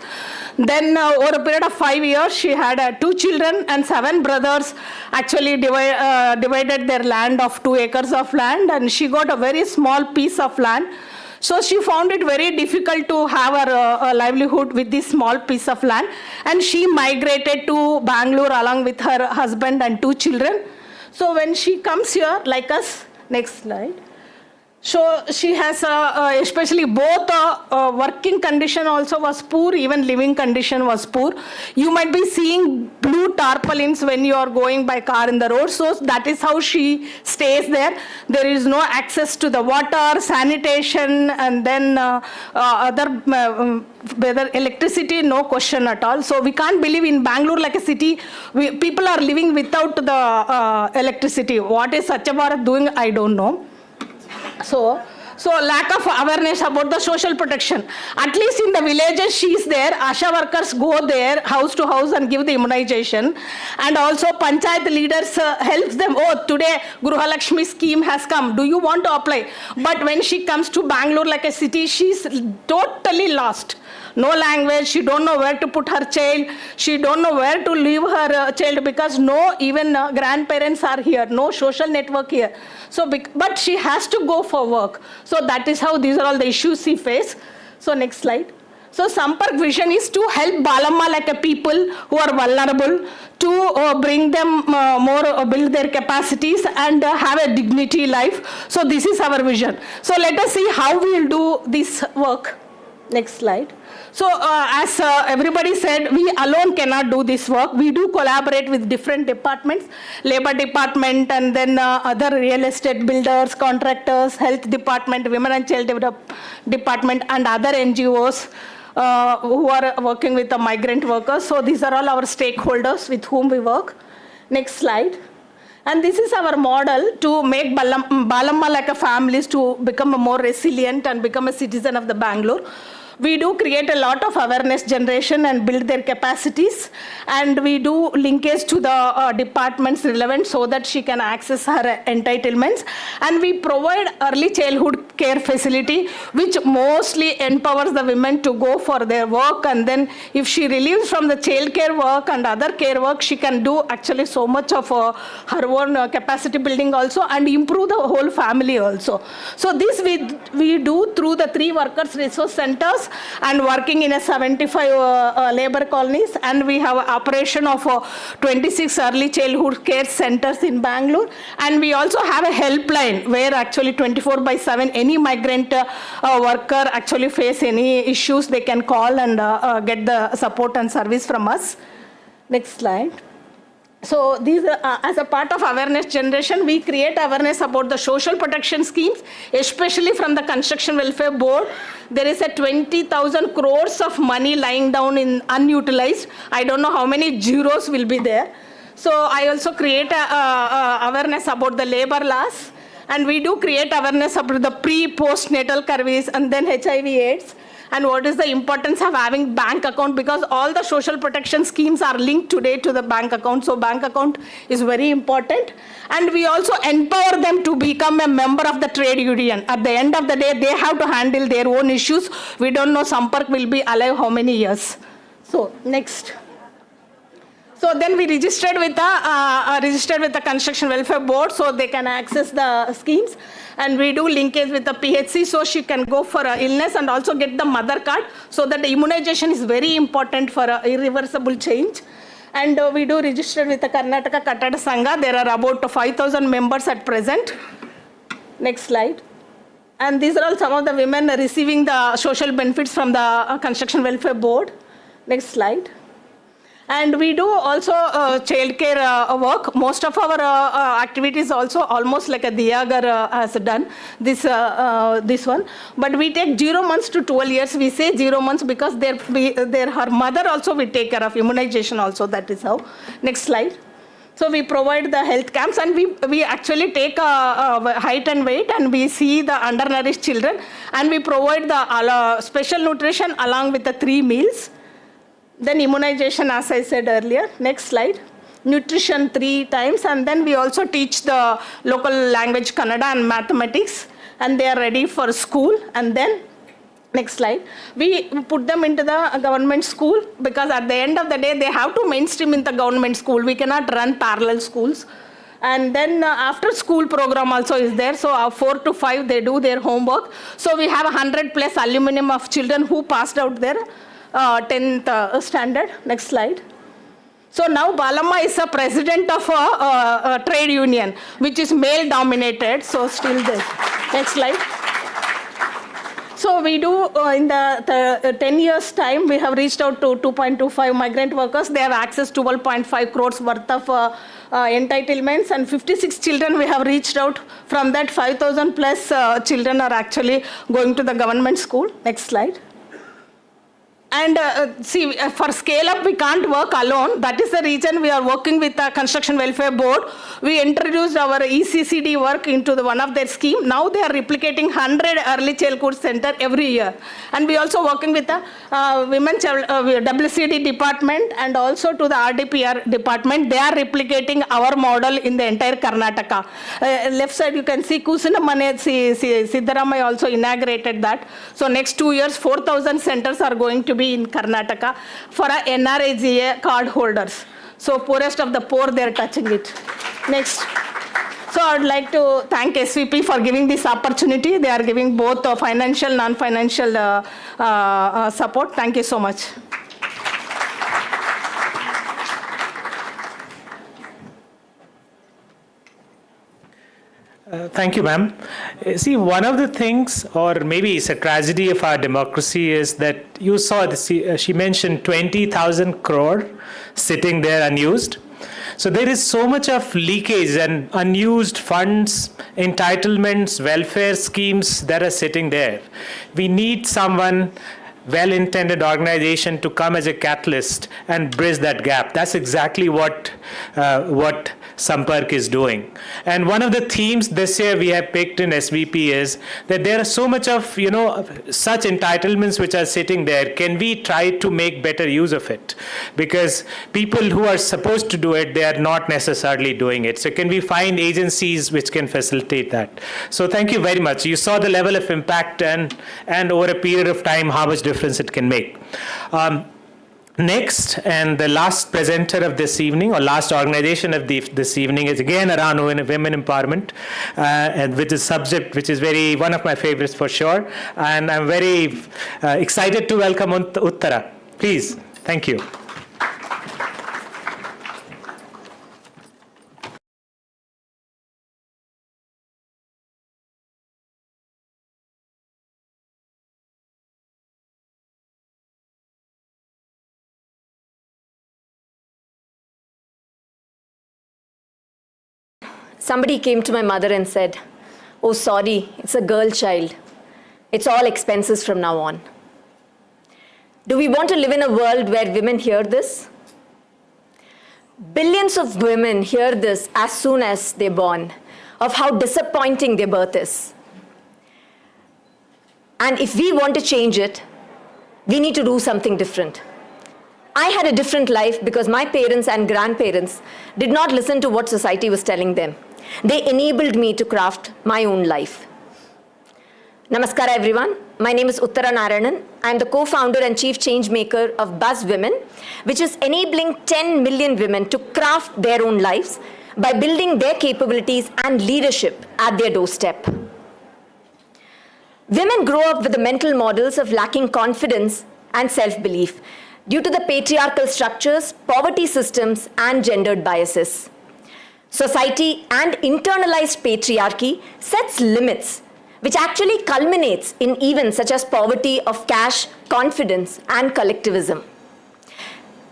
Then over a period of 5 years, she had 2 children and 7 brothers actually divided their land of 2 acres of land and she got a very small piece of land. So she found it very difficult to have a livelihood with this small piece of land and she migrated to Bangalore along with her husband and 2 children. So when she comes here, like us, next slide. So she has especially both working condition also was poor, even living condition was poor. You might be seeing blue tarpaulins when you are going by car in the road. So that is how she stays there. There is no access to the water, sanitation, and then whether electricity, no question at all. So we can't believe in Bangalore like a city, people are living without the electricity. What is Swachh Bharat doing, I don't know. So lack of awareness about the social protection. At least in the villages, she is there. Asha workers go there house to house and give the immunization. And also Panchayat leaders helps them. Oh, today Gruha Lakshmi scheme has come. Do you want to apply? But when she comes to Bangalore like a city, she's totally lost. No language, she don't know where to put her child, she don't know where to leave her child because no even grandparents are here, no social network here. So, but she has to go for work. So that is how these are all the issues she faces. So next slide. So Sampark vision is to help Balamma like a people who are vulnerable to bring them more, build their capacities and have a dignity life. So this is our vision. So let us see how we will do this work. Next slide. So as everybody said, we alone cannot do this work. We do collaborate with different departments, labor department and then other real estate builders, contractors, health department, women and child department and other NGOs who are working with the migrant workers. So these are all our stakeholders with whom we work. Next slide. And this is our model to make Balamma like a families to become more resilient and become a citizen of the Bangalore. We do create a lot of awareness generation and build their capacities, and we do linkage to the departments relevant so that she can access her entitlements. And we provide early childhood care facility, which mostly empowers the women to go for their work, and then if she relieves from the child care work and other care work, she can do actually so much of her own capacity building also and improve the whole family also. So this we do through the 3 workers resource centers and working in a 75 labor colonies, and we have operation of 26 early childhood care centers in Bangalore, and we also have a helpline where actually 24/7 any migrant worker actually face any issues, they can call and get the support and service from us. Next slide. So these, as a part of awareness generation, we create awareness about the social protection schemes, especially from the Construction Welfare Board. There is a 20,000 crores of money lying down in unutilized. I don't know how many zeros will be there. So I also create awareness about the labor laws, and we do create awareness about the pre-postnatal curves and then HIV/AIDS. And what is the importance of having bank account, because all the social protection schemes are linked today to the bank account. So bank account is very important. And we also empower them to become a member of the trade union. At the end of the day, they have to handle their own issues. We don't know Sampark will be alive how many years. So next. So then we registered with the Construction Welfare Board so they can access the schemes. And we do linkage with the PHC so she can go for illness and also get the mother card, so that the immunization is very important for irreversible change. And we do register with the Karnataka Kattada Sangha. There are about 5,000 members at present. Next slide. And these are all some of the women receiving the social benefits from the Construction Welfare Board. Next slide. And we do also child care work. Most of our activities also almost like a Diyagar has done this one. But we take 0 months to 12 years. We say 0 months because her mother also we take care of immunization also. That is how. Next slide. So we provide the health camps, and we actually take height and weight, and we see the undernourished children, and we provide the special nutrition along with the 3 meals. Then immunization, as I said earlier. Next slide. Nutrition 3 times, and then we also teach the local language Kannada and mathematics, and they are ready for school. And then, next slide, we put them into the government school, because at the end of the day, they have to mainstream in the government school. We cannot run parallel schools. And then after school program also is there. So 4 to 5, they do their homework. So we have 100+ aluminium of children who passed out their 10th standard. Next slide. So now Balamma is a president of a trade union, which is male dominated. So still there. Next slide. So we do, in the 10 years time, we have reached out to 2.25 migrant workers. They have access to 12.5 crores worth of entitlements, and 56 children we have reached out. From that, 5,000+ children are actually going to the government school. Next slide. And see, for scale up, we can't work alone. That is the reason we are working with the Construction Welfare Board. We introduced our ECCD work into one of their scheme. Now they are replicating 100 early childhood center every year. And we also working with the Women's WCD department and also to the RDPR department. They are replicating our model in the entire Karnataka. Left side, you can see Kusunamane Siddaramaiah also inaugurated that. So next 2 years, 4,000 centers are going to be in Karnataka for a NRAGA card holders. So poorest of the poor, they are touching it. Next. So I would like to thank SVP for giving this opportunity. They are giving both financial, non-financial support. Thank you so much. Thank you, ma'am. See, one of the things, or maybe it's a tragedy of our democracy, is that you saw this, she mentioned 20,000 crore sitting there unused. So there is so much of leakage and unused funds, entitlements, welfare schemes that are sitting there. We need someone, well-intended organization to come as a catalyst and bridge that gap. That's exactly what Sampark is doing. And one of the themes this year we have picked in SVP is that there are so much of, such entitlements which are sitting there. Can we try to make better use of it? Because people who are supposed to do it, they are not necessarily doing it. So can we find agencies which can facilitate that? So thank you very much. You saw the level of impact and over a period of time how much difference it can make. Next, and the last presenter of this evening, or last organization of this evening, is again around women empowerment, and with a subject which is one of my favorites for sure. And I'm very excited to welcome Uttara. Please, thank you. Somebody came to my mother and said, "Oh, sorry, it's a girl child. It's all expenses from now on." Do we want to live in a world where women hear this? Billions of women hear this as soon as they're born, of how disappointing their birth is. And if we want to change it, we need to do something different. I had a different life because my parents and grandparents did not listen to what society was telling them. They enabled me to craft my own life. Namaskara everyone. My name is Uttara Narayanan. I am the co-founder and chief change maker of Buzz Women, which is enabling 10 million women to craft their own lives by building their capabilities and leadership at their doorstep. Women grow up with the mental models of lacking confidence and self-belief due to the patriarchal structures, poverty systems, and gendered biases. Society and internalized patriarchy sets limits, which actually culminates in events such as poverty of cash, confidence, and collectivism.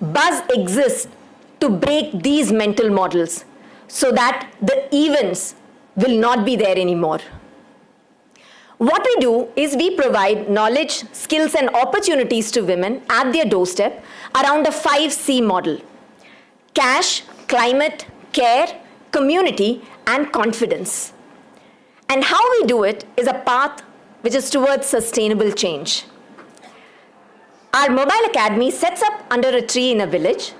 Buzz exists to break these mental models so that the events will not be there anymore. What we do is we provide knowledge, skills, and opportunities to women at their doorstep around a 5C model: cash, climate, care, community, and confidence. And how we do it is a path which is towards sustainable change. Our mobile academy sets up under a tree in a village,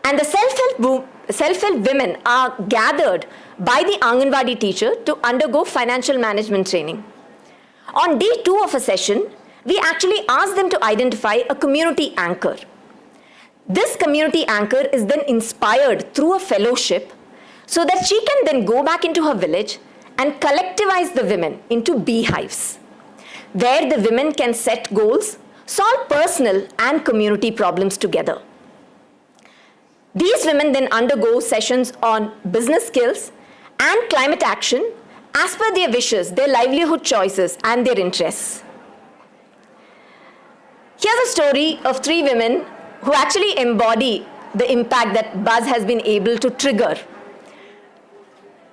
and the self-help women are gathered by the Anganwadi teacher to undergo financial management training. On day 2 of a session, we actually ask them to identify a community anchor. This community anchor is then inspired through a fellowship so that she can then go back into her village and collectivize the women into beehives, where the women can set goals, solve personal and community problems together. These women then undergo sessions on business skills and climate action as per their wishes, their livelihood choices, and their interests. Here's a story of 3 women who actually embody the impact that Buzz has been able to trigger.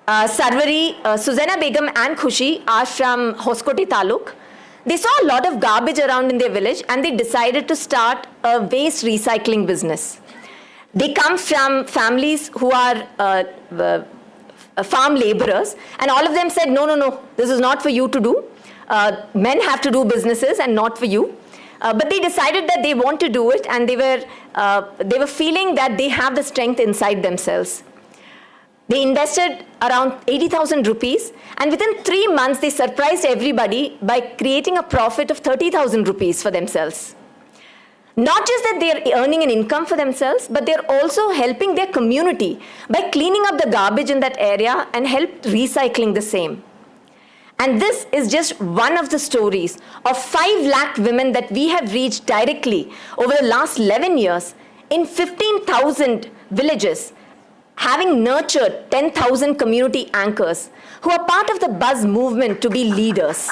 Sarvari, Suzaina Begum, and Khushi are from Hoskote Taluk. They saw a lot of garbage around in their village and they decided to start a waste recycling business. They come from families who are farm laborers, and all of them said, no, this is not for you to do. Men have to do businesses and not for you. But they decided that they want to do it, and they were feeling that they have the strength inside themselves. They invested around 80,000 rupees, and within 3 months, they surprised everybody by creating a profit of 30,000 rupees for themselves. Not just that they're earning an income for themselves, but they're also helping their community by cleaning up the garbage in that area and help recycling the same. And this is just one of the stories of 5 lakh women that we have reached directly over the last 11 years in 15,000 villages, having nurtured 10,000 community anchors who are part of the Buzz movement to be leaders.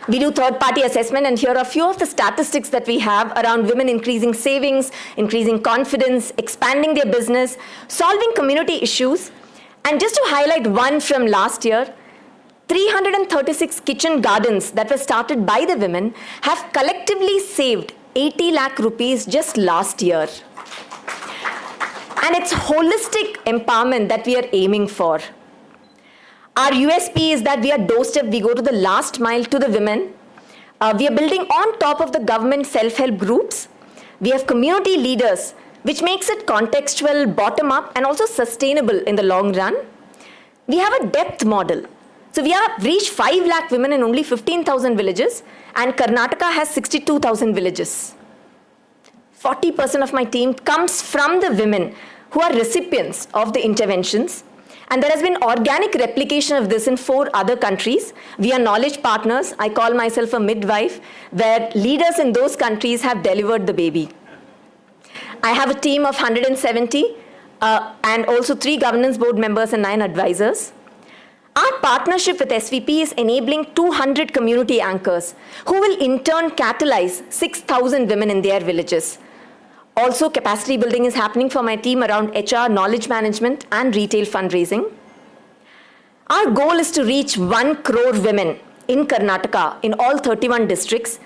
We do third-party assessment, and here are a few of the statistics that we have around women increasing savings, increasing confidence, expanding their business, solving community issues. And just to highlight one from last year, 336 kitchen gardens that were started by the women have collectively saved 80 lakh rupees just last year. And it's holistic empowerment that we are aiming for. Our USP is that we are doorstep, we go to the last mile to the women. We are building on top of the government self-help groups. We have community leaders, which makes it contextual, bottom-up, and also sustainable in the long run. We have a depth model. So we have reached 5 lakh women in only 15,000 villages, and Karnataka has 62,000 villages. 40% of my team comes from the women who are recipients of the interventions. And there has been organic replication of this in 4 other countries. We are knowledge partners. I call myself a midwife, where leaders in those countries have delivered the baby. I have a team of 170 and also 3 governance board members and 9 advisors. Our partnership with SVP is enabling 200 community anchors who will in turn catalyze 6,000 women in their villages. Also, capacity building is happening for my team around HR, knowledge management, and retail fundraising. Our goal is to reach 1 crore women in Karnataka in all 31 districts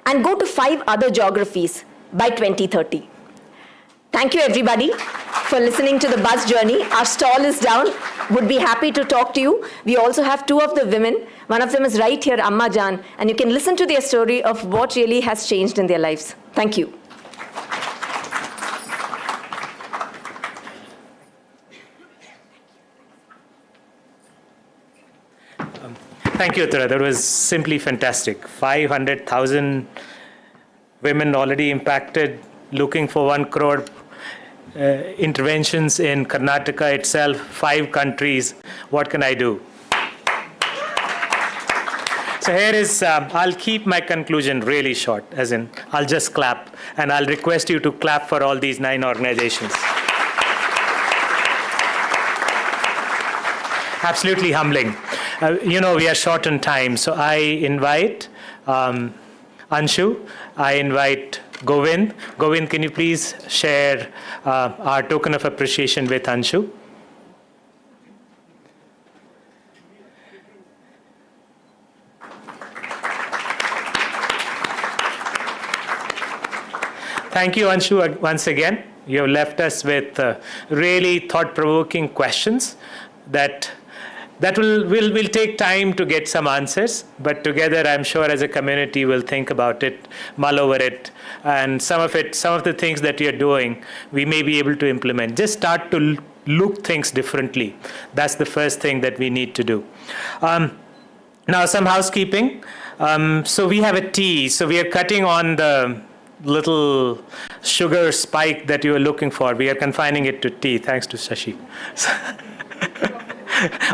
and go to 5 other geographies by 2030. Thank you, everybody, for listening to the Buzz Journey. Our stall is down. Would be happy to talk to you. We also have 2 of the women. One of them is right here, Amma Jan, and you can listen to their story of what really has changed in their lives. Thank you. Thank you, Uttara. That was simply fantastic. 500,000 women already impacted, looking for 1 crore interventions in Karnataka itself, 5 countries. What can I do? So here is, I'll keep my conclusion really short, as in, I'll just clap, and I'll request you to clap for all these 9 organizations. Absolutely humbling. We are short on time, so I invite Anshu, I invite Govind. Govind, can you please share our token of appreciation with Anshu? Thank you, Anshu, once again. You have left us with really thought-provoking questions that will take time to get some answers, but together I'm sure as a community we'll think about it, mull over it, and some of the things that you're doing, we may be able to implement. Just start to look things differently. That's the first thing that we need to do. Now some housekeeping. So we have a tea, so we are cutting on the little sugar spike that you were looking for. We are confining it to tea, thanks to Shashi.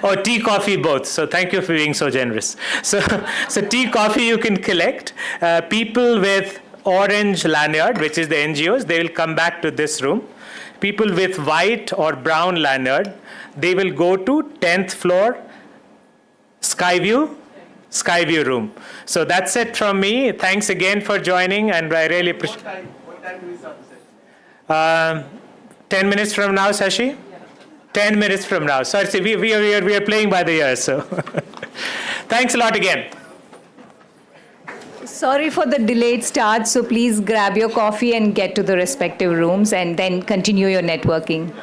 Or tea, coffee, both. So thank you for being so generous. So tea, coffee you can collect. People with orange lanyard, which is the NGOs, they will come back to this room. People with white or brown lanyard, they will go to 10th floor, Skyview room. So that's it from me. Thanks again for joining, and I really appreciate. What time do we start the session? 10 minutes from now, Sashi? 10 minutes from now. Sorry, we are playing by the ear, so. Thanks a lot again. Sorry for the delayed start, so please grab your coffee and get to the respective rooms and then continue your networking.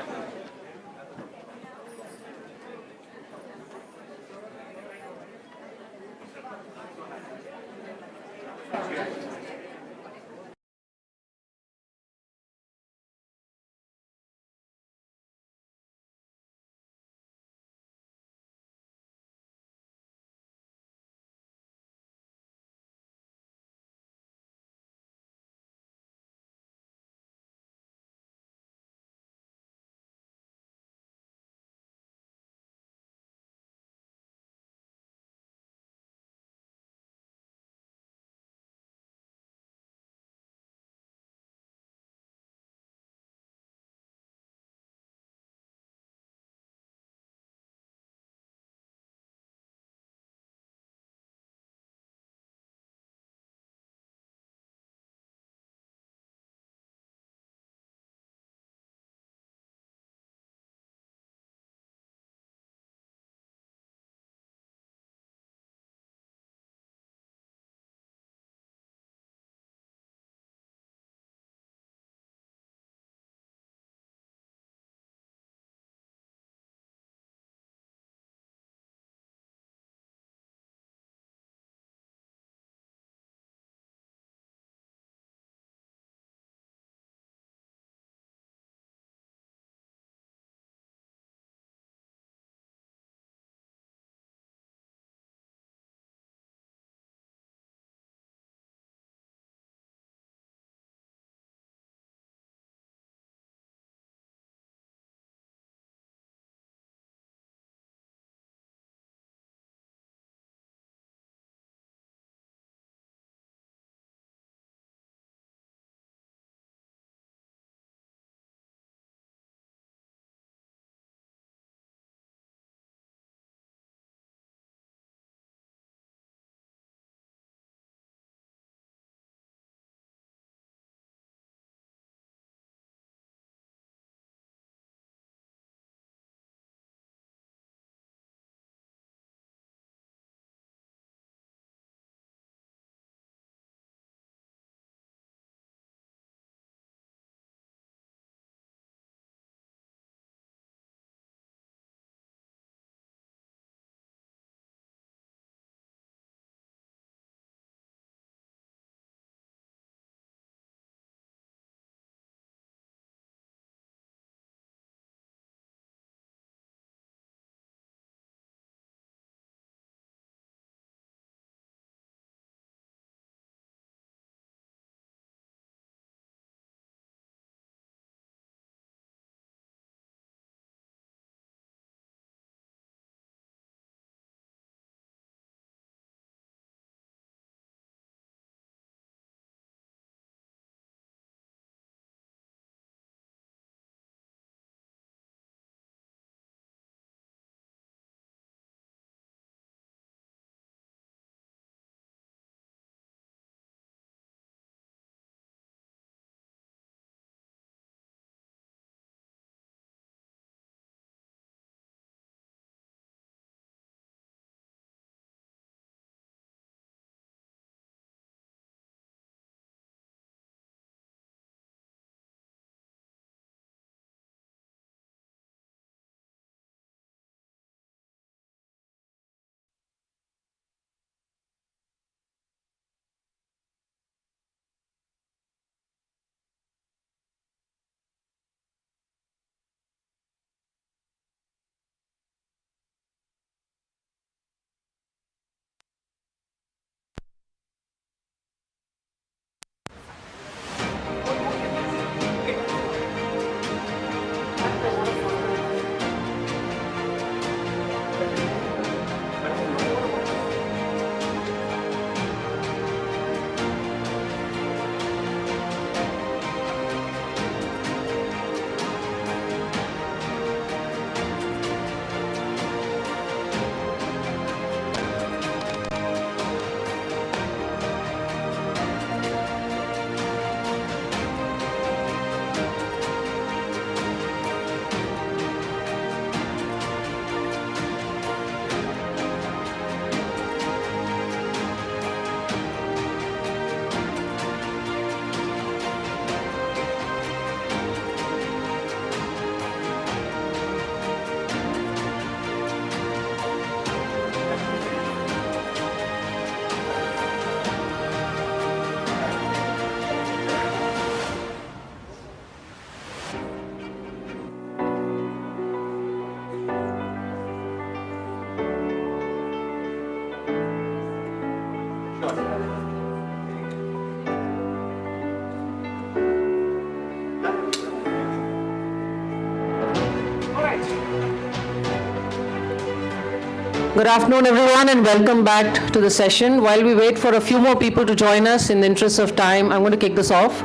Good afternoon, everyone, and welcome back to the session. While we wait for a few more people to join us, in the interest of time, I'm going to kick this off.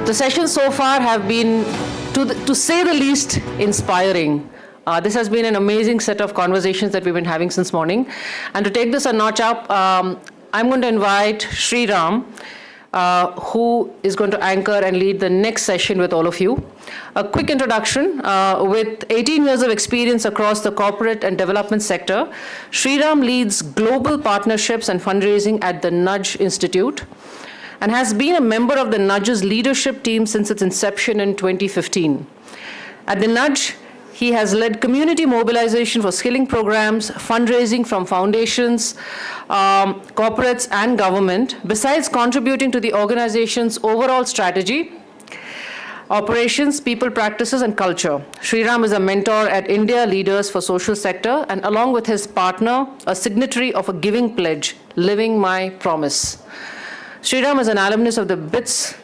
The sessions so far have been, to say the least, inspiring. This has been an amazing set of conversations that we've been having since morning. And to take this a notch up, I'm going to invite Sriram, who is going to anchor and lead the next session with all of you. A quick introduction. With 18 years of experience across the corporate and development sector, Sriram leads global partnerships and fundraising at the Nudge Institute and has been a member of the Nudge's leadership team since its inception in 2015. At the Nudge, he has led community mobilization for skilling programs, fundraising from foundations, corporates, and government, besides contributing to the organization's overall strategy, operations, people practices, and culture. Sriram is a mentor at India Leaders for Social Sector, and along with his partner, a signatory of a giving pledge, Living My Promise. Sriram is an alumnus of the BITS,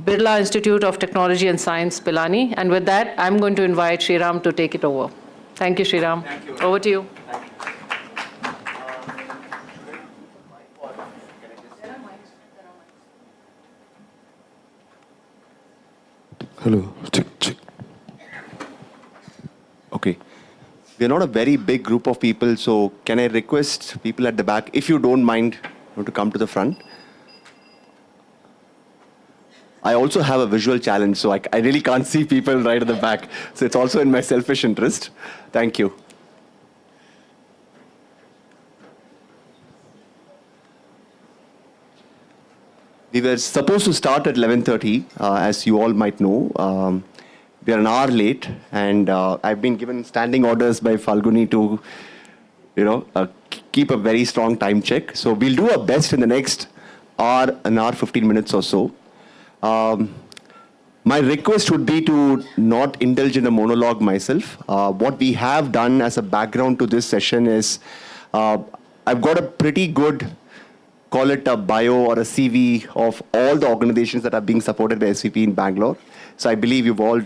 Birla Institute of Technology and Science, Pilani. And with that, I'm going to invite Sriram to take it over. Thank you, Sriram. Thank you. Over to you. Hello. Check. Okay. We're not a very big group of people, so can I request people at the back, if you don't mind, to come to the front? I also have a visual challenge, so I really can't see people right at the back. So it's also in my selfish interest. Thank you. We were supposed to start at 11:30, as you all might know. We are an hour late, and I've been given standing orders by Falguni to, keep a very strong time check. So we'll do our best in the next hour, an hour, 15 minutes or so. My request would be to not indulge in a monologue myself. What we have done as a background to this session is I've got a pretty good, call it a bio or a CV of all the organizations that are being supported by SVP in Bangalore. So I believe you've all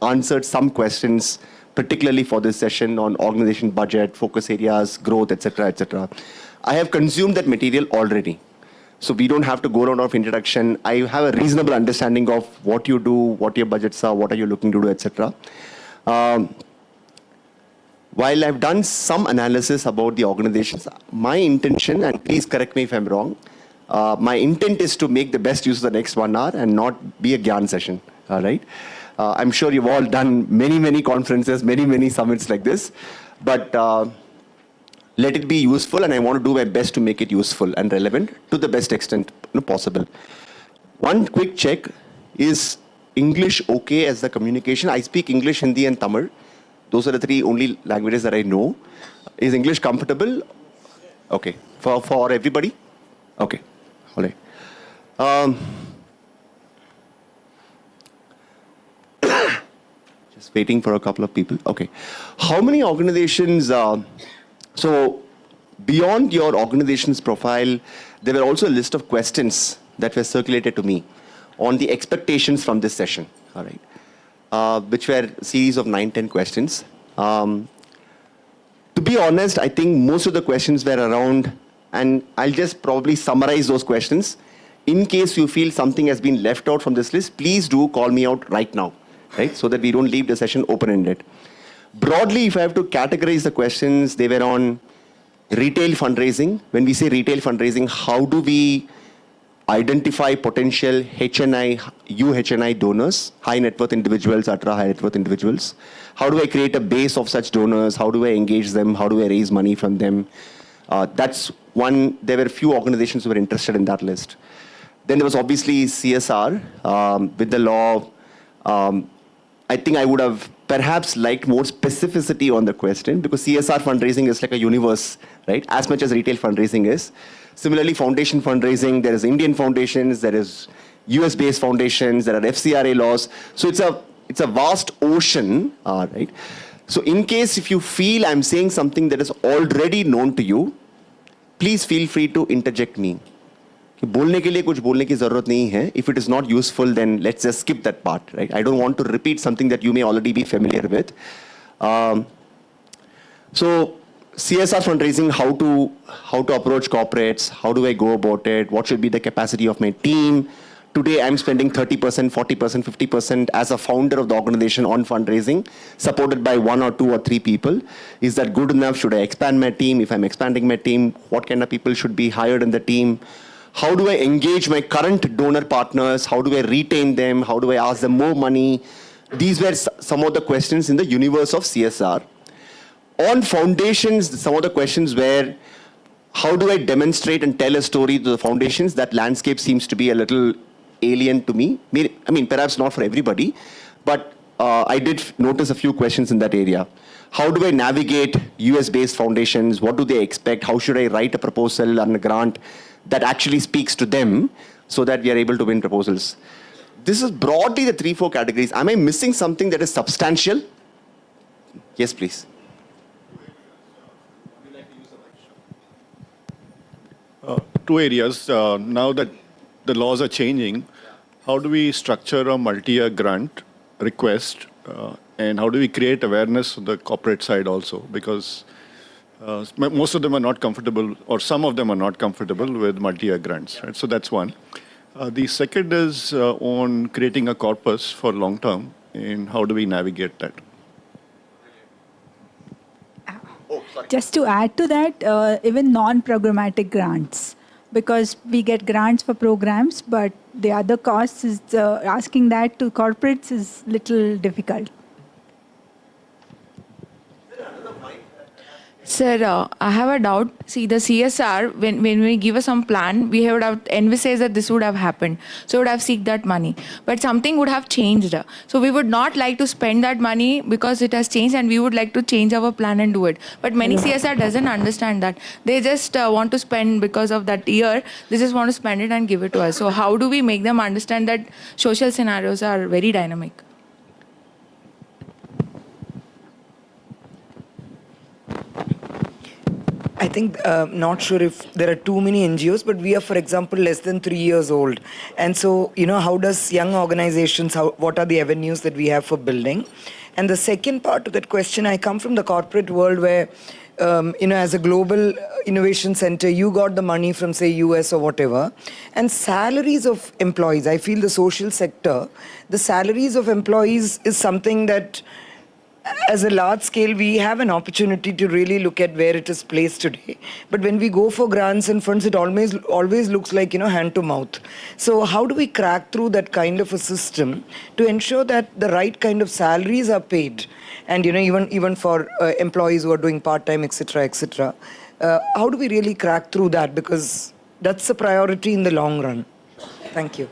answered some questions, particularly for this session on organization budget, focus areas, growth, etc., etc. I have consumed that material already. So we don't have to go around of introduction. I have a reasonable understanding of what you do, what your budgets are, what are you looking to do, etc. While I've done some analysis about the organizations, my intention, and please correct me if I'm wrong, my intent is to make the best use of the next 1 hour and not be a Gyan session, all right? I'm sure you've all done many conferences, many summits like this, but let it be useful, and I want to do my best to make it useful and relevant to the best extent possible. One quick check, is English okay as the communication? I speak English, Hindi, and Tamil. Those are the 3 only languages that I know. Is English comfortable? Okay. For everybody? Okay. All right. Just waiting for a couple of people. Okay. How many organizations... So beyond your organization's profile, there were also a list of questions that were circulated to me on the expectations from this session, all right, which were a series of 9-10 questions. To be honest, I think most of the questions were around, and I'll just probably summarize those questions. In case you feel something has been left out from this list, please do call me out right now, right, so that we don't leave the session open-ended. Broadly, if I have to categorize the questions, they were on retail fundraising. When we say retail fundraising, how do we identify potential UHNI donors, high net worth individuals, ultra high net worth individuals? How do I create a base of such donors? How do I engage them? How do I raise money from them? That's one. There were a few organizations who were interested in that list. Then there was obviously CSR with the law. I think I would have perhaps liked more specificity on the question, because CSR fundraising is like a universe, right? As much as retail fundraising is. Similarly, foundation fundraising, there is Indian foundations, there is US-based foundations, there are FCRA laws. So it's a vast ocean, right? So in case if you feel I'm saying something that is already known to you, please feel free to interject me. बोलने के लिए कुछ बोलने की जरूरत नहीं है. If it is not useful, then let's just skip that part, right? I don't want to repeat something that you may already be familiar with. So CSR fundraising, how to approach corporates, how do I go about it, what should be the capacity of my team. Today I'm spending 30%, 40%, 50% as a founder of the organization on fundraising, supported by 1 or 2 or 3 people. Is that good enough? Should I expand my team? If I'm expanding my team, what kind of people should be hired in the team? How do I engage my current donor partners? How do I retain them? How do I ask them more money? These were some of the questions in the universe of CSR. On foundations, some of the questions were, how do I demonstrate and tell a story to the foundations? That landscape seems to be a little alien to me. I mean, perhaps not for everybody, but I did notice a few questions in that area. How do I navigate US-based foundations? What do they expect? How should I write a proposal and a grant that actually speaks to them so that we are able to win proposals? This is broadly the 3-4 categories. Am I missing something that is substantial? Yes, please. Two areas. Now that the laws are changing, how do we structure a multi-year grant request, and how do we create awareness on the corporate side also? Because most of them are not comfortable, or some of them are not comfortable with multi-year grants. Right? So that's one. The second is on creating a corpus for long term, and how do we navigate that? Just to add to that, even non-programmatic grants, because we get grants for programs, but the other costs is asking that to corporates is little difficult. Sir, I have a doubt. See, the CSR, when we give us some plan, we would have envisaged that this would have happened. So we would have seeked that money. But something would have changed. So we would not like to spend that money because it has changed, and we would like to change our plan and do it. But many CSR doesn't understand that. They just want to spend because of that year. They just want to spend it and give it to us. So how do we make them understand that social scenarios are very dynamic? I think, not sure if there are too many NGOs, but we are, for example, less than 3 years old. And so, how does young organizations, what are the avenues that we have for building? And the second part to that question, I come from the corporate world where, as a global innovation center, you got the money from, say, US or whatever. And salaries of employees, I feel the social sector, the salaries of employees is something that, as a large scale, we have an opportunity to really look at where it is placed today. But when we go for grants and funds, it always looks like, hand to mouth. So how do we crack through that kind of a system to ensure that the right kind of salaries are paid? And, even for employees who are doing part-time, etc., how do we really crack through that? Because that's a priority in the long run. Thank you.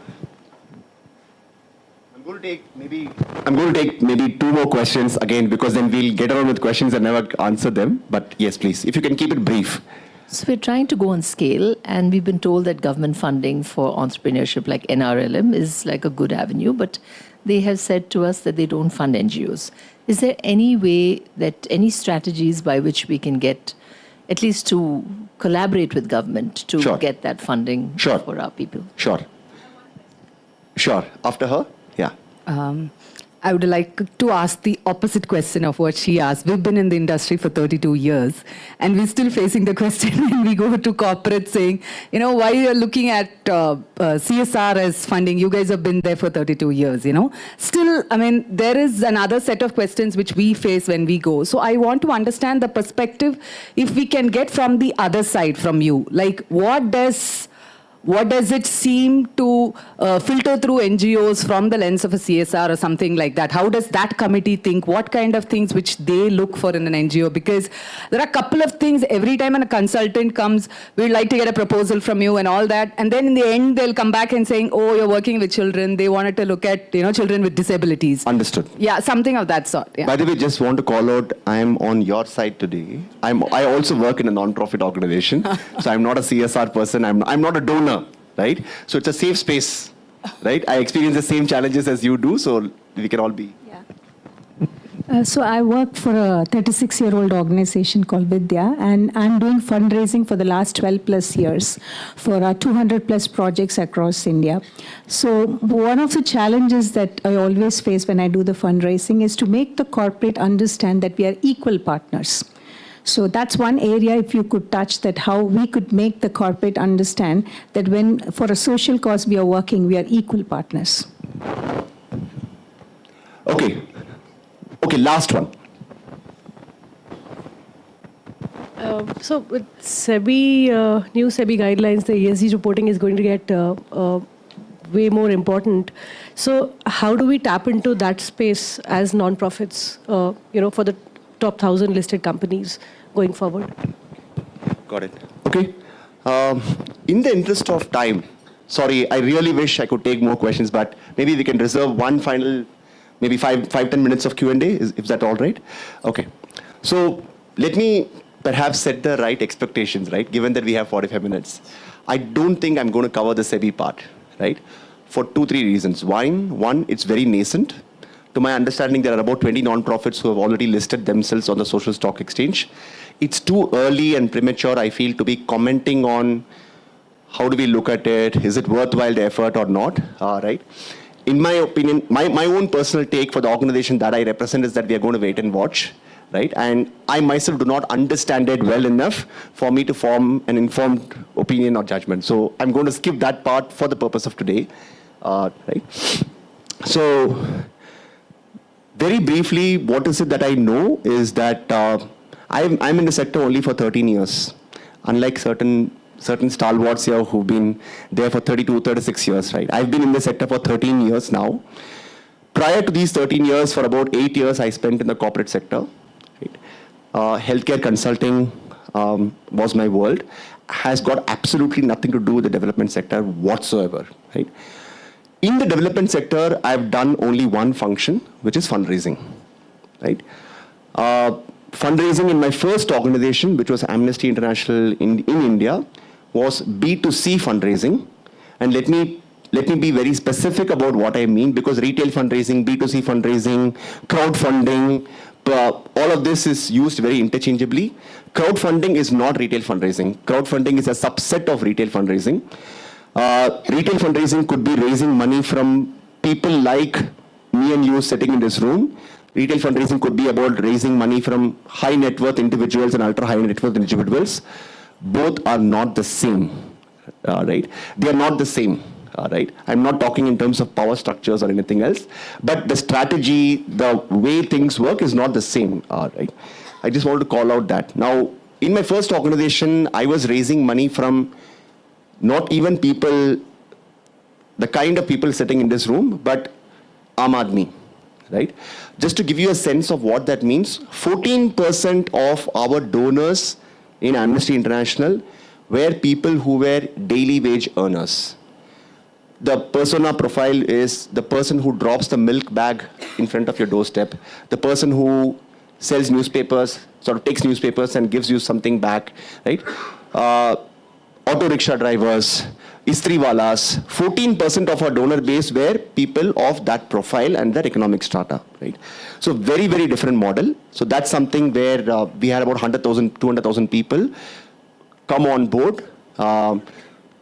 I'm going to take maybe 2 more questions again, because then we'll get around with questions and never answer them. But yes, please, if you can keep it brief. So we're trying to go on scale, and we've been told that government funding for entrepreneurship like NRLM is like a good avenue, but they have said to us that they don't fund NGOs. Is there any way any strategies by which we can get, at least to collaborate with government to get that funding for our people? Sure. After her? Yeah. I would like to ask the opposite question of what she asked. We've been in the industry for 32 years, and we're still facing the question when we go to corporate saying, why you're looking at CSR as funding? You guys have been there for 32 years, Still, there is another set of questions which we face when we go. So I want to understand the perspective, if we can get from the other side from you. Like, what does it seem to filter through NGOs from the lens of a CSR or something like that? How does that committee think? What kind of things which they look for in an NGO? Because there are a couple of things every time when a consultant comes, we'd like to get a proposal from you and all that. And then in the end, they'll come back and saying, oh, you're working with children. They wanted to look at, children with disabilities. Understood. Yeah, something of that sort. Yeah. By the way, just want to call out, I am on your side today. I also work in a non-profit organization. So I'm not a CSR person. I'm not a donor. Right? So it's a safe space, right? I experience the same challenges as you do, so we can all be. So I work for a 36-year-old organization called Vidya, and I'm doing fundraising for the last 12 plus years for our 200 plus projects across India. So one of the challenges that I always face when I do the fundraising is to make the corporate understand that we are equal partners. So that's one area, if you could touch that, how we could make the corporate understand that when for a social cause we are working, we are equal partners. Okay. Okay, last one. So with SEBI, new SEBI guidelines, the ESG reporting is going to get way more important. So how do we tap into that space as non-profits, for the top 1,000 listed companies going forward? Got it. Okay. In the interest of time, sorry, I really wish I could take more questions, but maybe we can reserve one final, maybe 5-10 minutes of Q&A, if that's all right? Okay. So let me perhaps set the right expectations, right? Given that we have 45 minutes. I don't think I'm going to cover the SEBI part, right? For 2-3 reasons. One, it's very nascent. To my understanding, there are about 20 non-profits who have already listed themselves on the social stock exchange. It's too early and premature, I feel, to be commenting on how do we look at it, is it worthwhile the effort or not, right? In my opinion, my own personal take for the organization that I represent is that we are going to wait and watch, right? And I myself do not understand it well enough for me to form an informed opinion or judgment. So I'm going to skip that part for the purpose of today, right? So very briefly, what is it that I know is that I'm in the sector only for 13 years, unlike certain stalwarts here who've been there for 32, 36 years, right? I've been in the sector for 13 years now. Prior to these 13 years, for about 8 years, I spent in the corporate sector. Right? Healthcare consulting was my world. Has got absolutely nothing to do with the development sector whatsoever, right? In the development sector, I've done only one function, which is fundraising, right? Fundraising in my first organization, which was Amnesty International in India, was B2C fundraising. And let me be very specific about what I mean, because retail fundraising, B2C fundraising, crowdfunding, all of this is used very interchangeably. Crowdfunding is not retail fundraising. Crowdfunding is a subset of retail fundraising. Retail fundraising could be raising money from people like me and you sitting in this room. Retail fundraising could be about raising money from high net worth individuals and ultra high net worth individuals. Both are not the same, right? They are not the same, right? I'm not talking in terms of power structures or anything else, but the strategy, the way things work is not the same, right? I just wanted to call out that. Now, in my first organization, I was raising money from not even people, the kind of people sitting in this room, but Aam Aadmi, right? Just to give you a sense of what that means, 14% of our donors in Amnesty International were people who were daily wage earners. The persona profile is the person who drops the milk bag in front of your doorstep, the person who sells newspapers, sort of takes newspapers and gives you something back, right? Auto rickshaw drivers, istriwalas, 14% of our donor base were people of that profile and that economic strata, right? So very, very different model. So that's something where we had about 100,000, 200,000 people come on board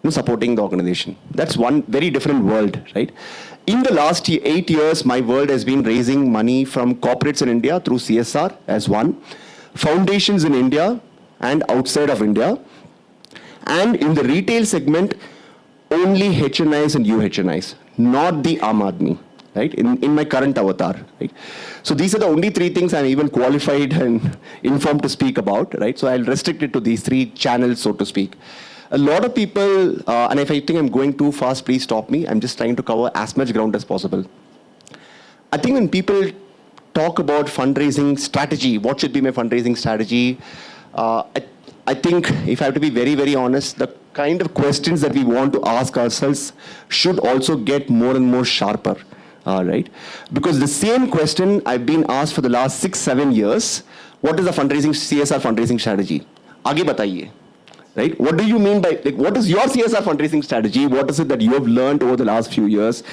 supporting the organization. That's one very different world, right? In the last 8 years, my world has been raising money from corporates in India through CSR as one, foundations in India and outside of India, and in the retail segment, only HNIs and UHNIs, not the Aam Aadmi, right? In my current avatar, right? So these are the only 3 things I'm even qualified and informed to speak about, right? So I'll restrict it to these 3 channels, so to speak. A lot of people, and if I think I'm going too fast, please stop me. I'm just trying to cover as much ground as possible. I think when people talk about fundraising strategy, what should be my fundraising strategy? I think, if I have to be very, very honest, the kind of questions that we want to ask ourselves should also get more and more sharper, right? Because the same question I've been asked for the last 6-7 years, what is the CSR fundraising strategy? Aage bataiye, right? What do you mean by, like, what is your CSR fundraising strategy? What is it that you have learned over the last few years?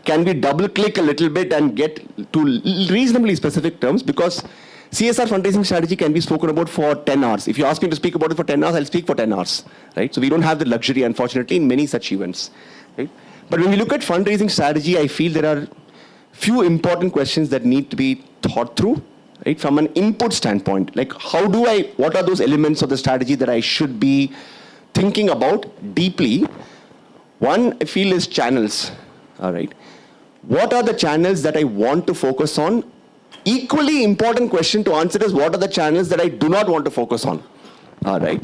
Can we double click a little bit and get to reasonably specific terms? Because CSR fundraising strategy can be spoken about for 10 hours. If you ask me to speak about it for 10 hours, I'll speak for 10 hours, right? So we don't have the luxury, unfortunately, in many such events, right? But when we look at fundraising strategy, I feel there are few important questions that need to be thought through, right? From an input standpoint, like what are those elements of the strategy that I should be thinking about deeply? One, I feel, is channels, all right? What are the channels that I want to focus on? Equally important question to answer is, what are the channels that I do not want to focus on, all right?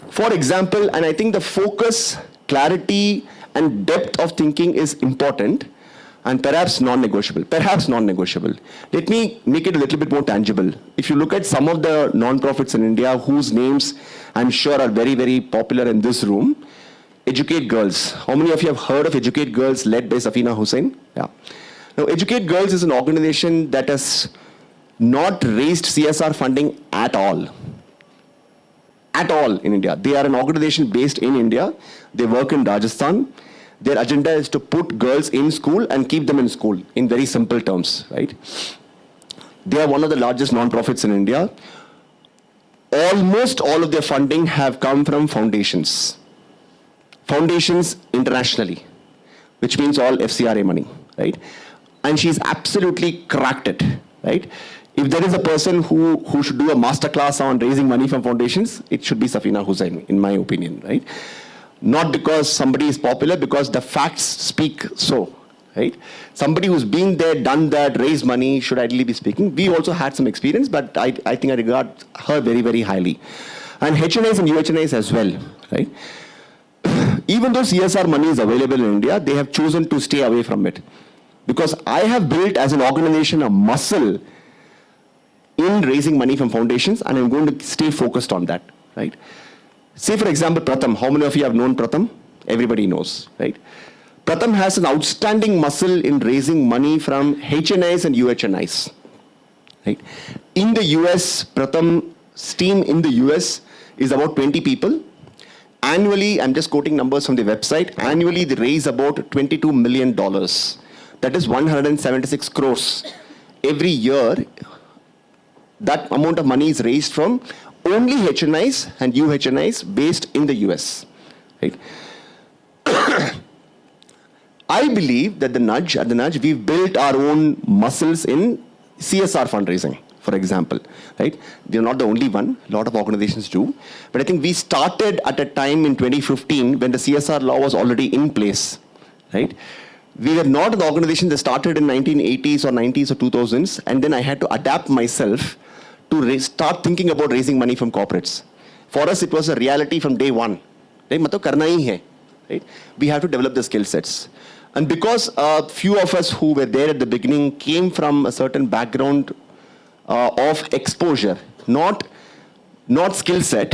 For example, and I think the focus, clarity, and depth of thinking is important, and perhaps non-negotiable. Perhaps non-negotiable. Let me make it a little bit more tangible. If you look at some of the non-profits in India whose names I'm sure are very, very popular in this room, Educate Girls. How many of you have heard of Educate Girls led by Safina Hussain? Yeah. Now, Educate Girls is an organization that has not raised CSR funding at all. At all in India. They are an organization based in India. They work in Rajasthan. Their agenda is to put girls in school and keep them in school in very simple terms, right? They are one of the largest non-profits in India. Almost all of their funding have come from foundations. Foundations internationally, which means all FCRA money, right? And she's absolutely cracked it, right? If there is a person who should do a masterclass on raising money from foundations, it should be Safina Hussain, in my opinion, right? Not because somebody is popular, because the facts speak so, right? Somebody who's been there, done that, raised money should ideally be speaking. We also had some experience, but I think I regard her very, very highly. And HNIs and UHNIs as well, right? Even though CSR money is available in India, they have chosen to stay away from it. Because I have built as an organization a muscle in raising money from foundations, and I'm going to stay focused on that, right? Say, for example, Pratham. How many of you have known Pratham? Everybody knows, right? Pratham has an outstanding muscle in raising money from HNIs and UHNIs, right? In the US, Pratham's team in the US is about 20 people. Annually, I'm just quoting numbers from the website, annually they raise about $22 million. That is 176 crores. Every year, that amount of money is raised from only HNIs and UHNIs based in the US, right? I believe that at the Nudge, we've built our own muscles in CSR fundraising, for example, right? We're not the only one, a lot of organizations do. But I think we started at a time in 2015 when the CSR law was already in place, right? We were not an organization that started in 1980s or 90s or 2000s, and then I had to adapt myself to start thinking about raising money from corporates. For us, it was a reality from day one. Right? Matlab karna hi hai, right? We have to develop the skill sets. And because a few of us who were there at the beginning came from a certain background of exposure, not skill set,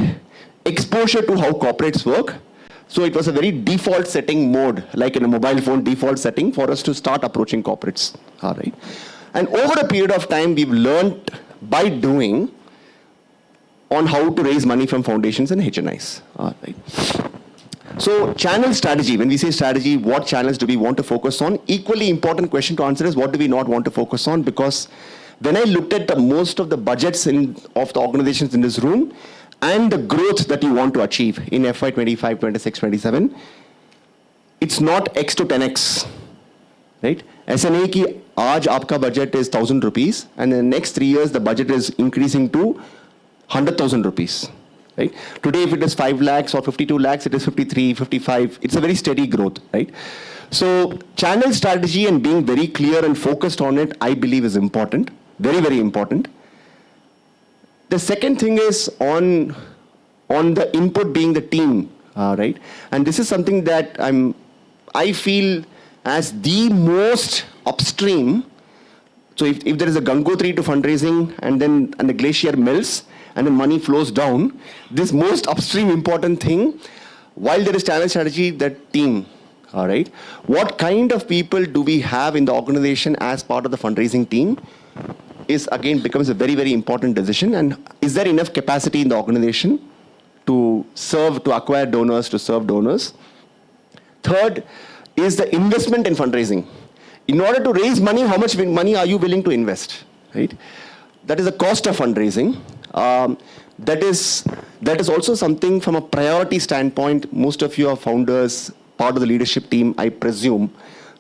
exposure to how corporates work. So it was a very default setting mode, like in a mobile phone default setting for us to start approaching corporates. All right. And over a period of time, we've learned by doing on how to raise money from foundations and HNIs. All right. So channel strategy, when we say strategy, what channels do we want to focus on? Equally important question to answer is, what do we not want to focus on? Because when I looked at most of the budgets of the organizations in this room and the growth that you want to achieve in FY 25, 26, 27, it's not X to 10X, right? SNA ki aaj aapka budget is 1,000 rupees, and in the next 3 years, the budget is increasing to 100,000 rupees, right? Today, if it is 5 lakhs or 52 lakhs, it is 53, 55. It's a very steady growth, right? So channel strategy and being very clear and focused on it, I believe is important, very, very important. The second thing is on the input being the team, right? And this is something that I feel as the most upstream. So if there is a Gangotri to fundraising and the glacier melts and the money flows down, this most upstream important thing, while there is channel strategy, that team, all right? What kind of people do we have in the organization as part of the fundraising team is again becomes a very, very important decision. And is there enough capacity in the organization to acquire donors, to serve donors? Third is the investment in fundraising. In order to raise money, how much money are you willing to invest, right? That is the cost of fundraising. That is also something from a priority standpoint. Most of you are founders, part of the leadership team, I presume,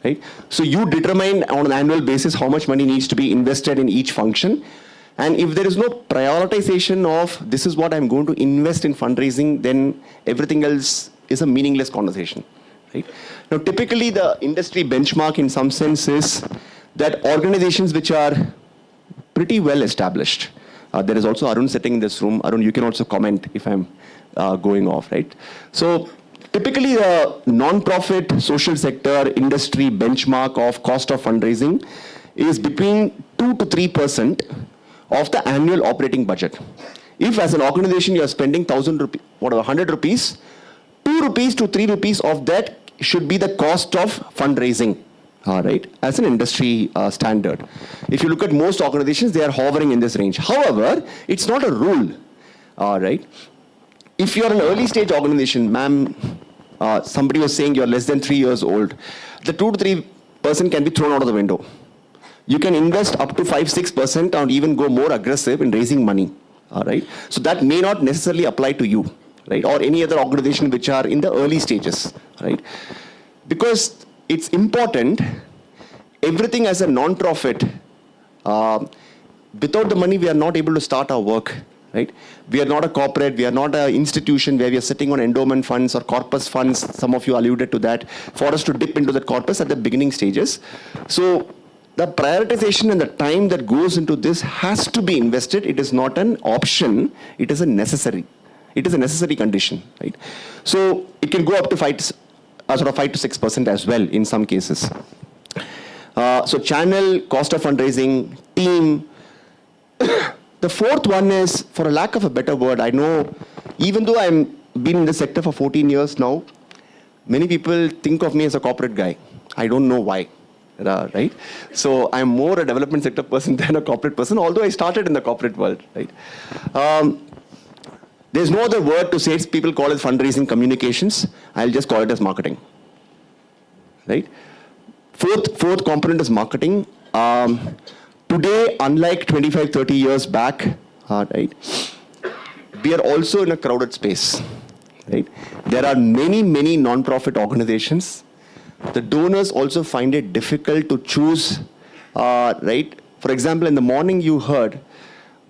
right? So you determine on an annual basis how much money needs to be invested in each function. And if there is no prioritization of this is what I'm going to invest in fundraising, then everything else is a meaningless conversation. Right? Now, typically the industry benchmark in some sense is that organizations which are pretty well established. There is also Arun sitting in this room. Arun, you can also comment if I'm going off, right? So typically the non-profit social sector industry benchmark of cost of fundraising is between 2 to 3% of the annual operating budget. If as an organization you are spending 1,000 rupees, whatever, 100 rupees, 2 rupees to 3 rupees of that should be the cost of fundraising. Right, as an industry standard. If you look at most organizations, they are hovering in this range. However, it's not a rule, right? If you're an early stage organization, ma'am, somebody was saying you're less than 3 years old, the 2 to 3% can be thrown out of the window. You can invest up to 5-6% and even go more aggressive in raising money, right? So that may not necessarily apply to you, right? Or any other organization which are in the early stages, right? Because it's important, everything as a non-profit, without the money we are not able to start our work, right? We are not a corporate, we are not an institution where we are sitting on endowment funds or corpus funds, some of you alluded to that, for us to dip into that corpus at the beginning stages. So the prioritization and the time that goes into this has to be invested. It is not an option, it is a necessary. It is a necessary condition, right? So it can go up to 5 to 6% as well in some cases. So channel, cost of fundraising, team. The fourth one is, for a lack of a better word, I know, even though I've been in the sector for 14 years now, many people think of me as a corporate guy. I don't know why, right? So I'm more a development sector person than a corporate person, although I started in the corporate world, right? There's no other word to say it. People call it fundraising communications. I'll just call it as marketing, right? Fourth component is marketing. Today, unlike 25, 30 years back, right, we are also in a crowded space, right? There are many non-profit organizations. The donors also find it difficult to choose, right? For example, in the morning you heard,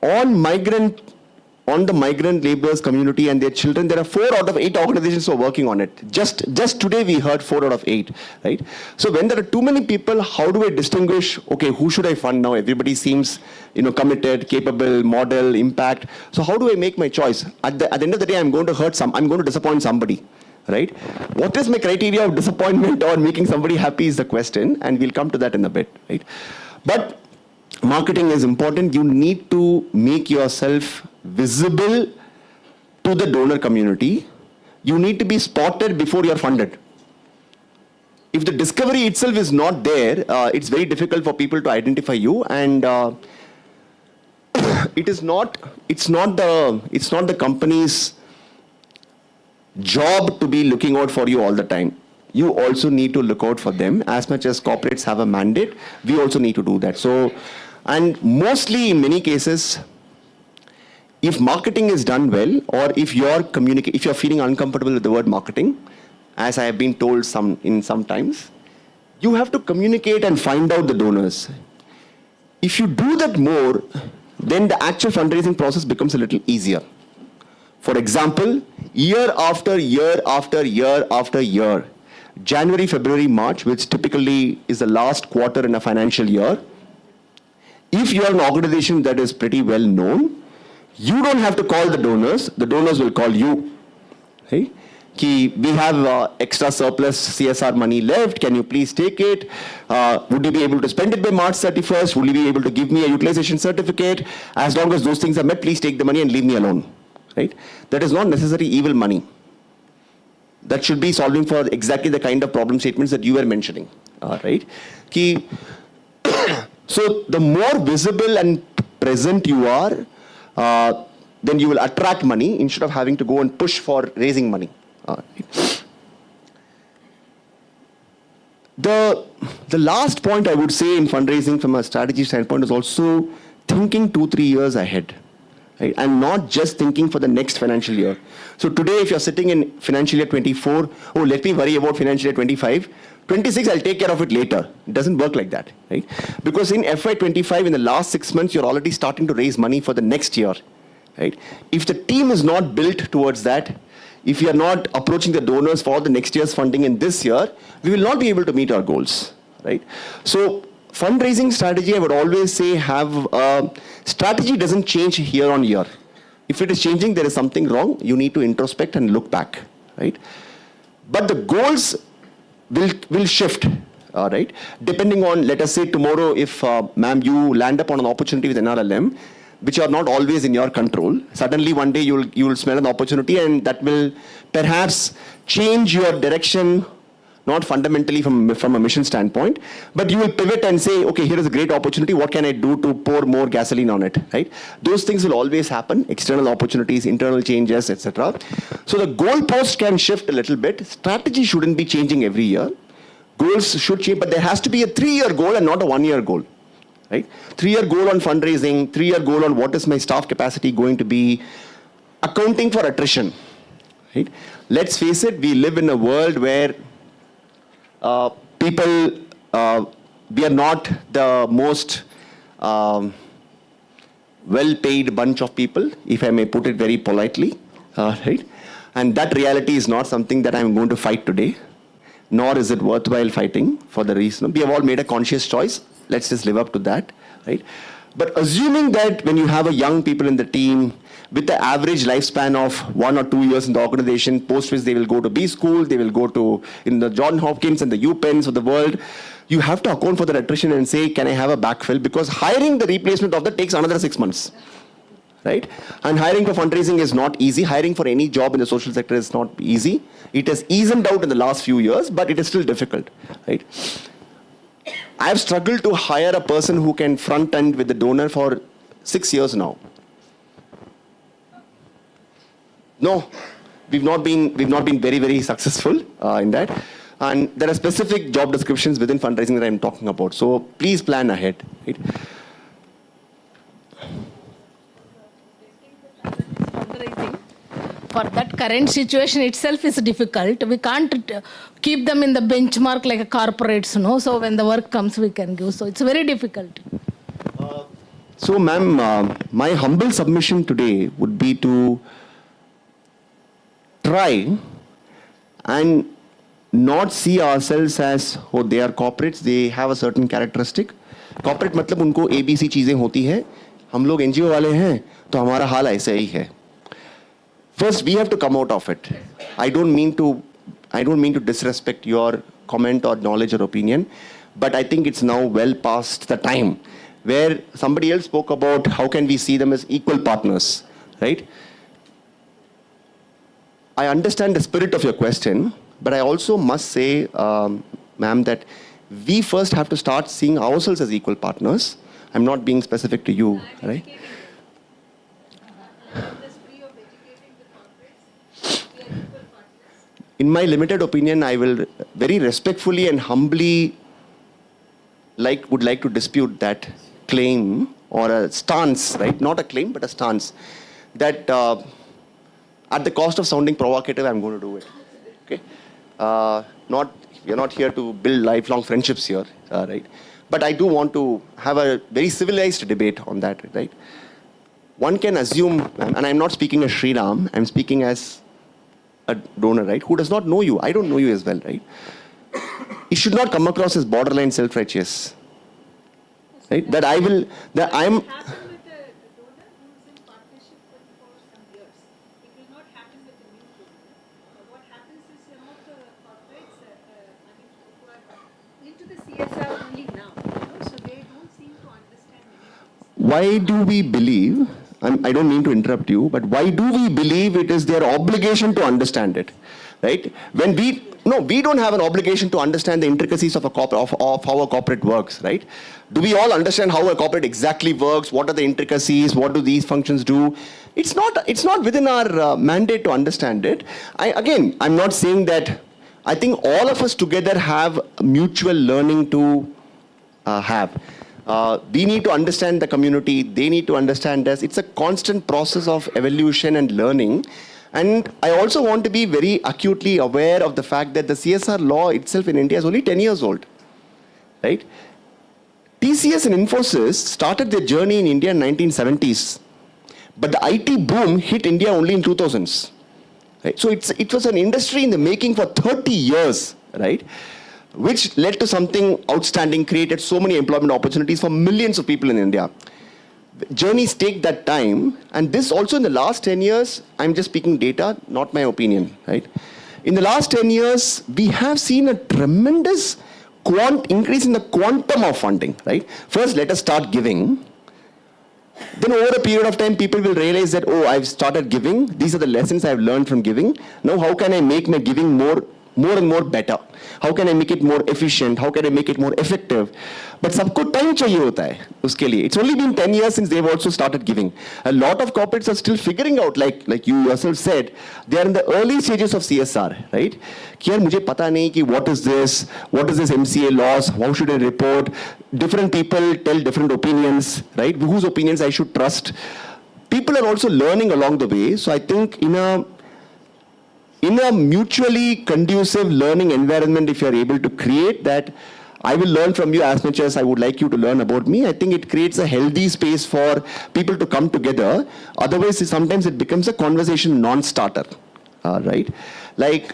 on the migrant laborers community and their children, there are 4 out of 8 organizations who are working on it. Just today we heard 4 out of 8, right? So when there are too many people, how do I distinguish, okay, who should I fund now? Everybody seems, committed, capable, model, impact. So how do I make my choice? At the end of the day, I'm going to disappoint somebody, right? What is my criteria of disappointment or making somebody happy is the question, and we'll come to that in a bit, right? But marketing is important. You need to make yourself visible to the donor community. You need to be spotted before you're funded. If the discovery itself is not there, it's very difficult for people to identify you, and it's not the company's job to be looking out for you all the time. You also need to look out for them. As much as corporates have a mandate, we also need to do that. So, and mostly in many cases, if marketing is done well, or if you're feeling uncomfortable with the word marketing, as I have been told sometimes, you have to communicate and find out the donors. If you do that more, then the actual fundraising process becomes a little easier. For example, year after year after year after year, January, February, March, which typically is the last quarter in a financial year, if you are an organization that is pretty well known, you don't have to call the donors will call you. Okay? We have extra surplus CSR money left, can you please take it? Would you be able to spend it by March 31st? Will you be able to give me a utilization certificate? As long as those things are met, please take the money and leave me alone. Right? That is not necessarily evil money. That should be solving for exactly the kind of problem statements that you were mentioning. Right? So the more visible and present you are, then you will attract money instead of having to go and push for raising money. The last point I would say in fundraising from a strategy standpoint is also thinking 2-3 years ahead. Right? And not just thinking for the next financial year. So today, if you're sitting in financial year 24, let me worry about financial year 25. 26, I'll take care of it later. It doesn't work like that, right? Because in FY25, in the last 6 months, you're already starting to raise money for the next year, right? If the team is not built towards that, if you are not approaching the donors for the next year's funding in this year, we will not be able to meet our goals, right? So fundraising strategy, I would always say, strategy doesn't change year on year. If it is changing, there is something wrong. You need to introspect and look back, right? But the goals will shift, right? Depending on, let us say tomorrow, if, ma'am, you land upon an opportunity with NRLM, which are not always in your control. Suddenly one day you will smell an opportunity, and that will perhaps change your direction, not fundamentally from a mission standpoint, but you will pivot and say, okay, here is a great opportunity. What can I do to pour more gasoline on it, right? Those things will always happen, external opportunities, internal changes, etc. So the goalpost can shift a little bit. Strategy shouldn't be changing every year. Goals should change, but there has to be a 3-year goal and not a 1-year goal. Right? 3-year goal on fundraising, 3-year goal on what is my staff capacity going to be, accounting for attrition. Right? Let's face it, we live in a world where people, we are not the most well-paid bunch of people, if I may put it very politely. Right? And that reality is not something that I'm going to fight today, nor is it worthwhile fighting for the reason. We have all made a conscious choice. Let's just live up to that, right? But assuming that when you have a young people in the team with the average lifespan of 1 or 2 years in the organization, post which they will go to B school, they will go to in the John Hopkins and the UPenns of the world, you have to account for the attrition and say, can I have a backfill? Because hiring the replacement of that takes another 6 months, right? And hiring for fundraising is not easy. Hiring for any job in the social sector is not easy. It has eased out in the last few years, but it is still difficult, right? I have struggled to hire a person who can front end with the donor for 6 years now. No, we've not been very, very successful in that. And there are specific job descriptions within fundraising that I'm talking about. So please plan ahead. Right? For that current situation itself is difficult. We can't keep them in the benchmark like a corporates, no? So when the work comes, we can give. So it's very difficult. So, ma'am, my humble submission today would be to try and not see ourselves as, oh, they are corporates, they have a certain characteristic. Corporate मतलब उनको ABC चीजें होती है. हम लोग NGO वाले हैं, तो हमारा हाल ऐसे ही है. First, we have to come out of it. I don't mean to disrespect your comment or knowledge or opinion, but I think it's now well past the time where somebody else spoke about how can we see them as equal partners, right? I understand the spirit of your question, but I also must say, ma'am, that we first have to start seeing ourselves as equal partners. I'm not being specific to you, right? In my limited opinion, I will very respectfully and humbly would like to dispute that claim or a stance, right? Not a claim, but a stance that at the cost of sounding provocative, I'm going to do it. Okay? We're not here to build lifelong friendships here, right? But I do want to have a very civilized debate on that, right? One can assume, and I'm not speaking as Sriram, I'm speaking as a donor, right, who does not know you. I don't know you as well, right? It should not come across as borderline self-righteous, right? That I'm. Why do we believe, I don't mean to interrupt you, but why do we believe it is their obligation to understand it, right? When we don't have an obligation to understand the intricacies of how a corporate works, right? Do we all understand how a corporate exactly works? What are the intricacies? What do these functions do? It's not within our mandate to understand it. I'm not saying that. I think all of us together have mutual learning to have. We need to understand the community. They need to understand us. It's a constant process of evolution and learning And I also want to be very acutely aware of the fact that the CSR law itself in India is only 10 years old, right? TCS and Infosys started their journey in India in 1970s, but the IT boom hit India only in 2000s. Right? So it was an industry in the making for 30 years, right? Which led to something outstanding, created so many employment opportunities for millions of people in India. Journeys take that time, and this also in the last 10 years, I'm just speaking data, not my opinion, right? In the last 10 years, we have seen a tremendous increase in the quantum of funding, right? First, let us start giving. Then over a period of time, people will realize that, oh, I've started giving. These are the lessons I've learned from giving. Now, how can I make my giving more and more better? How can I make it more efficient? How can I make it more effective? But sabko time chahiye hota hai uske liye. It's only been 10 years since they've also started giving. A lot of corporates are still figuring out, like you yourself said, they are in the early stages of CSR, right? Ki yaar mujhe pata nahi ki what is this MCA laws, how should I report? Different people tell different opinions, right? Whose opinions I should trust. People are also learning along the way. So I think in a mutually conducive learning environment, if you're able to create that, I will learn from you as much as I would like you to learn about me. I think it creates a healthy space for people to come together. Otherwise, sometimes it becomes a conversation non-starter, right? Like,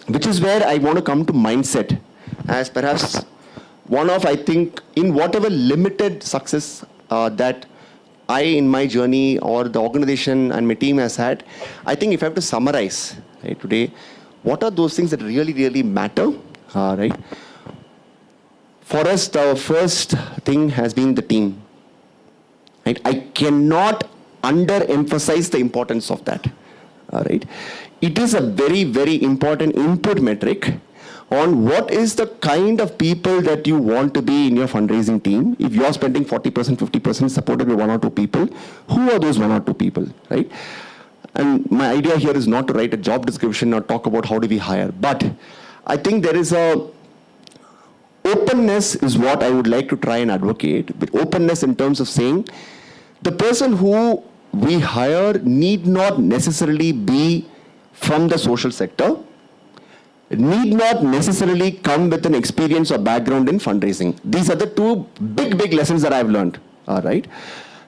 which is where I want to come to mindset as perhaps one of, I think, in whatever limited success that I, in my journey, or the organization and my team has had, I think if I have to summarize, right, today, what are those things that really, really matter, right? For us, the first thing has been the team, right? I cannot underemphasize the importance of that, right? It is a very, very important input metric on what is the kind of people that you want to be in your fundraising team. If you're spending 40%, 50% supported by one or two people, who are those one or two people, right? And my idea here is not to write a job description or talk about how do we hire, but I think there is openness is what I would like to try and advocate, but openness in terms of saying the person who we hire need not necessarily be from the social sector, need not necessarily come with an experience or background in fundraising. These are the two big lessons that I've learned, right?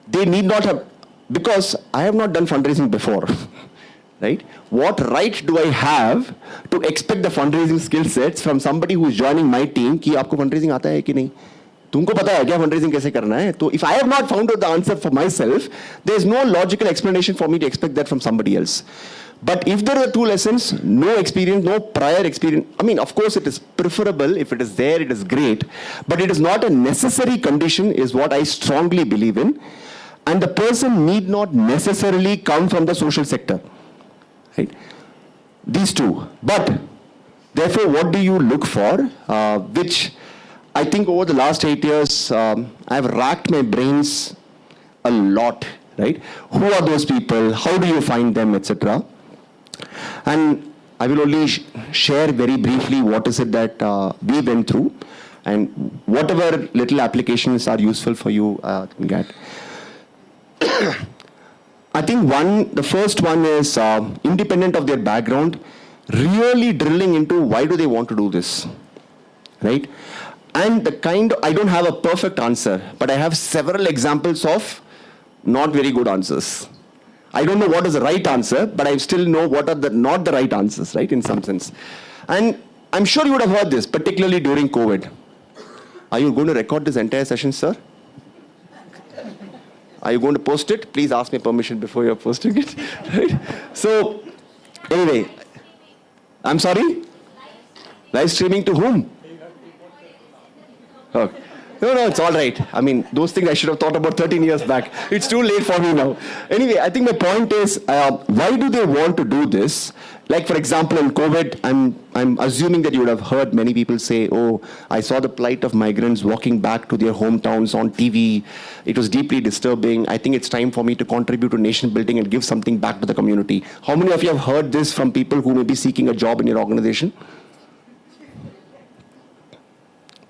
They need not have, because I have not done fundraising before, right? What right do I have to expect the fundraising skill sets from somebody who is joining my team कि आपको fundraising आता है कि नहीं? तुमको पता है क्या fundraising कैसे करना है? तो if I have not found out the answer for myself, there is no logical explanation for me to expect that from somebody else. But if there are two lessons, no experience, no prior experience, I mean, of course, it is preferable. If it is there, it is great. But it is not a necessary condition, is what I strongly believe in. And the person need not necessarily come from the social sector, right? These two. But, therefore, what do you look for? Which I think over the last 8 years, I've racked my brains a lot, right? Who are those people? How do you find them, etc.? And I will only share very briefly what is it that we went through and whatever little applications are useful for you can get. I think the first one is independent of their background, really drilling into why do they want to do this, right? And I don't have a perfect answer, but I have several examples of not very good answers. I don't know what is the right answer, but I still know what are not the right answers, right, in some sense. And I'm sure you would have heard this, particularly during COVID. Are you going to record this entire session, sir? Are you going to post it? Please ask me permission before you're posting it. Right? So, anyway, I'm sorry? Live streaming to whom? Okay. No, it's all right. I mean, those things I should have thought about 13 years back. It's too late for me now. Anyway, I think my point is, why do they want to do this? Like, for example, in COVID, I'm assuming that you would have heard many people say, oh, I saw the plight of migrants walking back to their hometowns on TV. It was deeply disturbing. I think it's time for me to contribute to nation building and give something back to the community. How many of you have heard this from people who may be seeking a job in your organization?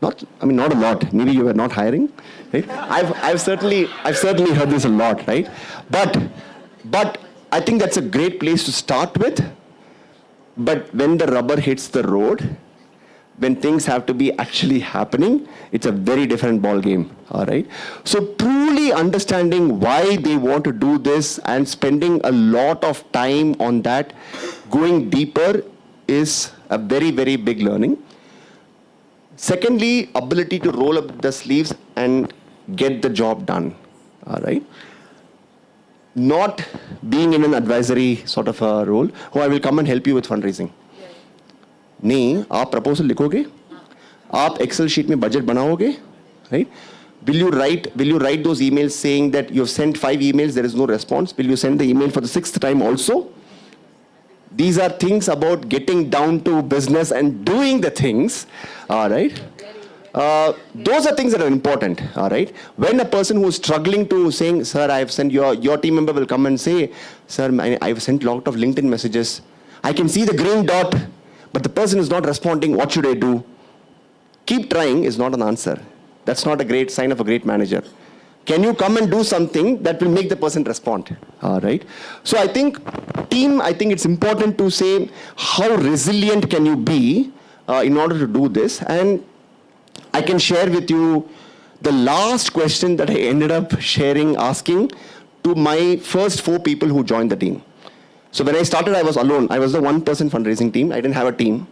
Not a lot. Maybe you were not hiring, right? I've certainly heard this a lot, right? But I think that's a great place to start with. But when the rubber hits the road, when things have to be actually happening, it's a very different ball game. All right. So truly understanding why they want to do this and spending a lot of time on that, going deeper, is a very, very big learning. Secondly, ability to roll up the sleeves and get the job done. All right. Not being in an advisory sort of a role. Oh, I will come and help you with fundraising. नहीं, आप proposal लिखोगे, आप Excel sheet में budget बनाओगे, right? Will you write those emails saying that you have sent 5 emails, there is no response? Will you send the email for the 6th time also? These are things about getting down to business and doing the things, all right? Those are things that are important, all right? When a person who is struggling to saying, sir, I have sent your team member will come and say, sir, I have sent a lot of LinkedIn messages. I can see the green dot, but the person is not responding. What should I do? Keep trying is not an answer. That's not a great sign of a great manager. Can you come and do something that will make the person respond? All right. So I think it's important to say how resilient can you be in order to do this. And I can share with you the last question that I ended up asking to my first 4 people who joined the team. So when I started, I was alone. I was the one-person fundraising team. I didn't have a team.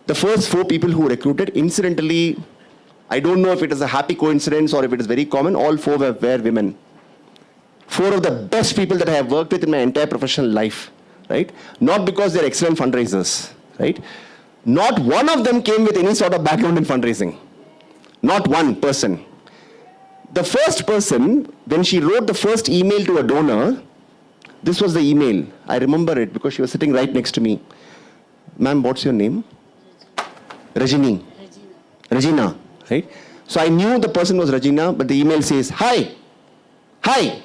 The first 4 people who recruited, incidentally, I don't know if it is a happy coincidence or if it is very common, all 4 were women. 4 of the best people that I have worked with in my entire professional life, right? Not because they're excellent fundraisers, right? Not one of them came with any sort of background in fundraising. Not one person. The first person, when she wrote the first email to a donor, this was the email. I remember it because she was sitting right next to me. Ma'am, what's your name? Regina, right? So I knew the person was Regina, but the email says, hi, I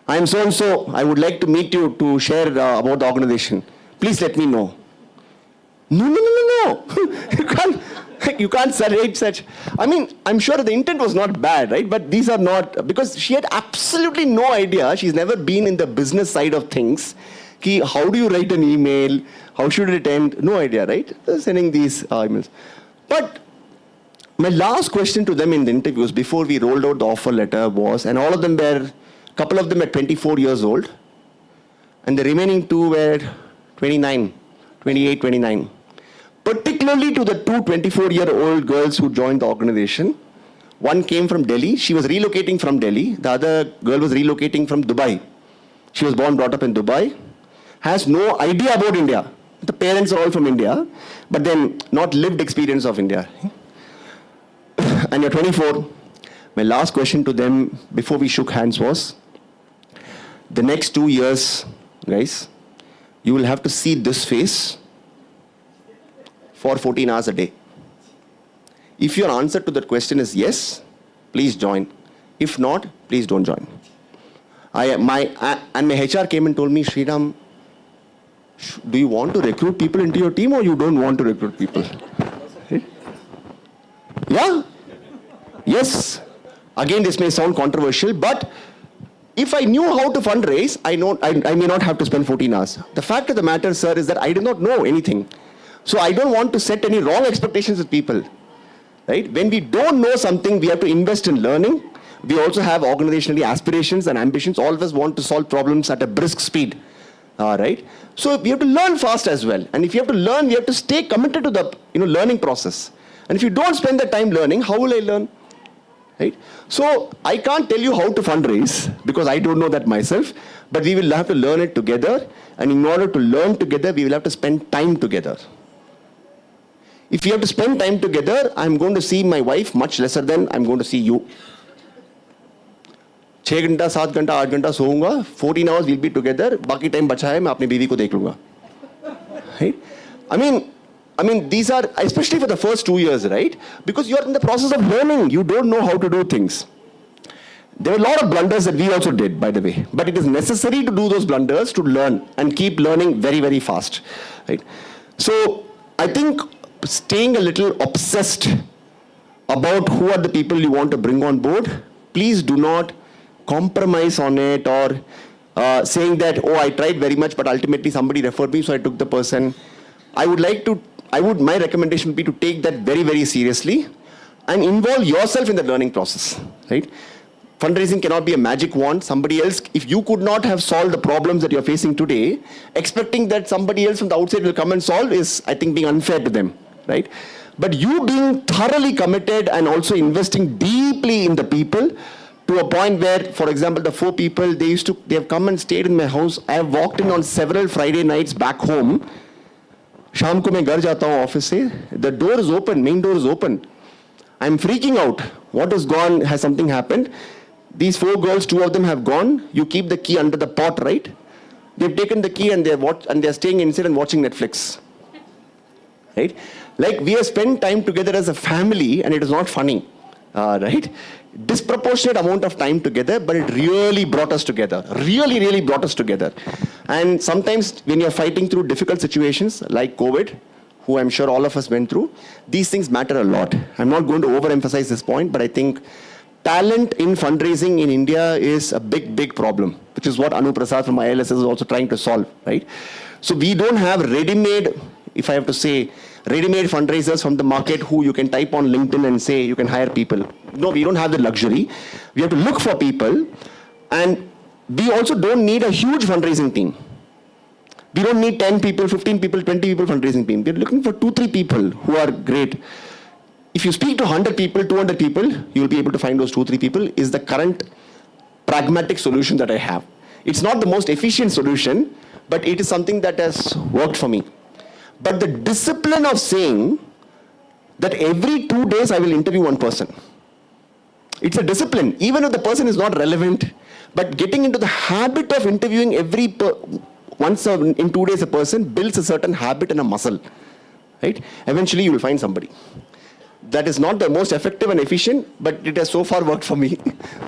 am so-and-so. I would like to meet you to share about the organization. Please let me know. No. You can't write such. I mean, I'm sure the intent was not bad, right? But these are not, because she had absolutely no idea. She's never been in the business side of things. How do you write an email? How should it end? No idea, right? Sending these emails. But my last question to them in the interviews before we rolled out the offer letter was, and all of them were, a couple of them were 24 years old, and the remaining 2 were 28, 29. Particularly to the 2 24-year-old girls who joined the organization. One came from Delhi. She was relocating from Delhi. The other girl was relocating from Dubai. She was born, brought up in Dubai. Has no idea about India. The parents are all from India, but then not lived experience of India. And you're 24. My last question to them before we shook hands was, the next 2 years, guys, you will have to see this face for 14 hours a day. If your answer to that question is yes, please join. If not, please don't join. My HR came and told me, Sriram, do you want to recruit people into your team or you don't want to recruit people? Yeah? Yes. Again, this may sound controversial, but if I knew how to fundraise, I may not have to spend 14 hours. The fact of the matter, sir, is that I do not know anything. So I don't want to set any wrong expectations with people, right? When we don't know something, we have to invest in learning. We also have organizationally aspirations and ambitions. All of us want to solve problems at a brisk speed, right? So we have to learn fast as well. And if you have to learn, we have to stay committed to the learning process. And if you don't spend the time learning, how will I learn, right? So I can't tell you how to fundraise because I don't know that myself, but we will have to learn it together. And in order to learn together, we will have to spend time together. If you have to spend time together, I'm going to see my wife much lesser than I'm going to see you. 6 घंटा, 7 घंटा, 8 घंटा सोऊंगा, 14 hours we'll be together, बाकी time बचा है मैं अपनी बीवी को देख लूंगा. Right? I mean, these are, especially for the first 2 years, right? Because you're in the process of learning. You don't know how to do things. There were a lot of blunders that we also did, by the way. But it is necessary to do those blunders to learn and keep learning very, very fast. Right? So I think staying a little obsessed about who are the people you want to bring on board, please do not compromise on it or saying that, oh, I tried very much, but ultimately somebody referred me, so I took the person. My recommendation would be to take that very, very seriously and involve yourself in the learning process, right? Fundraising cannot be a magic wand. Somebody else, if you could not have solved the problems that you're facing today, expecting that somebody else from the outside will come and solve is, I think, being unfair to them, right? But you being thoroughly committed and also investing deeply in the people to a point where, for example, the 4 people, they have come and stayed in my house. I have walked in on several Friday nights back home. Sham ko main ghar jata hu office se. The door is open, main door is open. I'm freaking out. What has gone? Has something happened? These 4 girls, 2 of them have gone. You keep the key under the pot, right? They've taken the key and they're staying inside and watching Netflix, right? Like, we have spent time together as a family, and it is not funny, right? Disproportionate amount of time together, but it really brought us together. Really, really brought us together. And sometimes when you're fighting through difficult situations like COVID, who I'm sure all of us went through, these things matter a lot. I'm not going to overemphasize this point, but I think talent in fundraising in India is a big, big problem, which is what Anu Prasad from ILS is also trying to solve, right? So we don't have ready-made, if I have to say, ready-made fundraisers from the market who you can type on LinkedIn and say you can hire people. No, we don't have the luxury. We have to look for people, and we also don't need a huge fundraising team. We don't need 10 people, 15 people, 20 people fundraising team. We're looking for 2-3 people who are great. If you speak to 100 people, 200 people, you'll be able to find those 2-3 people is the current pragmatic solution that I have. It's not the most efficient solution, but it is something that has worked for me. But the discipline of saying that every 2 days I will interview one person. It's a discipline, even if the person is not relevant, but getting into the habit of interviewing once in 2 days a person builds a certain habit and a muscle, right? Eventually you will find somebody. That is not the most effective and efficient, but it has so far worked for me,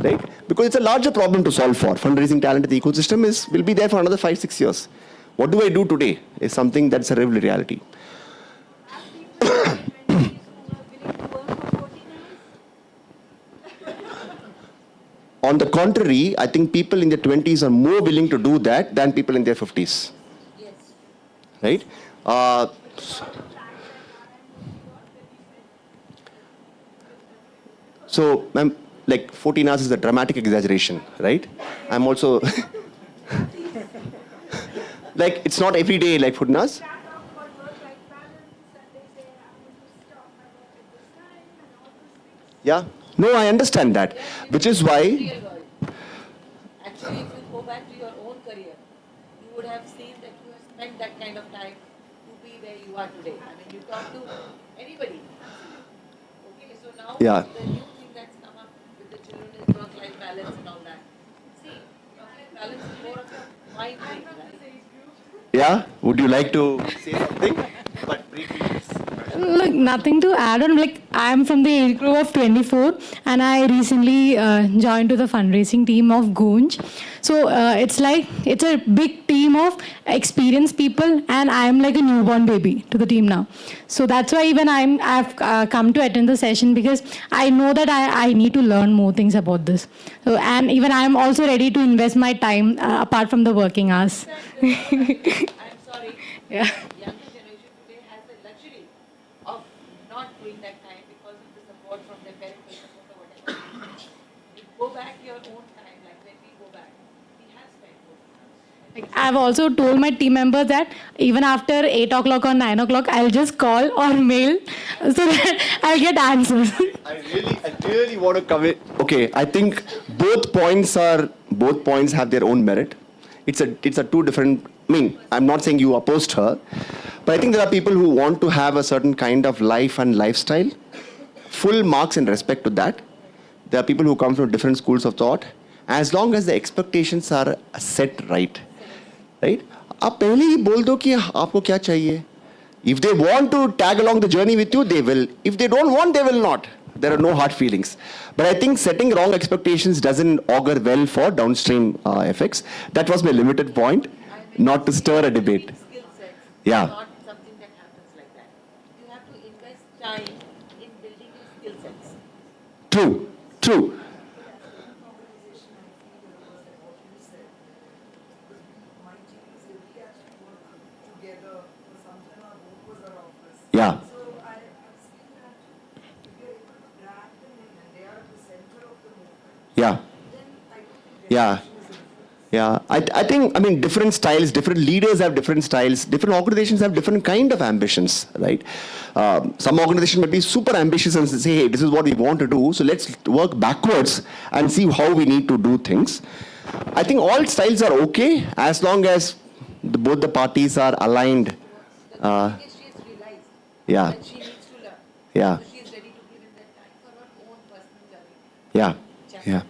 right? Because it's a larger problem to solve for. Fundraising talent in the ecosystem will be there for another 5-6 years. What do I do today is something that's a real reality. On the contrary, I think people in their 20s are more willing to do that than people in their 50s. Yes. Right? So, like 14 hours is a dramatic exaggeration, right? I'm also... like, it's not every day like 14 hours. Yeah. No, I understand that. Which is why... Actually, if you go back to your own career, you would have seen that you have spent that kind of time to be where you are today. I mean, you talk to anybody. Okay, so now yeah. The new thing that's come up with the children is work-life balance and all that. See, work-life balance is more of a mind thing, right? Yeah? Would you like to say something? But briefly, please. Look, nothing to add on. Like, I'm from the age group of 24, and I recently joined to the fundraising team of Gunj. So it's a big team of experienced people, and I'm like a newborn baby to the team now. So that's why even I've come to attend the session, because I know that I need to learn more things about this. So, and even I'm also ready to invest my time apart from the working hours. I'm sorry. Yeah. I've also told my team members that even after 8 o'clock or 9 o'clock, I'll just call or mail so that I'll get answers. I really want to commit. Okay, I think both points have their own merit. It's a two different. I mean, I'm not saying you opposed her, but I think there are people who want to have a certain kind of life and lifestyle. Full marks and respect to that. There are people who come from different schools of thought. As long as the expectations are set right. Right? आप पहले ही बोल दो कि आपको क्या चाहिए. If they want to tag along the journey with you, they will. If they don't want, they will not. There are no hard feelings. But I think setting wrong expectations doesn't augur well for downstream effects. That was my limited point, not to stir a debate. Yeah. Not something that happens like that. You have to invest time in building your skill sets. True. together for something or both was our office. Yeah. So I've seen that if you're able to drag them in and they are at the center of the movement, Yeah. then I don't think Yeah. Yeah, I think, I mean, different styles, different leaders have different styles, different organizations have different kind of ambitions, right? Some organizations might be super ambitious and say, hey, this is what we want to do, so let's work backwards and see how we need to do things. I think all styles are okay as long as both the parties are aligned. Yeah. Yeah. Yeah. Yeah.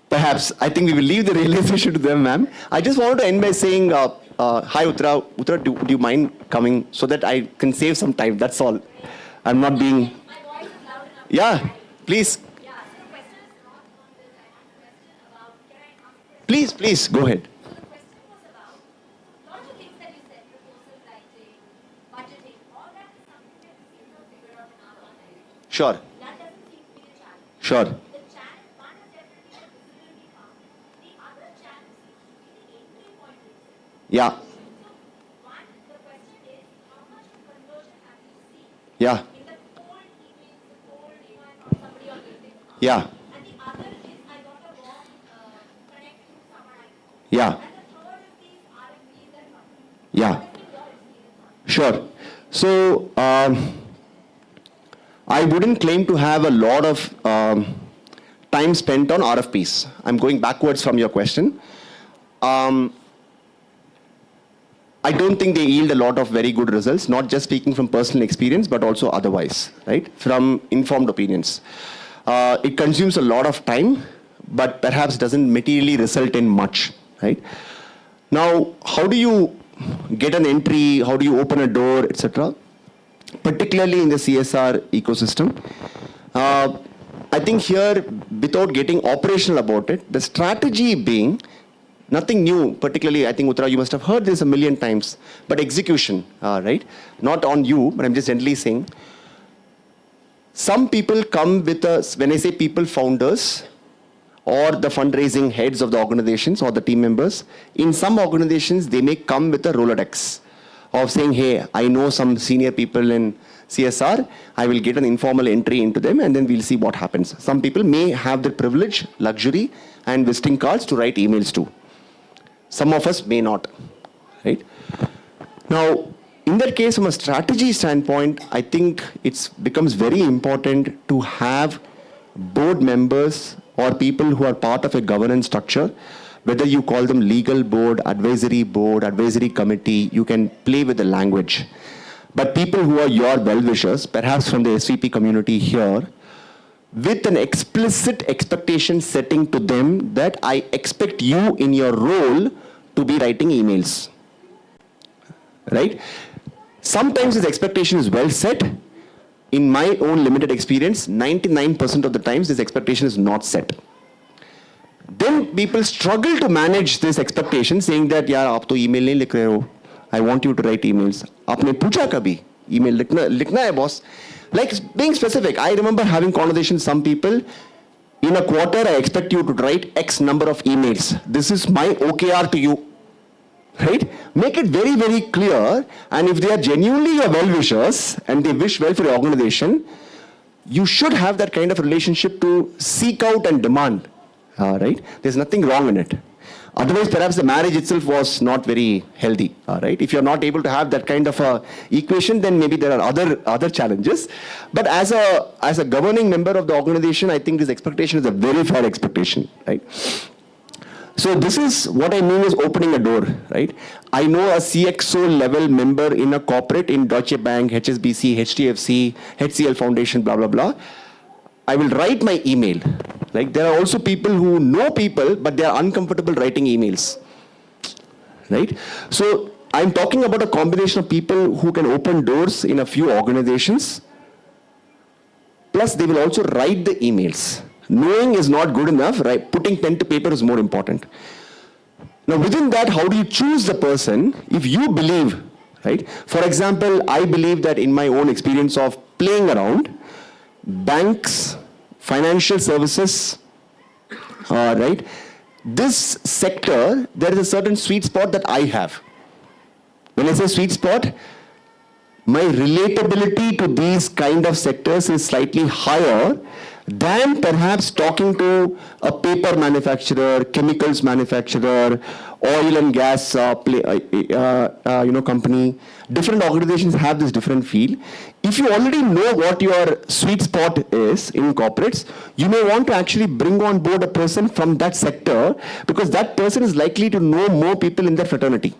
Perhaps. I think we will leave the realization to them, ma'am. I just wanted to end by saying, hi, Uttara. Uttara, do you mind coming so that I can save some time? That's all. I'm not being... Yeah, please. Please, go ahead. Sure. Sure. Yeah. Yeah. Yeah. Yeah. Yeah. Sure. So, I wouldn't claim to have a lot of time spent on RFPs. I'm going backwards from your question. I don't think they yield a lot of very good results, not just speaking from personal experience, but also otherwise, right? From informed opinions. It consumes a lot of time, but perhaps doesn't materially result in much, right? Now, how do you get an entry? How do you open a door, etc.? Particularly in the CSR ecosystem. I think here, without getting operational about it, the strategy being nothing new, particularly, I think, Uttara, you must have heard this a million times, but execution, right? Not on you, but I'm just gently saying. Some people come with when I say people, founders, or the fundraising heads of the organizations or the team members. In some organizations, they may come with a Rolodex of saying, hey, I know some senior people in CSR, I will get an informal entry into them and then we'll see what happens. Some people may have the privilege, luxury, and visiting cards to write emails to. Some of us may not, right? Now, in that case, from a strategy standpoint, I think it becomes very important to have board members or people who are part of a governance structure, whether you call them legal board, advisory committee, you can play with the language. But people who are your well-wishers, perhaps from the SVP community here, with an explicit expectation setting to them that I expect you in your role to be writing emails, right? Sometimes this expectation is well set. In my own limited experience, 99% of the times this expectation is not set. Then people struggle to manage this expectation, saying that, yaar, aap to email nahi likh rahe ho. I want you to write emails. Aapne pucha kabhi? Email likhna hai, boss. Like being specific, I remember having conversations with some people. In a quarter, I expect you to write X number of emails. This is my OKR to you. Right? Make it very, very clear. And if they are genuinely your well-wishers and they wish well for your organization, you should have that kind of relationship to seek out and demand. Right? There's nothing wrong in it. Otherwise, perhaps the marriage itself was not very healthy. Right? If you're not able to have that kind of equation, then maybe there are other challenges. But as a governing member of the organization, I think this expectation is a very fair expectation. Right? So this is what I mean is opening a door, right? I know a CXO level member in a corporate in Deutsche Bank, HSBC, HDFC, HCL Foundation, blah, blah, blah. I will write my email. Like there are also people who know people, but they are uncomfortable writing emails, right? So I'm talking about a combination of people who can open doors in a few organizations. Plus they will also write the emails. Knowing is not good enough, right? Putting pen to paper is more important. Now within that, how do you choose the person if you believe, right? For example, I believe that in my own experience of playing around, banks, financial services, right? This sector, there is a certain sweet spot that I have. When I say sweet spot, my relatability to these kind of sectors is slightly higher than perhaps talking to a paper manufacturer, chemicals manufacturer, oil and gas company. Different organizations have this different feel. If you already know what your sweet spot is in corporates, you may want to actually bring on board a person from that sector, because that person is likely to know more people in their fraternity.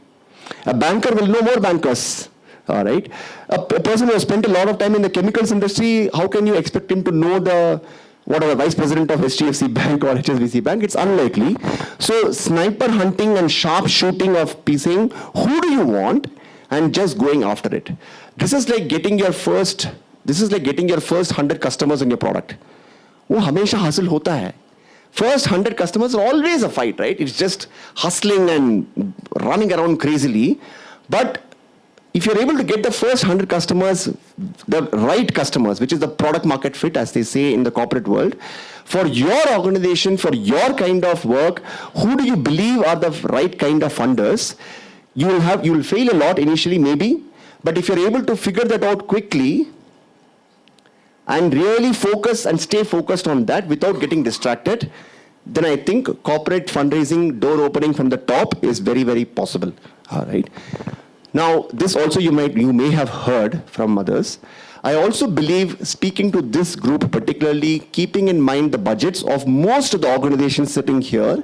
A banker will know more bankers. All right. A person who has spent a lot of time in the chemicals industry, how can you expect him to know the vice president of HDFC Bank or HSBC Bank? It's unlikely. So sniper hunting and sharp shooting of saying, who do you want, and just going after it. This is like getting your first 100 customers on your product. वो हमेशा हासिल होता है. First 100 customers are always a fight, right? It's just hustling and running around crazily. But if you're able to get the first 100 customers, the right customers, which is the product market fit, as they say in the corporate world, for your organization, for your kind of work, who do you believe are the right kind of funders? You will fail a lot initially, maybe, but if you're able to figure that out quickly and really focus and stay focused on that without getting distracted, then I think corporate fundraising door opening from the top is very, very possible. All right. Now, this also you may have heard from others. I also believe, speaking to this group particularly, keeping in mind the budgets of most of the organizations sitting here,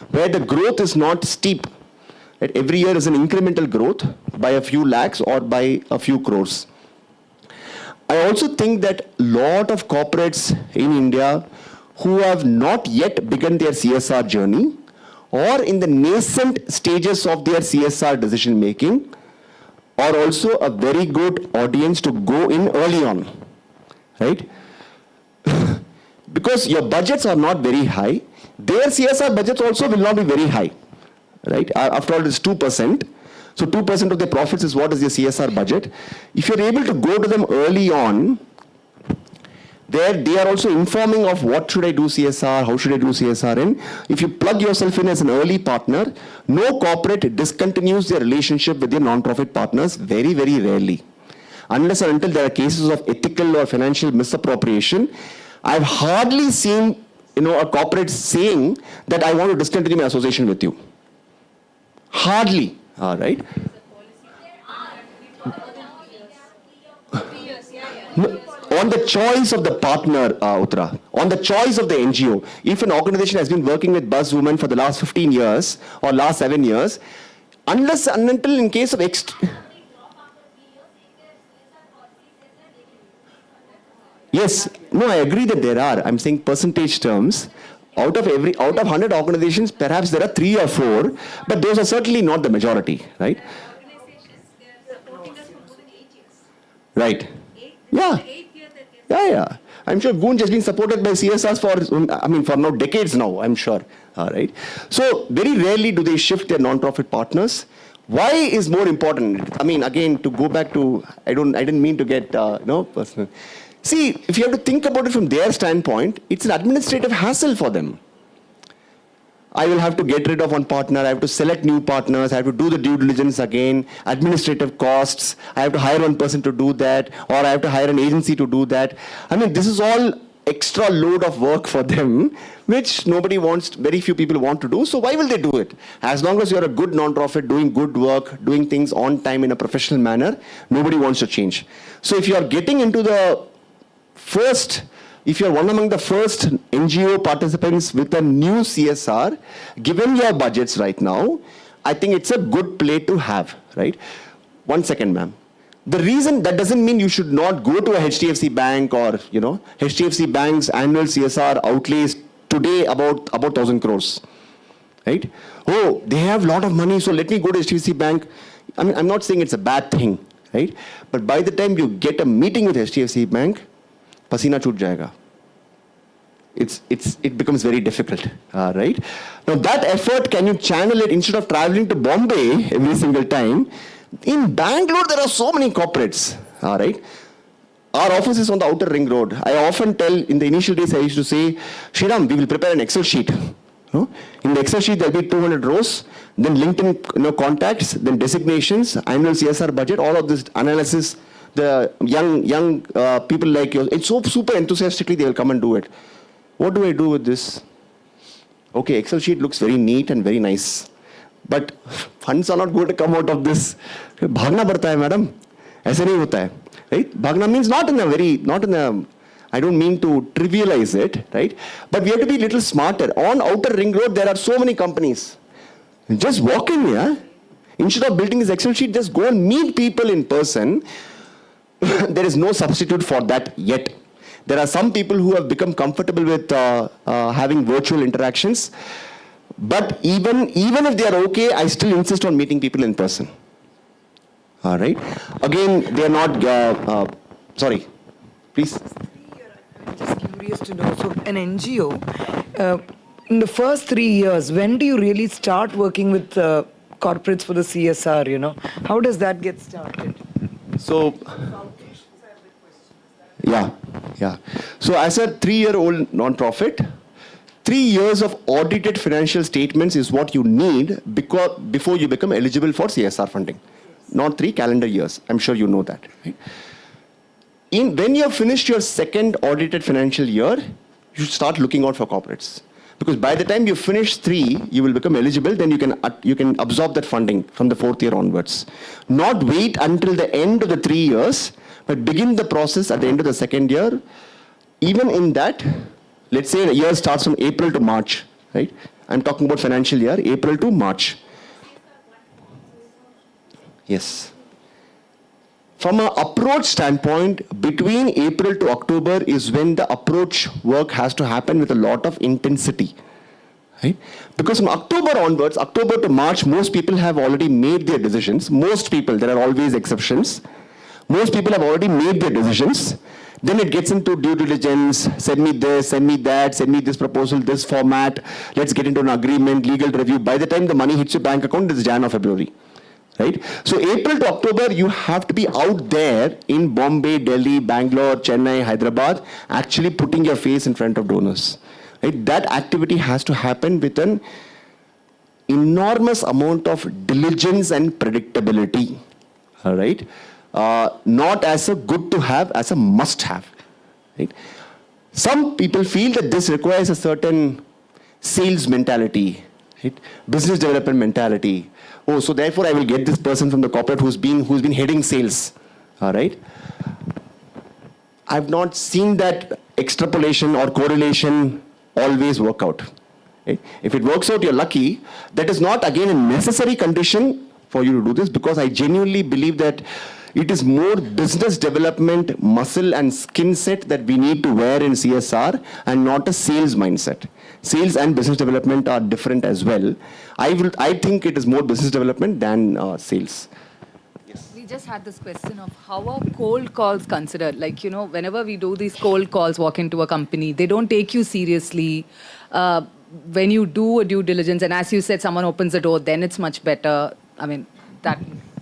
where the growth is not steep. Right? Every year is an incremental growth by a few lakhs or by a few crores. I also think that a lot of corporates in India who have not yet begun their CSR journey or in the nascent stages of their CSR decision making are also a very good audience to go in early on, right? Because your budgets are not very high, their CSR budgets also will not be very high, right? After all, it's 2%. So 2% of their profits is what is your CSR budget. If you're able to go to them early on, they are also informing of what should I do CSR, how should I do CSR in. If you plug yourself in as an early partner, no corporate discontinues their relationship with their non-profit partners very, very rarely. Unless or until there are cases of ethical or financial misappropriation, I've hardly seen a corporate saying that I want to discontinue my association with you. Hardly. All right. No. On the choice of the partner, Uttara, on the choice of the NGO, if an organization has been working with Buzz Women for the last 15 years or last 7 years, unless and until in case of Yes, no, I agree that there are. I'm saying percentage terms. Out of 100 organizations, perhaps there are 3 or 4, but those are certainly not the majority, right? Right. Yeah. Yeah. I'm sure Goonj has been supported by CSRs for now decades now, I'm sure. All right. So very rarely do they shift their non-profit partners. Why is more important? I mean, again, to go back to, I didn't mean to get, personal. See, if you have to think about it from their standpoint, it's an administrative hassle for them. I will have to get rid of one partner, I have to select new partners, I have to do the due diligence again, administrative costs, I have to hire one person to do that, or I have to hire an agency to do that. I mean, this is all extra load of work for them, which very few people want to do, so why will they do it? As long as you're a good non-profit, doing good work, doing things on time in a professional manner, nobody wants to change. So if you are getting into if you're one among the first NGO participants with a new CSR, given your budgets right now, I think it's a good play to have, right? 1 second, ma'am. The reason, that doesn't mean you should not go to a HDFC bank or, HDFC bank's annual CSR outlays today about 1,000 crores, right? Oh, they have a lot of money, so let me go to HDFC bank. I mean, I'm not saying it's a bad thing, right? But by the time you get a meeting with HDFC bank, pasina chut jayega. It becomes very difficult, right? Now that effort, can you channel it instead of traveling to Bombay every single time? In Bangalore, there are so many corporates, right? Our office is on the outer ring road. I often tell, in the initial days, I used to say, Shriram, we will prepare an Excel sheet. In the Excel sheet, there'll be 200 rows, then LinkedIn contacts, then designations, annual CSR budget, all of this analysis. The young people like you, it's so super enthusiastically they will come and do it. What do I do with this? Okay, Excel sheet looks very neat and very nice, but funds are not going to come out of this. Bhagna barta hai, madam. ऐसे नहीं होता है, right? Bhagna means not in a, I don't mean to trivialize it, right? But we have to be a little smarter. On outer ring road, there are so many companies. Just walk in here. Instead of building this Excel sheet, just go and meet people in person. There is no substitute for that yet. There are some people who have become comfortable with having virtual interactions. But even if they are okay, I still insist on meeting people in person. All right. Again, they are not, sorry, please. Just curious to know, so an NGO, in the first 3 years, when do you really start working with corporates for the CSR, How does that get started? So, yeah. So as a 3-year-old non-profit, 3 years of audited financial statements is what you need before you become eligible for CSR funding. Not 3 calendar years. I'm sure you know that. Right? When you have finished your second audited financial year, you should start looking out for corporates. Because by the time you finish 3, you will become eligible, then you can absorb that funding from the 4th year onwards. Not wait until the end of the 3 years, but begin the process at the end of the 2nd year. Even in that, let's say the year starts from April to March, right? I'm talking about financial year, April to March. Yes. From an approach standpoint, between April to October is when the approach work has to happen with a lot of intensity. Right? Because from October onwards, October to March, most people have already made their decisions. Most people, there are always exceptions. Most people have already made their decisions. Then it gets into due diligence, send me this, send me that, send me this proposal, this format, let's get into an agreement, legal review. By the time the money hits your bank account, it's Jan or February. Right? So April to October, you have to be out there in Bombay, Delhi, Bangalore, Chennai, Hyderabad, actually putting your face in front of donors. Right? That activity has to happen with an enormous amount of diligence and predictability. All right? Not as a good to have, as a must have. Right? Some people feel that this requires a certain sales mentality, right? Business development mentality. Oh, so therefore I will get this person from the corporate who's been heading sales. All right? I've not seen that extrapolation or correlation always work out. Right? If it works out, you're lucky. That is not, again, a necessary condition for you to do this, because I genuinely believe that it is more business development, muscle and skin set that we need to wear in CSR, and not a sales mindset. Sales and business development are different as well. I think it is more business development than sales. Yes. We just had this question of how are cold calls considered? Like, whenever we do these cold calls, walk into a company, they don't take you seriously. When you do a due diligence, and as you said, someone opens the door, then it's much better. I mean, that.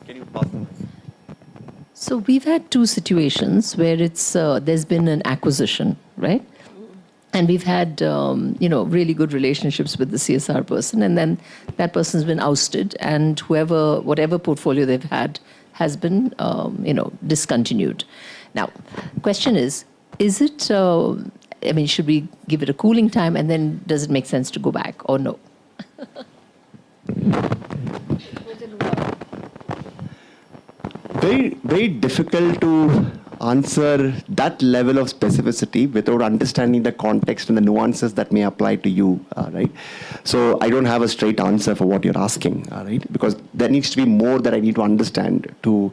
Can you pass them? So we've had 2 situations where there's been an acquisition, right? And we've had, really good relationships with the CSR person, and then that person's been ousted, and whatever portfolio they've had has been, discontinued. Now, question is it, should we give it a cooling time, and then does it make sense to go back, or no? Very, very difficult to answer that level of specificity without understanding the context and the nuances that may apply to you, right? So I don't have a straight answer for what you're asking, right? Because there needs to be more that I need to understand to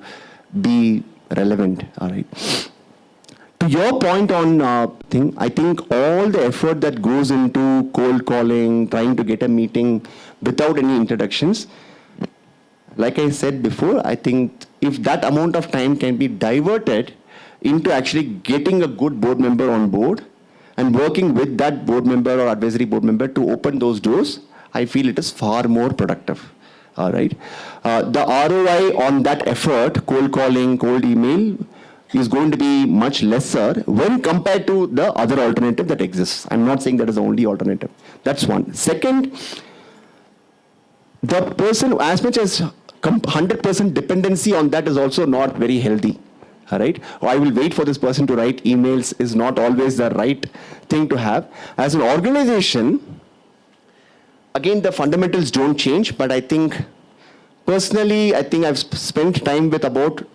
be relevant, all right? To your point on I think all the effort that goes into cold calling, trying to get a meeting without any introductions, like I said before, I think if that amount of time can be diverted into actually getting a good board member on board and working with that board member or advisory board member to open those doors, I feel it is far more productive. All right. The ROI on that effort, cold calling, cold email, is going to be much lesser when compared to the other alternative that exists. I'm not saying that is the only alternative. That's one. Second, the person, as much as 100% dependency on that is also not very healthy. All right? Or I will wait for this person to write emails is not always the right thing to have. As an organization, again, the fundamentals don't change, but I think, personally, I think I've spent time with about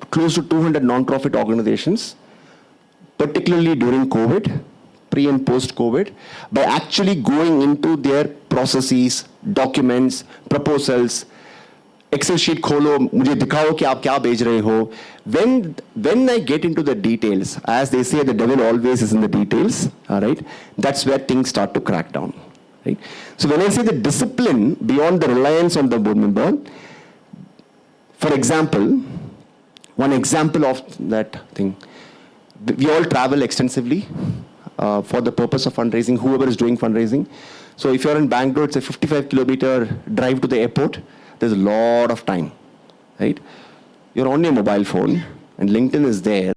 close to 200 non-profit organizations, particularly during COVID, pre and post-COVID, by actually going into their processes, documents, proposals, Excel sheet kholo, mujhe dikhao ki aap kya bhej rahe ho. When I get into the details, as they say, the devil always is in the details, all right, that's where things start to crack down. Right? So when I say the discipline beyond the reliance on the board member, for example, one example of that thing, we all travel extensively for the purpose of fundraising, whoever is doing fundraising. So if you're in Bangalore, it's a 55-kilometer drive to the airport. There's a lot of time, right? You're on your mobile phone and LinkedIn is there.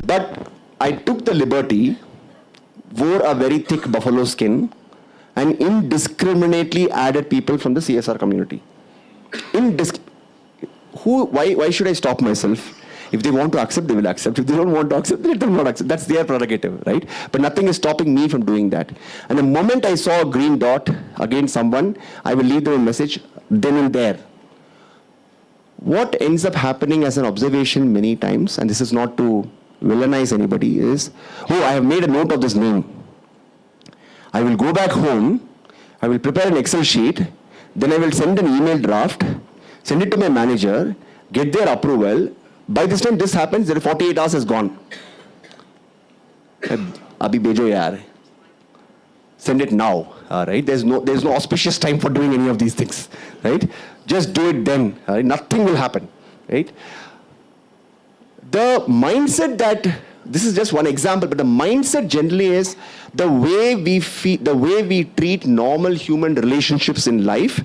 But I took the liberty, wore a very thick buffalo skin, and indiscriminately added people from the CSR community. Why should I stop myself? If they want to accept, they will accept. If they don't want to accept, they will not accept. That's their prerogative, right? But nothing is stopping me from doing that. And the moment I saw a green dot against someone, I will leave them a message then and there. What ends up happening as an observation many times, and this is not to villainize anybody, is, oh, I have made a note of this name. I will go back home, I will prepare an Excel sheet, then I will send an email draft, send it to my manager, get their approval. By this time this happens, the 48 hours is gone. Abhi bejo yaar. Send it now, right? There's no auspicious time for doing any of these things, right? Just do it then, right? Nothing will happen, right? The mindset that, this is just one example, but the mindset generally is the way we feel, the way we treat normal human relationships in life.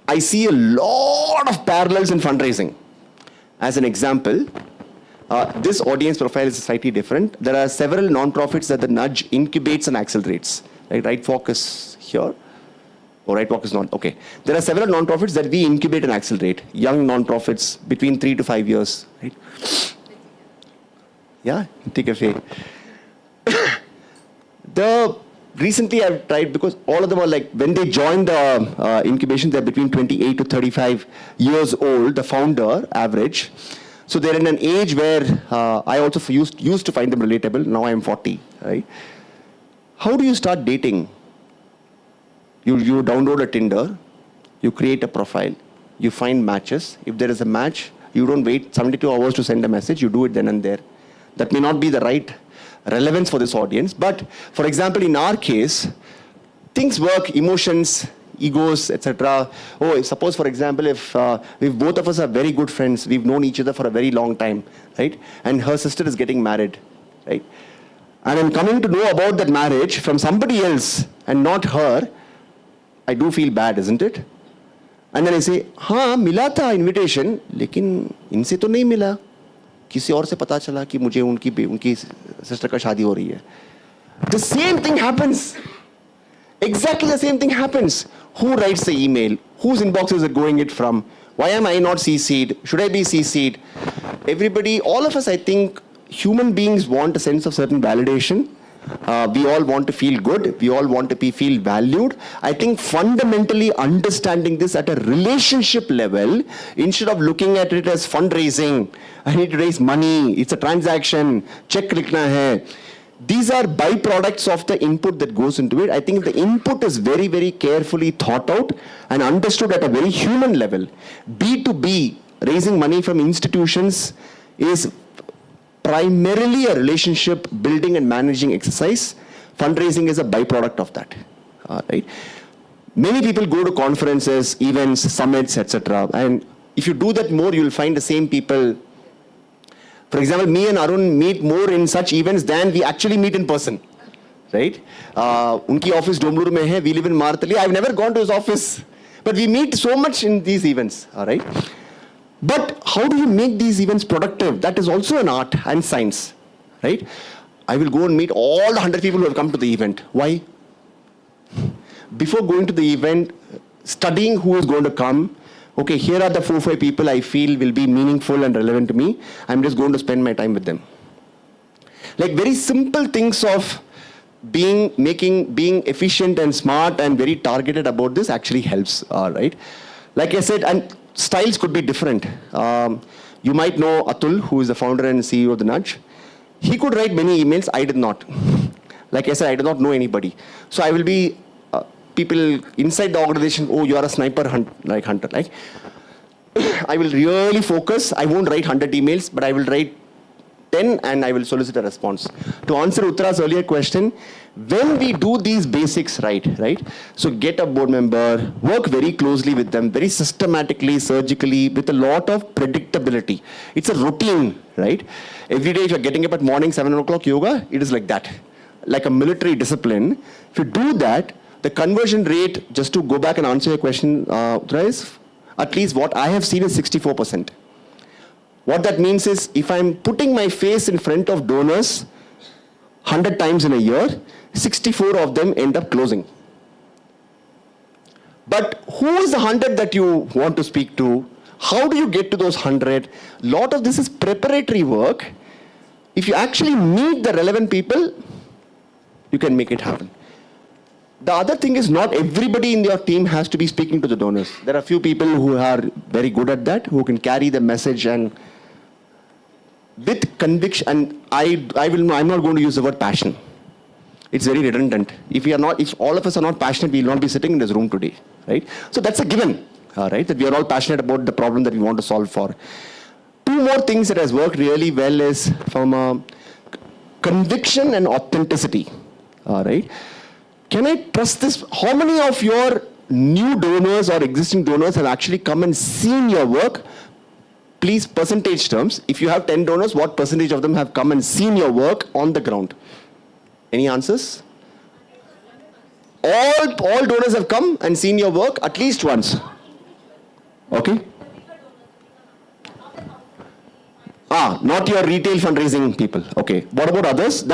I see a lot of parallels in fundraising. As an example, this audience profile is slightly different. There are several non-profits that the nudge incubates and accelerates. Right? Right Walk here. Oh, Right Walk is not. Okay. There are several non-profits that we incubate and accelerate. Young non-profits between 3 to 5 years. Right? Yeah, take a fake. Recently I've tried, because all of them are like, when they join the incubation, they're between 28 to 35 years old, the founder, average. So they're in an age where I also used to find them relatable. Now I'm 40, right? How do you start dating? You download a Tinder, you create a profile, you find matches. If there is a match, you don't wait 72 hours to send a message, you do it then and there. That may not be the right relevance for this audience, but for example, in our case, things work, emotions, egos, etc. Oh, suppose for example, if both of us are very good friends, we've known each other for a very long time, right? And her sister is getting married, right? And I'm coming to know about that marriage from somebody else and not her, I do feel bad, isn't it? And then I say, हाँ मिला था invitation, लेकिन इनसे तो नहीं मिला. किसी और से पता चला कि मुझे उनकी सिस्टर का शादी हो रही है. The same thing happens. Exactly the same thing happens. Who writes the email? Whose inbox is it going it from? Why am I not CC'd? Should I be CC'd? Everybody, all of us, I think, human beings want a sense of certain validation. We all want to feel good. We all want to feel valued. I think fundamentally understanding this at a relationship level, instead of looking at it as fundraising, I need to raise money, it's a transaction, check likhna hai. These are byproducts of the input that goes into it. I think if the input is very, very carefully thought out and understood at a very human level, B2B, raising money from institutions, is primarily a relationship building and managing exercise. Fundraising is a byproduct of that, right? Many people go to conferences, events, summits, etc. And if you do that more, you'll find the same people. For example, me and Arun meet more in such events than we actually meet in person. Right? Unki office Domlur mein hai, we live in Martali. I've never gone to his office. But we meet so much in these events. All right? But how do you make these events productive? That is also an art and science. Right? I will go and meet all the 100 people who have come to the event. Why? Before going to the event, studying who is going to come. Okay, here are the 4 or 5 people I feel will be meaningful and relevant to me. I'm just going to spend my time with them. Like very simple things of being efficient and smart and very targeted about this actually helps, right? Like I said, and styles could be different. You might know Atul, who is the founder and CEO of The Nudge. He could write many emails, I did not. Like I said, I do not know anybody. So I will be people inside the organization, oh, you are a sniper hunter. Like, I will really focus. I won't write 100 emails, but I will write 10 and I will solicit a response. To answer Uttara's earlier question, when we do these basics right? So get a board member, work very closely with them, very systematically, surgically, with a lot of predictability. It's a routine, right? Every day if you're getting up at morning, 7 o'clock yoga, it is like that. Like a military discipline. If you do that, the conversion rate, just to go back and answer your question, Uttara, is at least what I have seen is 64%. What that means is, if I'm putting my face in front of donors 100 times in a year, 64 of them end up closing. But who is the 100 that you want to speak to? How do you get to those 100? A lot of this is preparatory work. If you actually meet the relevant people, you can make it happen. The other thing is, not everybody in your team has to be speaking to the donors. There are a few people who are very good at that, who can carry the message and with conviction. And I'm not going to use the word passion. It's very redundant. If all of us are not passionate, we will not be sitting in this room today, right? So that's a given, right? That we are all passionate about the problem that we want to solve for. 2 more things that has worked really well is from conviction and authenticity, right? Can I trust this? How many of your new donors or existing donors have actually come and seen your work? Please, percentage terms. If you have 10 donors, what percentage of them have come and seen your work on the ground? Any answers? All donors have come and seen your work at least once. Okay? Not your retail fundraising people. Okay. What about others?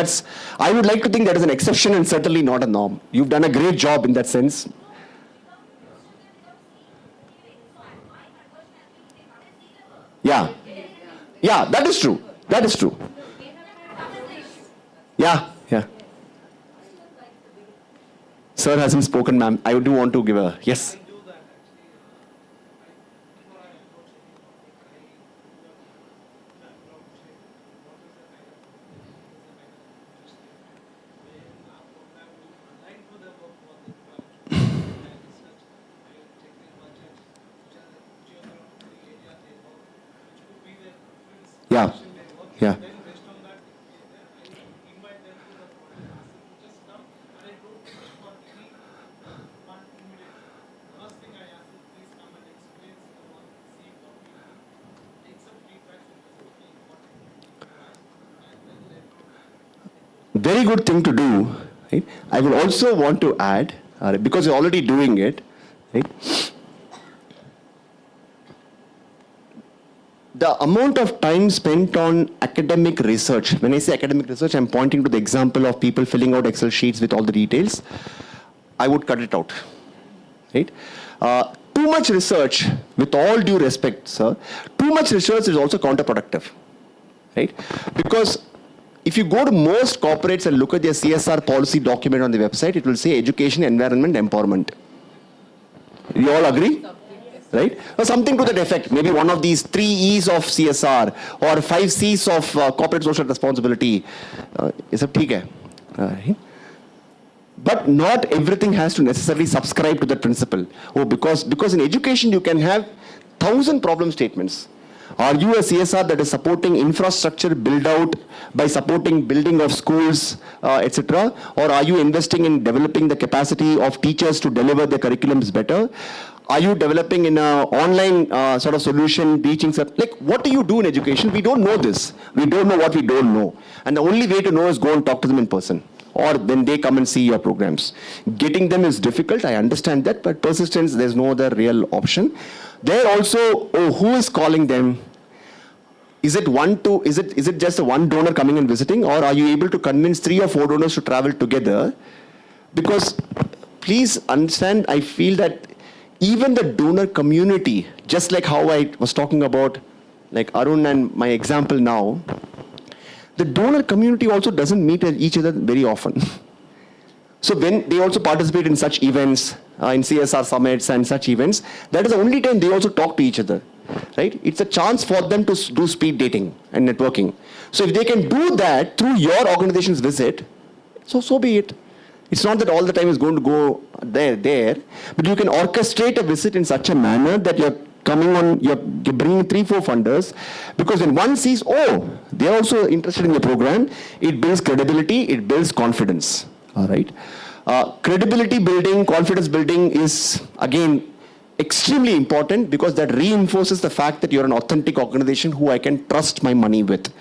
I would like to think that is an exception and certainly not a norm. You've done a great job in that sense. Yeah. Yeah, that is true. That is true. Yeah. Sir hasn't spoken, ma'am. I do want to give a yes. Yeah. Very good thing to do. Right? I will also want to add, because you're already doing it, right? The amount of time spent on academic research, when I say academic research, I'm pointing to the example of people filling out Excel sheets with all the details. I would cut it out. Right? Too much research, with all due respect, sir, too much research is also counterproductive. Right? Because if you go to most corporates and look at their CSR policy document on the website, it will say education, environment, empowerment. You all agree? Right? Or something to that effect. Maybe one of these 3 E's of CSR or 5 C's of corporate social responsibility. Right? But not everything has to necessarily subscribe to that principle. Because in education you can have 1,000 problem statements. Are you a CSR that is supporting infrastructure build out by supporting building of schools, etc.? Or are you investing in developing the capacity of teachers to deliver their curriculums better? Are you developing in an online sort of solution, reaching, like what do you do in education? We don't know this. We don't know what we don't know. And the only way to know is go and talk to them in person, or when they come and see your programs. Getting them is difficult, I understand that, but persistence, there's no other real option. There also, who is calling them? Is it is it just a one donor coming and visiting, or are you able to convince 3 or 4 donors to travel together? Because please understand, I feel that even the donor community, just like how I was talking about, like Arun and my example now, the donor community also doesn't meet each other very often. So when they also participate in such events, in CSR summits and such events, that is the only time they also talk to each other, right? It's a chance for them to do speed dating and networking. So if they can do that through your organization's visit, so be it. It's not that all the time is going to go there, but you can orchestrate a visit in such a manner that you're coming on, you're bringing 3-4 funders, because when one sees, oh, they're also interested in your program, it builds credibility, it builds confidence, all right? Credibility building, confidence building is, again, extremely important because that reinforces the fact that you're an authentic organization who I can trust my money with.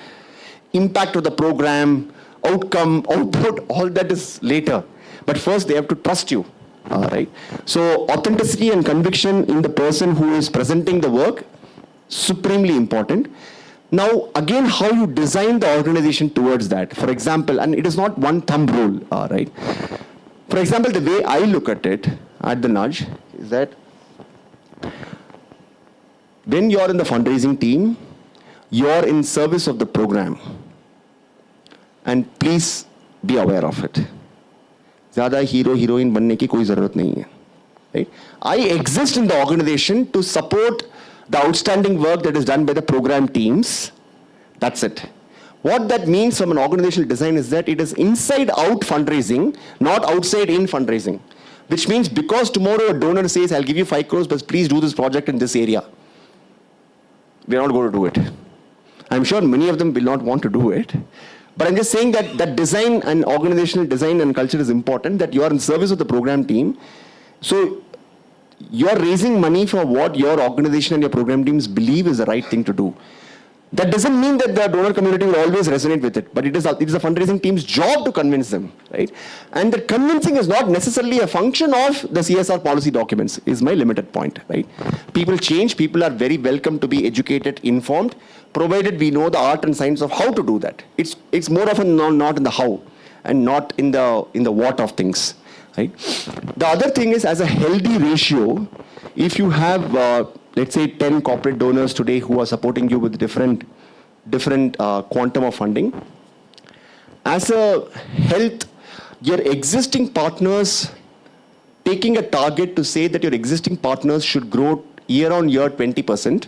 Impact of the program, outcome, output, all that is later. But first they have to trust you, all right? So authenticity and conviction in the person who is presenting the work, supremely important. Now, again, how you design the organization towards that. For example, and it is not one thumb rule, all right? For example, the way I look at it, at the nudge, is that when you're in the fundraising team, you're in service of the program. And please be aware of it. ज़्यादा hero heroine बनने की कोई ज़रूरत नहीं है, right? I exist in the organization to support the outstanding work that is done by the program teams. That's it. What that means from an organizational design is that it is inside out fundraising, not outside in fundraising. Which means because tomorrow a donor says, I'll give you 5 crores, but please do this project in this area. We're not going to do it. I'm sure many of them will not want to do it. But I'm just saying that that design and organizational design and culture is important, that you are in service of the program team. So you're raising money for what your organization and your program teams believe is the right thing to do. That doesn't mean that the donor community will always resonate with it, but it is the fundraising team's job to convince them, right? And the convincing is not necessarily a function of the CSR policy documents, is my limited point, right? People change, people are very welcome to be educated, informed, provided we know the art and science of how to do that. It's more often not in the how and not in the what of things, right? The other thing is, as a healthy ratio, if you have let's say 10 corporate donors today who are supporting you with different quantum of funding, as a health, your existing partners, taking a target to say that your existing partners should grow year on year 20%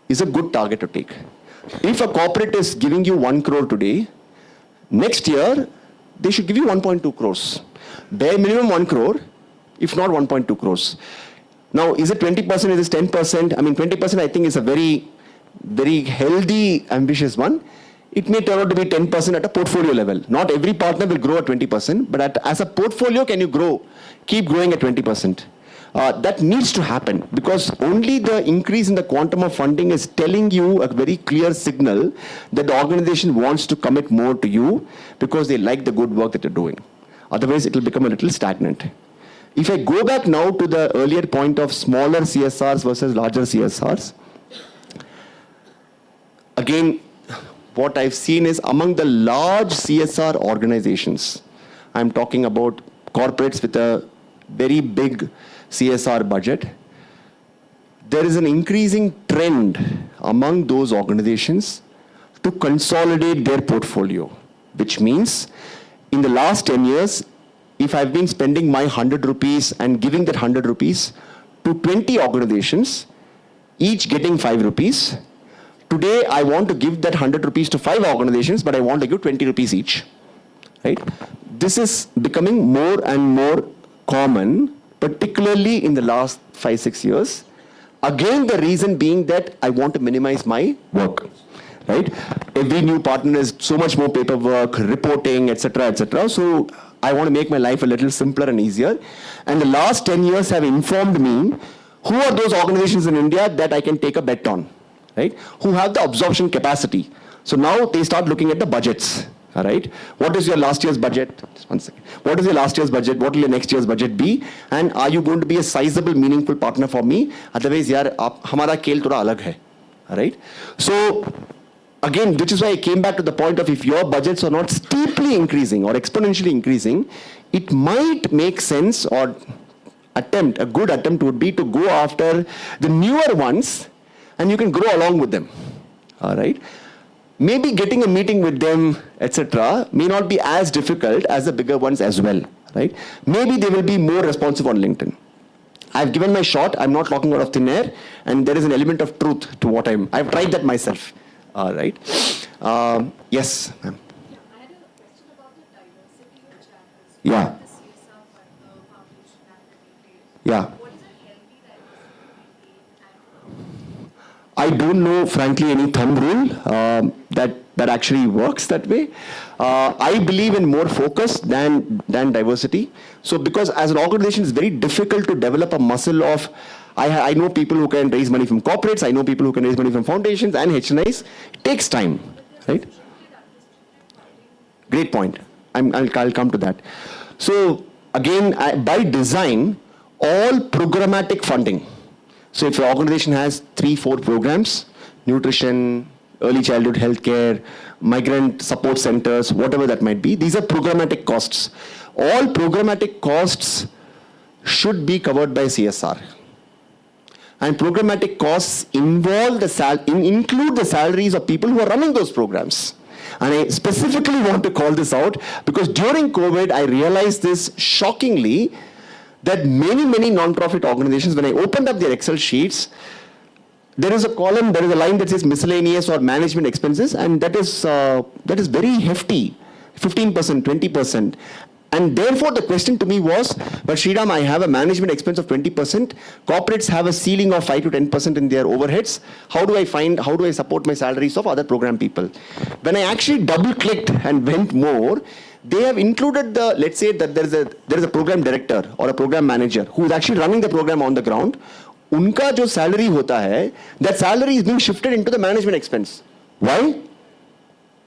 is a good target to take. If a corporate is giving you 1 crore today, next year they should give you 1.2 crores. Bare minimum 1 crore, if not 1.2 crores. Now, is it 20%, is it 10%? I mean, 20% I think is a very, very healthy, ambitious one. It may turn out to be 10% at a portfolio level. Not every partner will grow at 20%, but as a portfolio, can you grow? Keep growing at 20%. That needs to happen because only the increase in the quantum of funding is telling you a very clear signal that the organization wants to commit more to you because they like the good work that you're doing. Otherwise, it will become a little stagnant. If I go back now to the earlier point of smaller CSRs versus larger CSRs, again, what I've seen is among the large CSR organizations, I'm talking about corporates with a very big CSR budget, there is an increasing trend among those organizations to consolidate their portfolio, which means in the last 10 years, if I've been spending my 100 rupees and giving that 100 rupees to 20 organizations, each getting 5 rupees, today I want to give that 100 rupees to 5 organizations, but I want to give 20 rupees each, right? This is becoming more and more common, particularly in the last 5-6 years, Again, the reason being that I want to minimize my work, right? Every new partner is so much more paperwork, reporting, etc., etc. So I want to make my life a little simpler and easier. And the last 10 years have informed me who are those organizations in India that I can take a bet on, right? Who have the absorption capacity. So now they start looking at the budgets. All right. What is your last year's budget? Just 1 second. What is your last year's budget? What will your next year's budget be? And are you going to be a sizable, meaningful partner for me? Otherwise, yaar, hamara khel thoda alag hai. All right. So again, which is why I came back to the point of if your budgets are not steeply increasing or exponentially increasing, it might make sense or a good attempt would be to go after the newer ones and you can grow along with them. All right. Maybe getting a meeting with them, etc., may not be as difficult as the bigger ones as well, right? Maybe they will be more responsive on LinkedIn. I've given my shot. I'm not talking out of thin air, and there is an element of truth to what I've tried that myself, all right? Yes, ma'am. Yeah. Yeah. I don't know, frankly, any thumb rule that actually works that way. I believe in more focus than diversity. So because as an organization, it's very difficult to develop a muscle of, I know people who can raise money from corporates, I know people who can raise money from foundations and HNIs. It takes time, right? Great point. I'll come to that. So again, by design, all programmatic funding. So if your organization has 3-4 programs, nutrition, early childhood healthcare, migrant support centers, whatever that might be, these are programmatic costs. All programmatic costs should be covered by CSR. And programmatic costs involve include the salaries of people who are running those programs. And I specifically want to call this out because during COVID, I realized this shockingly, that many non-profit organizations, when I opened up their Excel sheets, there is a column, there is a line that says miscellaneous or management expenses, and that is very hefty, 15%, 20%. And therefore the question to me was, but Sriram, I have a management expense of 20%, corporates have a ceiling of 5 to 10% in their overheads, how do I support my salaries of other program people? When I actually double-clicked and went more, they have included let's say that there is a program director or a program manager who is actually running the program on the ground. Unka jo salary hota hai, that salary is being shifted into the management expense. Why?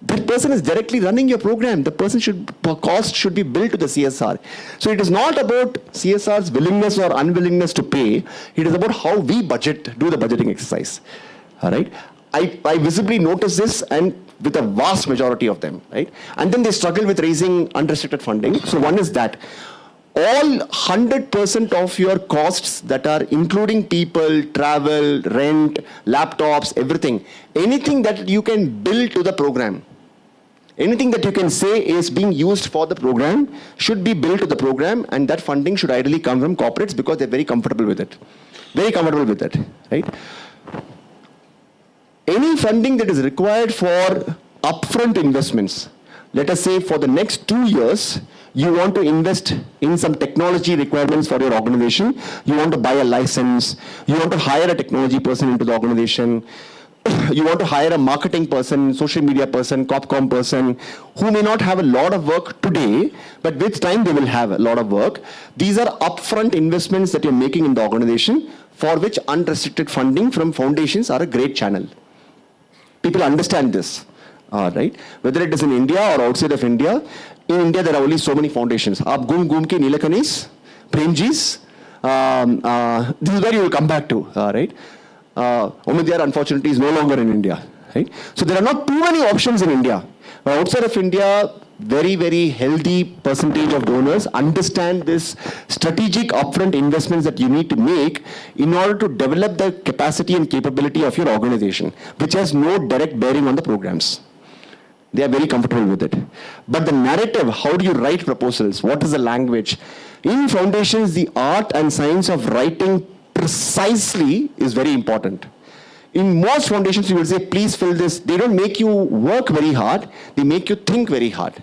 That person is directly running your program. The cost should be billed to the CSR. So it is not about CSR's willingness or unwillingness to pay. It is about how we do the budgeting exercise. All right. I visibly notice this and with a vast majority of them, right? And then they struggle with raising unrestricted funding. So one is that all 100% of your costs that are including people, travel, rent, laptops, everything, anything that you can bill to the program, anything that you can say is being used for the program should be billed to the program, and that funding should ideally come from corporates because they're very comfortable with it. Very comfortable with it, right? Any funding that is required for upfront investments, let us say for the next 2 years, you want to invest in some technology requirements for your organization, you want to buy a license, you want to hire a technology person into the organization, you want to hire a marketing person, social media person, CopCom person, who may not have a lot of work today, but with time they will have a lot of work. These are upfront investments that you're making in the organization, for which unrestricted funding from foundations are a great channel. People understand this, right? Whether it is in India or outside of India. In India, there are only so many foundations. Aap goom ke Nilakanis, Premjis, this is where you will come back to, right? Umadyar, unfortunately, is no longer in India, right? So there are not too many options in India. But outside of India, very healthy percentage of donors understand this strategic upfront investments that you need to make in order to develop the capacity and capability of your organization, which has no direct bearing on the programs. They are very comfortable with it. But the narrative, how do you write proposals? What is the language? In foundations, the art and science of writing precisely is very important. In most foundations, you will say, please fill this. They don't make you work very hard. They make you think very hard,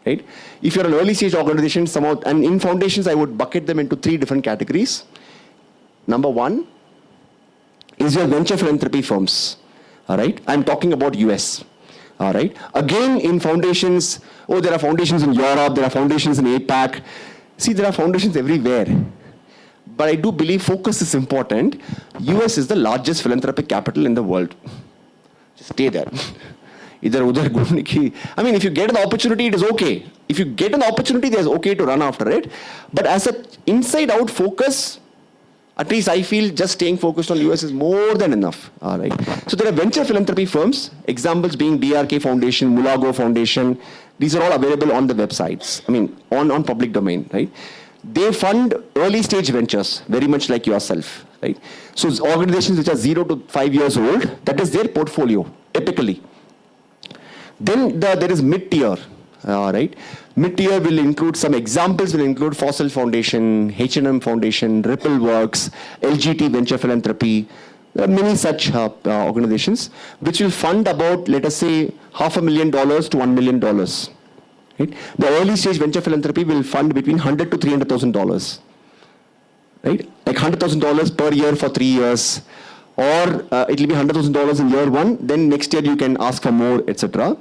right? If you're an early stage organization, and in foundations, I would bucket them into 3 different categories. Number 1, is your venture philanthropy firms. All right, I'm talking about US. All right, again in foundations, there are foundations in Europe, there are foundations in APAC. See, there are foundations everywhere. But I do believe focus is important. US is the largest philanthropic capital in the world. Just stay there. Either udhar ghumne ki. I mean, if you get an opportunity, it is okay. If you get an opportunity, there's okay to run after it. But as an inside-out focus, at least I feel just staying focused on US is more than enough. All right. So there are venture philanthropy firms, examples being BRK Foundation, Mulago Foundation. These are all available on the websites. I mean, on public domain, right? They fund early stage ventures, very much like yourself, right? So organizations which are 0 to 5 years old, that is their portfolio, typically. Then there is mid-tier, right? Mid-tier will include, some examples will include Fossil Foundation, H&M Foundation, Ripple Works, LGT Venture Philanthropy, many such organizations, which will fund about, let us say, $500,000 to $1 million. Right? The early stage venture philanthropy will fund between $100,000 to $300,000. Right? Like $100,000 per year for 3 years, or it will be $100,000 in year 1, then next year you can ask for more, etc.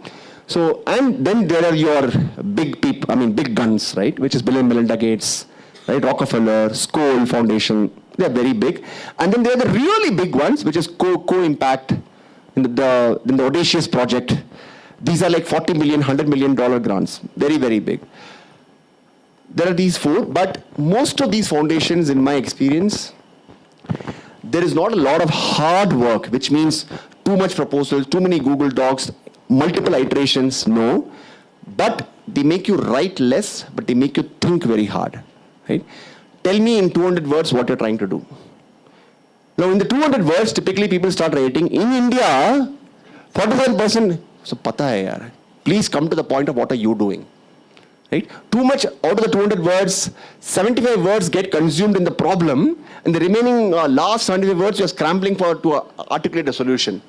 So, and then there are your big people, big guns, right? Which is Bill and Melinda Gates, right? Rockefeller, Skoll Foundation, they are very big. And then there are the really big ones, which is Co-Impact, in the Audacious Project. These are like $40 million, $100 million grants, very, very big. There are these 4, but most of these foundations, in my experience, there is not a lot of hard work, which means too much proposals, too many Google Docs, multiple iterations, no. But they make you write less, but they make you think very hard, right? Tell me in 200 words what you're trying to do. Now, in the 200 words, typically people start writing. In India, 47%, so pata hai yaar. Please come to the point of what are you doing. Right? Too much out of the 200 words, 75 words get consumed in the problem, and the remaining last 75 words you're scrambling to articulate a solution.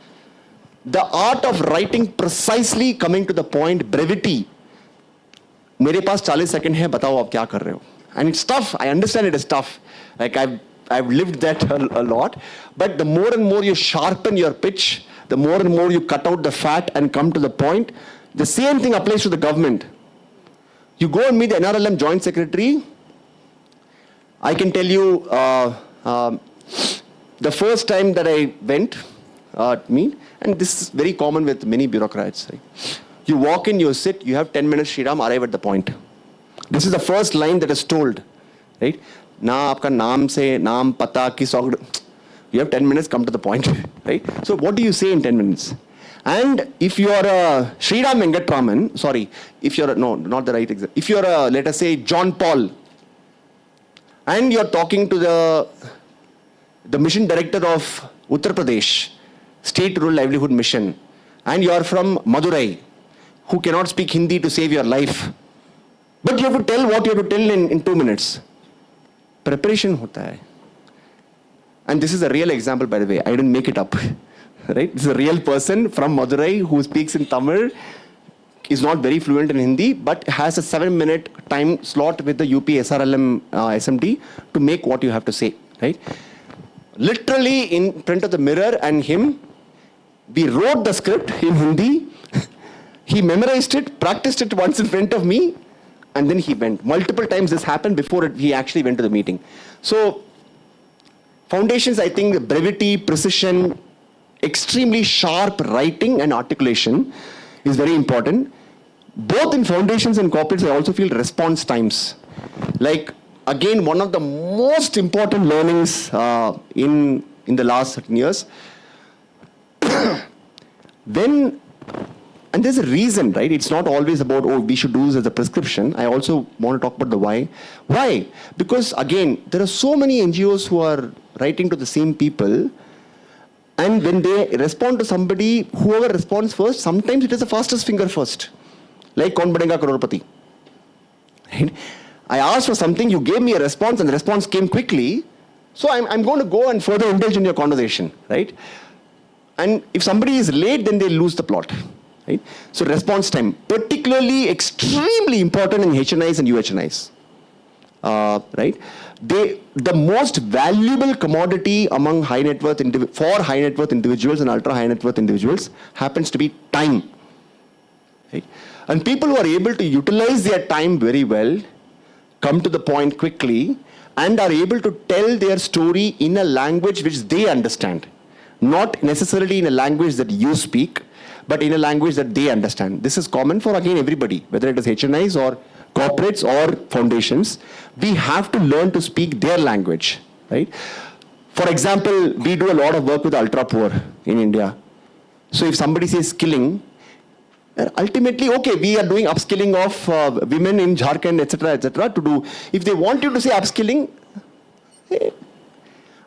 The art of writing precisely, coming to the point, brevity. मेरे पास 40 seconds है, बताओ आप क्या कर रहे हो? And it's tough. I understand it is tough. Like I've lived that a lot. But the more and more you sharpen your pitch, the more and more you cut out the fat and come to the point. The same thing applies to the government. You go and meet the NRLM Joint Secretary. I can tell you the first time that I went and this is very common with many bureaucrats. Right? You walk in, you sit, you have 10 minutes, Shriram, arrive at the point. This is the first line that is told. Right? Na aapka naam se, naam, pata, kis you have 10 minutes, come to the point. Right? So what do you say in 10 minutes? And if you are a Sriram Venkatraman, sorry, if you're no, not the right example. If you're a, let us say, John Paul, and you're talking to the mission director of Uttar Pradesh, State Rural Livelihood Mission, and you're from Madurai, who cannot speak Hindi to save your life, but you have to tell what you have to tell in 2 minutes. Preparation hota hai. And this is a real example, by the way. I didn't make it up. Right? This is a real person from Madurai who speaks in Tamil, is not very fluent in Hindi, but has a 7-minute time slot with the UP SRLM SMT to make what you have to say. Right? Literally in front of the mirror and him, we wrote the script in Hindi. He memorized it, practiced it once in front of me, and then he went. Multiple times this happened before he actually went to the meeting. So, foundations, I think, brevity, precision, extremely sharp writing and articulation is very important. Both in foundations and corporates, I also feel response times. Like, again, one of the most important learnings in the last certain years. And there's a reason, right? It's not always about, oh, we should do this as a prescription. I also want to talk about the why. Why? Because, again, there are so many NGOs who are writing to the same people. And when they respond to somebody, whoever responds first, sometimes it is the fastest finger first. Like, Kaun Banega Crorepati. Right? I asked for something, you gave me a response, and the response came quickly. So I'm going to go and further indulge in your conversation, right? And if somebody is late, then they lose the plot. Right? So response time, particularly extremely important in HNIs and UHNIs. right? The most valuable commodity among high net worth for high net worth individuals and ultra high net worth individuals happens to be time. Right? And people who are able to utilize their time very well, come to the point quickly, and are able to tell their story in a language which they understand. Not necessarily in a language that you speak, but in a language that they understand. This is common for, again, everybody, whether it is HNIs or corporates or foundations. We have to learn to speak their language, right? For example, we do a lot of work with ultra poor in India. So if somebody says skilling, ultimately, okay, we are doing upskilling of women in Jharkhand, etc., to do. If they want you to say upskilling, hey,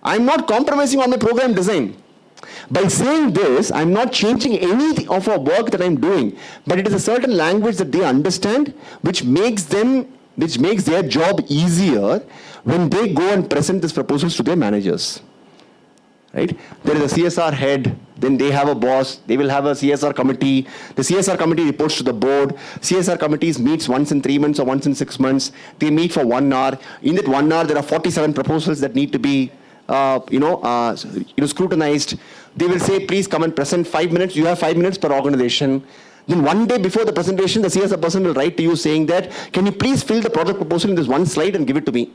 I'm not compromising on my program design. By saying this, I'm not changing any of our work that I'm doing, but it is a certain language that they understand, which makes their job easier when they go and present these proposals to their managers. Right? There is a CSR head, then they have a boss, they will have a CSR committee. The CSR committee reports to the board. CSR committees meets once in 3 months or once in 6 months. They meet for 1 hour. In that 1 hour, there are 47 proposals that need to be scrutinized. They will say, please come and present 5 minutes. You have 5 minutes per organization. Then one day before the presentation, the CSR person will write to you saying that, can you please fill the project proposal in this one slide and give it to me?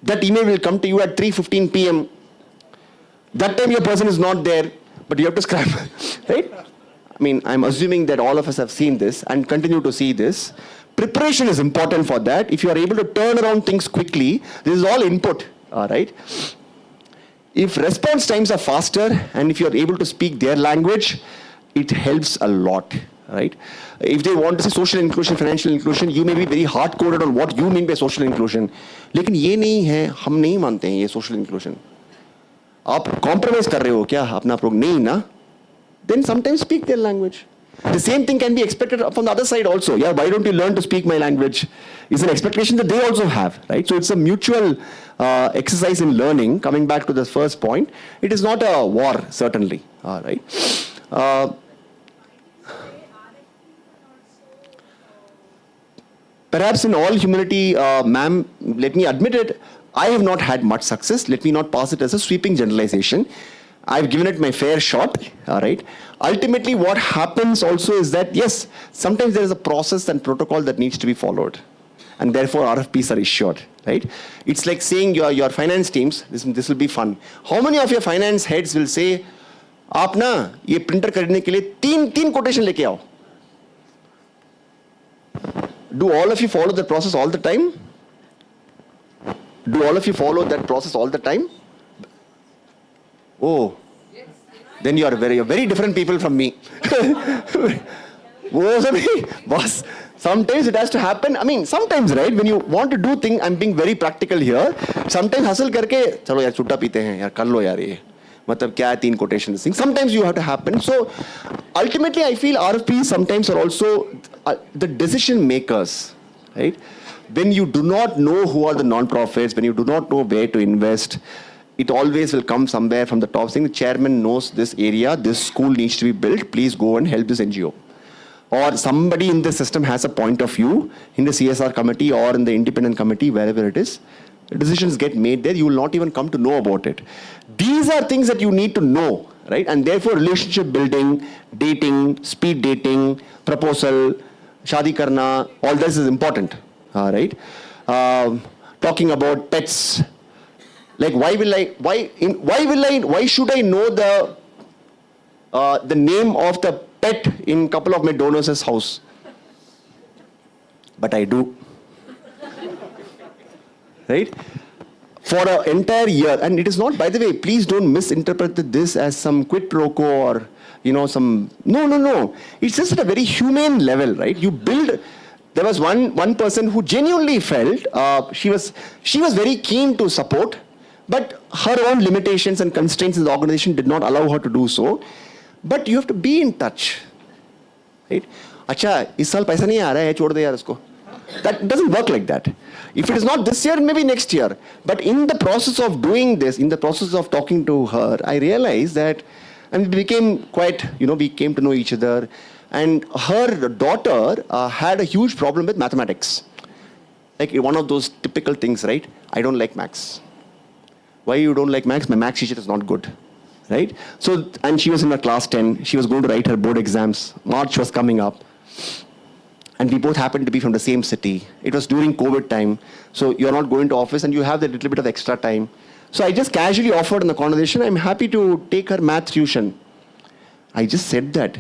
That email will come to you at 3:15 p.m. That time your person is not there, but you have to scrap, right? I mean, I'm assuming that all of us have seen this and continue to see this. Preparation is important for that. If you are able to turn around things quickly, this is all input, all right? If response times are faster and if you are able to speak their language, it helps a lot, right? If they want to say social inclusion, financial inclusion, you may be very hard-coded on what you mean by social inclusion. लेकिन ये नहीं है, हम नहीं मानते हैं ये social inclusion. आप compromise कर रहे हो क्या अपना प्रोग्राम नहीं ना? Then sometimes speak their language. The same thing can be expected from the other side also. Yeah, why don't you learn to speak my language? It's an expectation that they also have, right? So it's a mutual exercise in learning. Coming back to the first point, it is not a war, certainly. Right? Perhaps in all humility, ma'am, let me admit it, I have not had much success. Let me not pass it as a sweeping generalization. I've given it my fair shot, all right? Ultimately, what happens also is that, yes, sometimes there is a process and protocol that needs to be followed. And therefore, RFPs are issued, right? It's like saying your finance teams, this will be fun. How many of your finance heads will say, आप ना ये printer खरीदने के लिए तीन quotation लेके आओ? Do all of you follow that process all the time? Do all of you follow that process all the time? Oh, then you are very different people from me. Boss, sometimes it has to happen. I mean, sometimes, right, when you want to do things, I'm being very practical here. Sometimes hustle करके चलो यार छुट्टा पीते हैं यार कर लो यार ये मतलब क्या है 3 quotations thing. Sometimes you have to happen. So ultimately, I feel RFPs sometimes are also the decision makers, right? When you do not know who are the non-profits, when you do not know where to invest, it always will come somewhere from the top saying the chairman knows this area, this school needs to be built, please go and help this NGO. Or somebody in the system has a point of view in the CSR committee or in the independent committee, wherever it is. Decisions get made there, you will not even come to know about it. These are things that you need to know, right? And therefore relationship building, dating, speed dating, proposal, shadi karna, all this is important, right? Talking about pets, like why should I know the name of the pet in a couple of my donors' house? But I do. Right? For an entire year, and it is not, by the way, please don't misinterpret this as some quid pro quo or, some, no. It's just at a very humane level, right? You build, there was one person who genuinely felt, she was very keen to support, but her own limitations and constraints in the organization did not allow her to do so. But you have to be in touch, right? अच्छा, इस साल पैसा नहीं आ रहा है, छोड़ दे यार इसको. That doesn't work like that. If it is not this year, maybe next year. But in the process of doing this, in the process of talking to her, I realized that, and we became quite, we came to know each other. And her daughter had a huge problem with mathematics. Like one of those typical things, right? I don't like Max. Why you don't like Max? My Max teacher is not good, right? So, and she was in her class 10. She was going to write her board exams. March was coming up. And we both happened to be from the same city. It was during COVID time. So you're not going to office and you have that little bit of extra time. So I just casually offered in the conversation, I'm happy to take her math tuition. I just said that.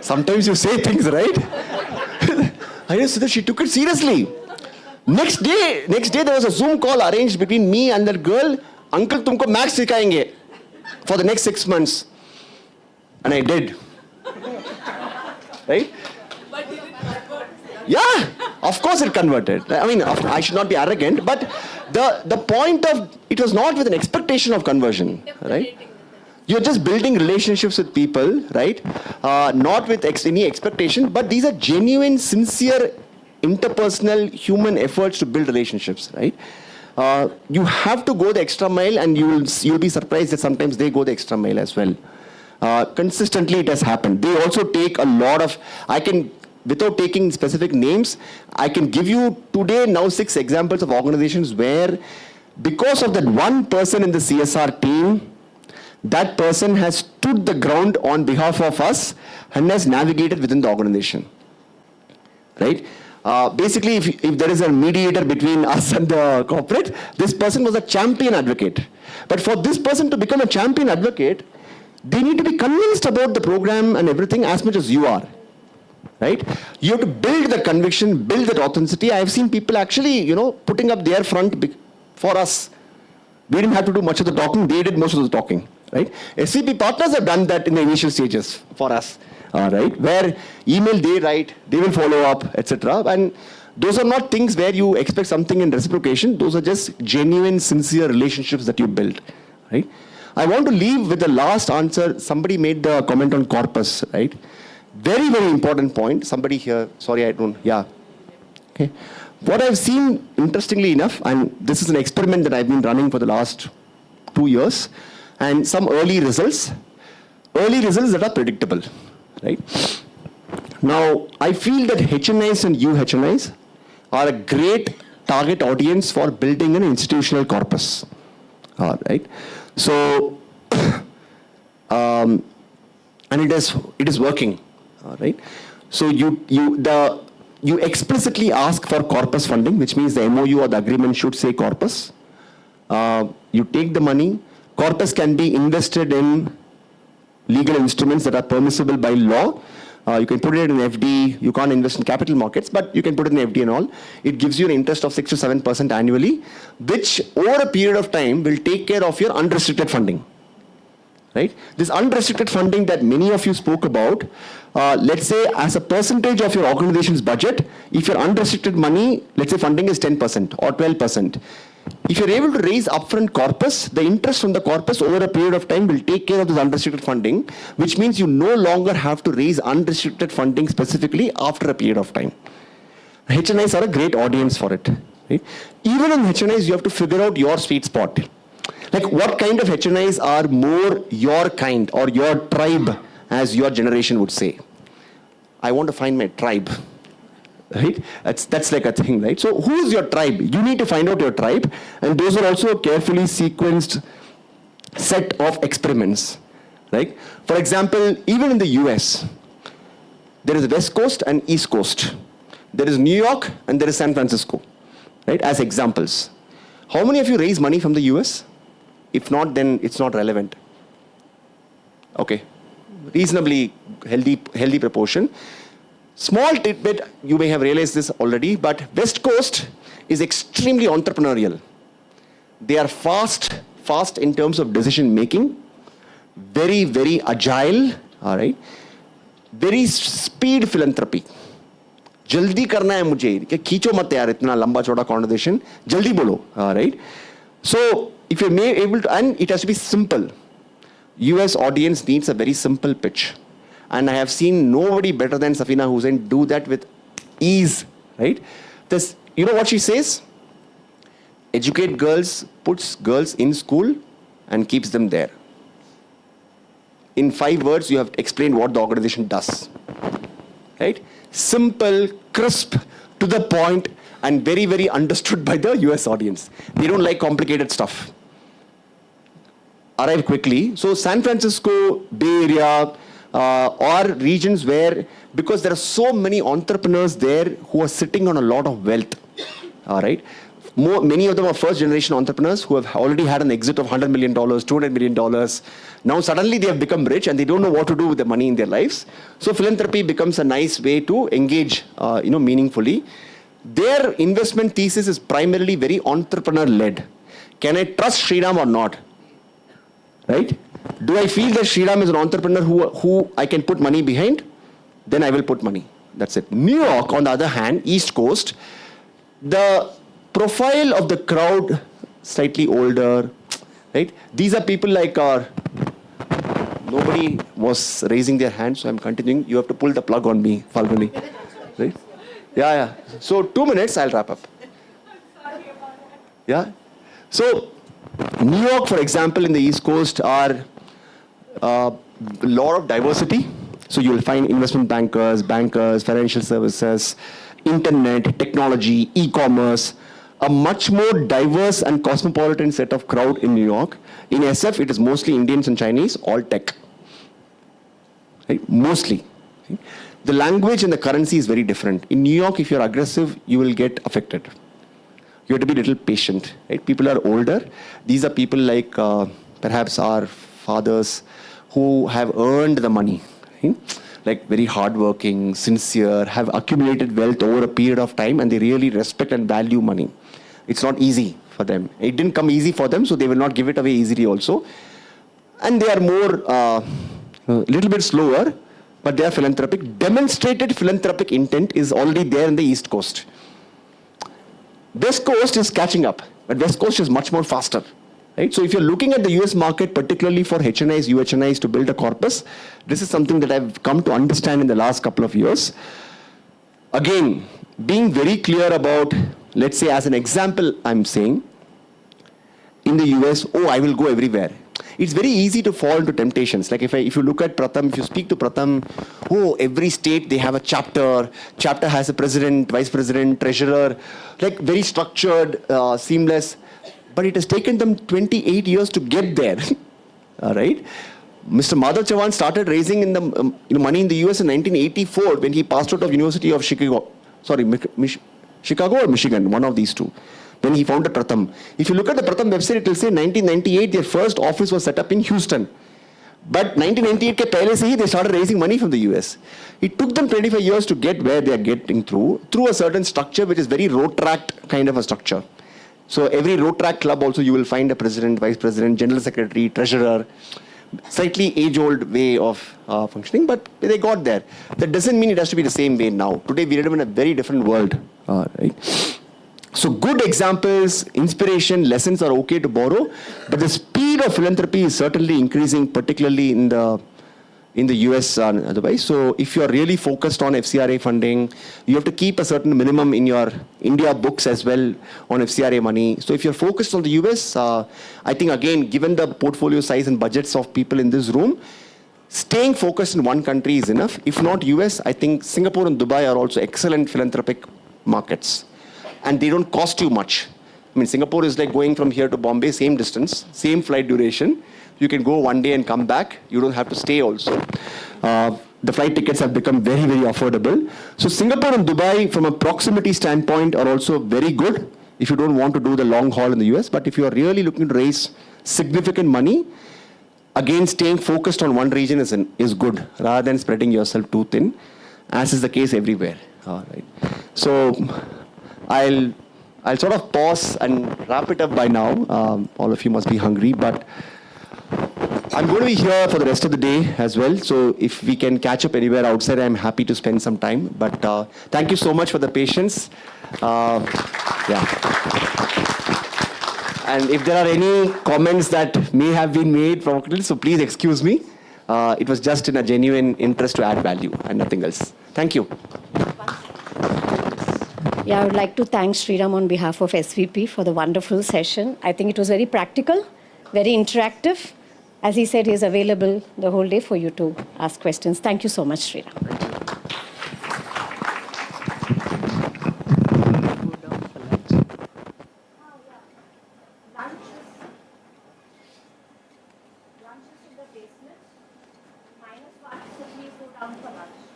Sometimes you say things, right? I just said that she took it seriously. Next day there was a Zoom call arranged between me and that girl. Uncle, tumko maths sikhayenge for the next 6 months. And I did. Right? Yeah, of course it converted. I mean, I should not be arrogant, but the point of, it was not with an expectation of conversion, right? You're just building relationships with people, right? Not with any expectation, but these are genuine, sincere, interpersonal, human efforts to build relationships, right? You have to go the extra mile, and you'll be surprised that sometimes they go the extra mile as well. Consistently it has happened. They also take a lot of, without taking specific names, I can give you today now 6 examples of organizations where, because of that one person in the CSR team, that person has stood the ground on behalf of us and has navigated within the organization, right? Basically, if there is a mediator between us and the corporate, this person was a champion advocate. But for this person to become a champion advocate, they need to be convinced about the program and everything as much as you are. Right? You have to build the conviction, build that authenticity. I have seen people actually, putting up their front for us. We didn't have to do much of the talking. They did most of the talking. Right? SVP partners have done that in the initial stages for us. Right? Where email they write, they will follow up, etc. And those are not things where you expect something in reciprocation. Those are just genuine, sincere relationships that you build. Right? I want to leave with the last answer. Somebody made the comment on corpus, right? Very, very important point. Somebody here, sorry, I don't, yeah. Okay. What I've seen, interestingly enough, and this is an experiment that I've been running for the last 2 years, and some early results that are predictable, right? Now, I feel that HNIs and UHNIs are a great target audience for building an institutional corpus, right? So, and it is working. Right? So you explicitly ask for corpus funding, which means the MOU or the agreement should say corpus. You take the money. Corpus can be invested in legal instruments that are permissible by law. You can put it in FD. You can't invest in capital markets, but you can put it in FD and all. It gives you an interest of 6 to 7% annually, which over a period of time will take care of your unrestricted funding. Right? This unrestricted funding that many of you spoke about, let's say as a percentage of your organization's budget, if your unrestricted money, let's say funding is 10% or 12%, if you're able to raise upfront corpus, the interest from the corpus over a period of time will take care of this unrestricted funding, which means you no longer have to raise unrestricted funding specifically after a period of time. HNIs are a great audience for it. Right? Even in HNIs, you have to figure out your sweet spot. Like what kind of HNIs are more your kind or your tribe, as your generation would say. I want to find my tribe, right? That's like a thing, right? So who is your tribe? You need to find out your tribe, and those are also a carefully sequenced set of experiments, right? For example, even in the US, there is West Coast and East Coast. There is New York and there is San Francisco, right? As examples. How many of you raise money from the US? If not, then it's not relevant. Okay. Reasonably healthy proportion. Small tidbit, you may have realized this already, but West Coast is extremely entrepreneurial. They are fast in terms of decision making, very, very agile, all right? Very speed philanthropy. Jaldi karna hai mujhe, khicho mat yaar itna lamba choda conversation, jaldi bolo, all right? So, if you're able to, and it has to be simple. US audience needs a very simple pitch. And I have seen nobody better than Safina Hussain do that with ease, right? This, you know what she says? Educate girls, puts girls in school and keeps them there. In 5 words, you have explained what the organization does, right? Simple, crisp, to the point, and very, very understood by the US audience. They don't like complicated stuff. Arrive quickly. So San Francisco, Bay Area, or regions where, because there are so many entrepreneurs there who are sitting on a lot of wealth. All right. Many of them are first generation entrepreneurs who have already had an exit of $100 million, $200 million. Now suddenly they have become rich and they don't know what to do with the money in their lives. So philanthropy becomes a nice way to engage, meaningfully. Their investment thesis is primarily very entrepreneur-led. Can I trust Sriram or not? Right? Do I feel that Sriram is an entrepreneur who I can put money behind? Then I will put money. That's it. New York, on the other hand, East Coast, the profile of the crowd, slightly older, right? These are people like nobody was raising their hand, so I'm continuing. You have to pull the plug on me, Falguni. Right? Yeah. So 2 minutes, I'll wrap up. Yeah. So New York, for example, in the East Coast are a lot of diversity. So you'll find investment bankers, financial services, internet, technology, e-commerce, a much more diverse and cosmopolitan set of crowd in New York. In SF, it is mostly Indians and Chinese, all tech. Right? Mostly. Right? The language and the currency is very different. In New York, if you're aggressive, you will get affected. You have to be a little patient. Right? People are older. These are people like perhaps our fathers who have earned the money. Right? Like very hardworking, sincere, have accumulated wealth over a period of time, and they really respect and value money. It's not easy for them. It didn't come easy for them, so they will not give it away easily also. And they are more, a little bit slower, but they are philanthropic. Demonstrated philanthropic intent is already there in the East Coast. West Coast is catching up, but West Coast is much more faster. Right? So if you're looking at the US market, particularly for HNIs, UHNIs to build a corpus, this is something that I've come to understand in the last couple of years. Again, being very clear about, let's say as an example, I'm saying, in the US, I will go everywhere. It's very easy to fall into temptations. Like if you look at Pratham, if you speak to Pratham, every state they have a chapter. Chapter has a president, vice president, treasurer, like very structured, seamless. But it has taken them 28 years to get there. All right. Mr. Madhav Chavan started raising in the money in the US in 1984 when he passed out of University of Chicago. Chicago or Michigan, one of these two. When he founded Pratham. If you look at the Pratham website, it will say 1998 their first office was set up in Houston. But 1998 ke pehle se hi they started raising money from the US. It took them 25 years to get where they are getting through a certain structure which is very road-tracked kind of a structure. So every road track club also you will find a president, vice president, general secretary, treasurer, slightly age-old way of functioning, but they got there. That doesn't mean it has to be the same way now. Today we live in a very different world. Right? So good examples, inspiration, lessons are okay to borrow, but the speed of philanthropy is certainly increasing, particularly in the US and otherwise. So if you're really focused on FCRA funding, you have to keep a certain minimum in your India books as well on FCRA money. So if you're focused on the US, I think again, given the portfolio size and budgets of people in this room, staying focused in one country is enough. If not US, I think Singapore and Dubai are also excellent philanthropic markets. And they don't cost you much. I mean, Singapore is like going from here to Bombay, same distance, same flight duration. You can go one day and come back. You don't have to stay also. The flight tickets have become very, very affordable. So Singapore and Dubai, from a proximity standpoint, are also very good if you don't want to do the long haul in the US. But if you are really looking to raise significant money, again, staying focused on one region is good, rather than spreading yourself too thin, as is the case everywhere. All right. So I'll sort of pause and wrap it up by now. All of you must be hungry, but I'm going to be here for the rest of the day as well. So if we can catch up anywhere outside, I'm happy to spend some time. But thank you so much for the patience. Yeah. And if there are any comments that may have been made provocately, so please excuse me. It was just in a genuine interest to add value and nothing else. Thank you. Yeah, I would like to thank Sriram on behalf of SVP for the wonderful session. I think it was very practical, very interactive. As he said, he is available the whole day for you to ask questions. Thank you so much, Sriram. come for lunch.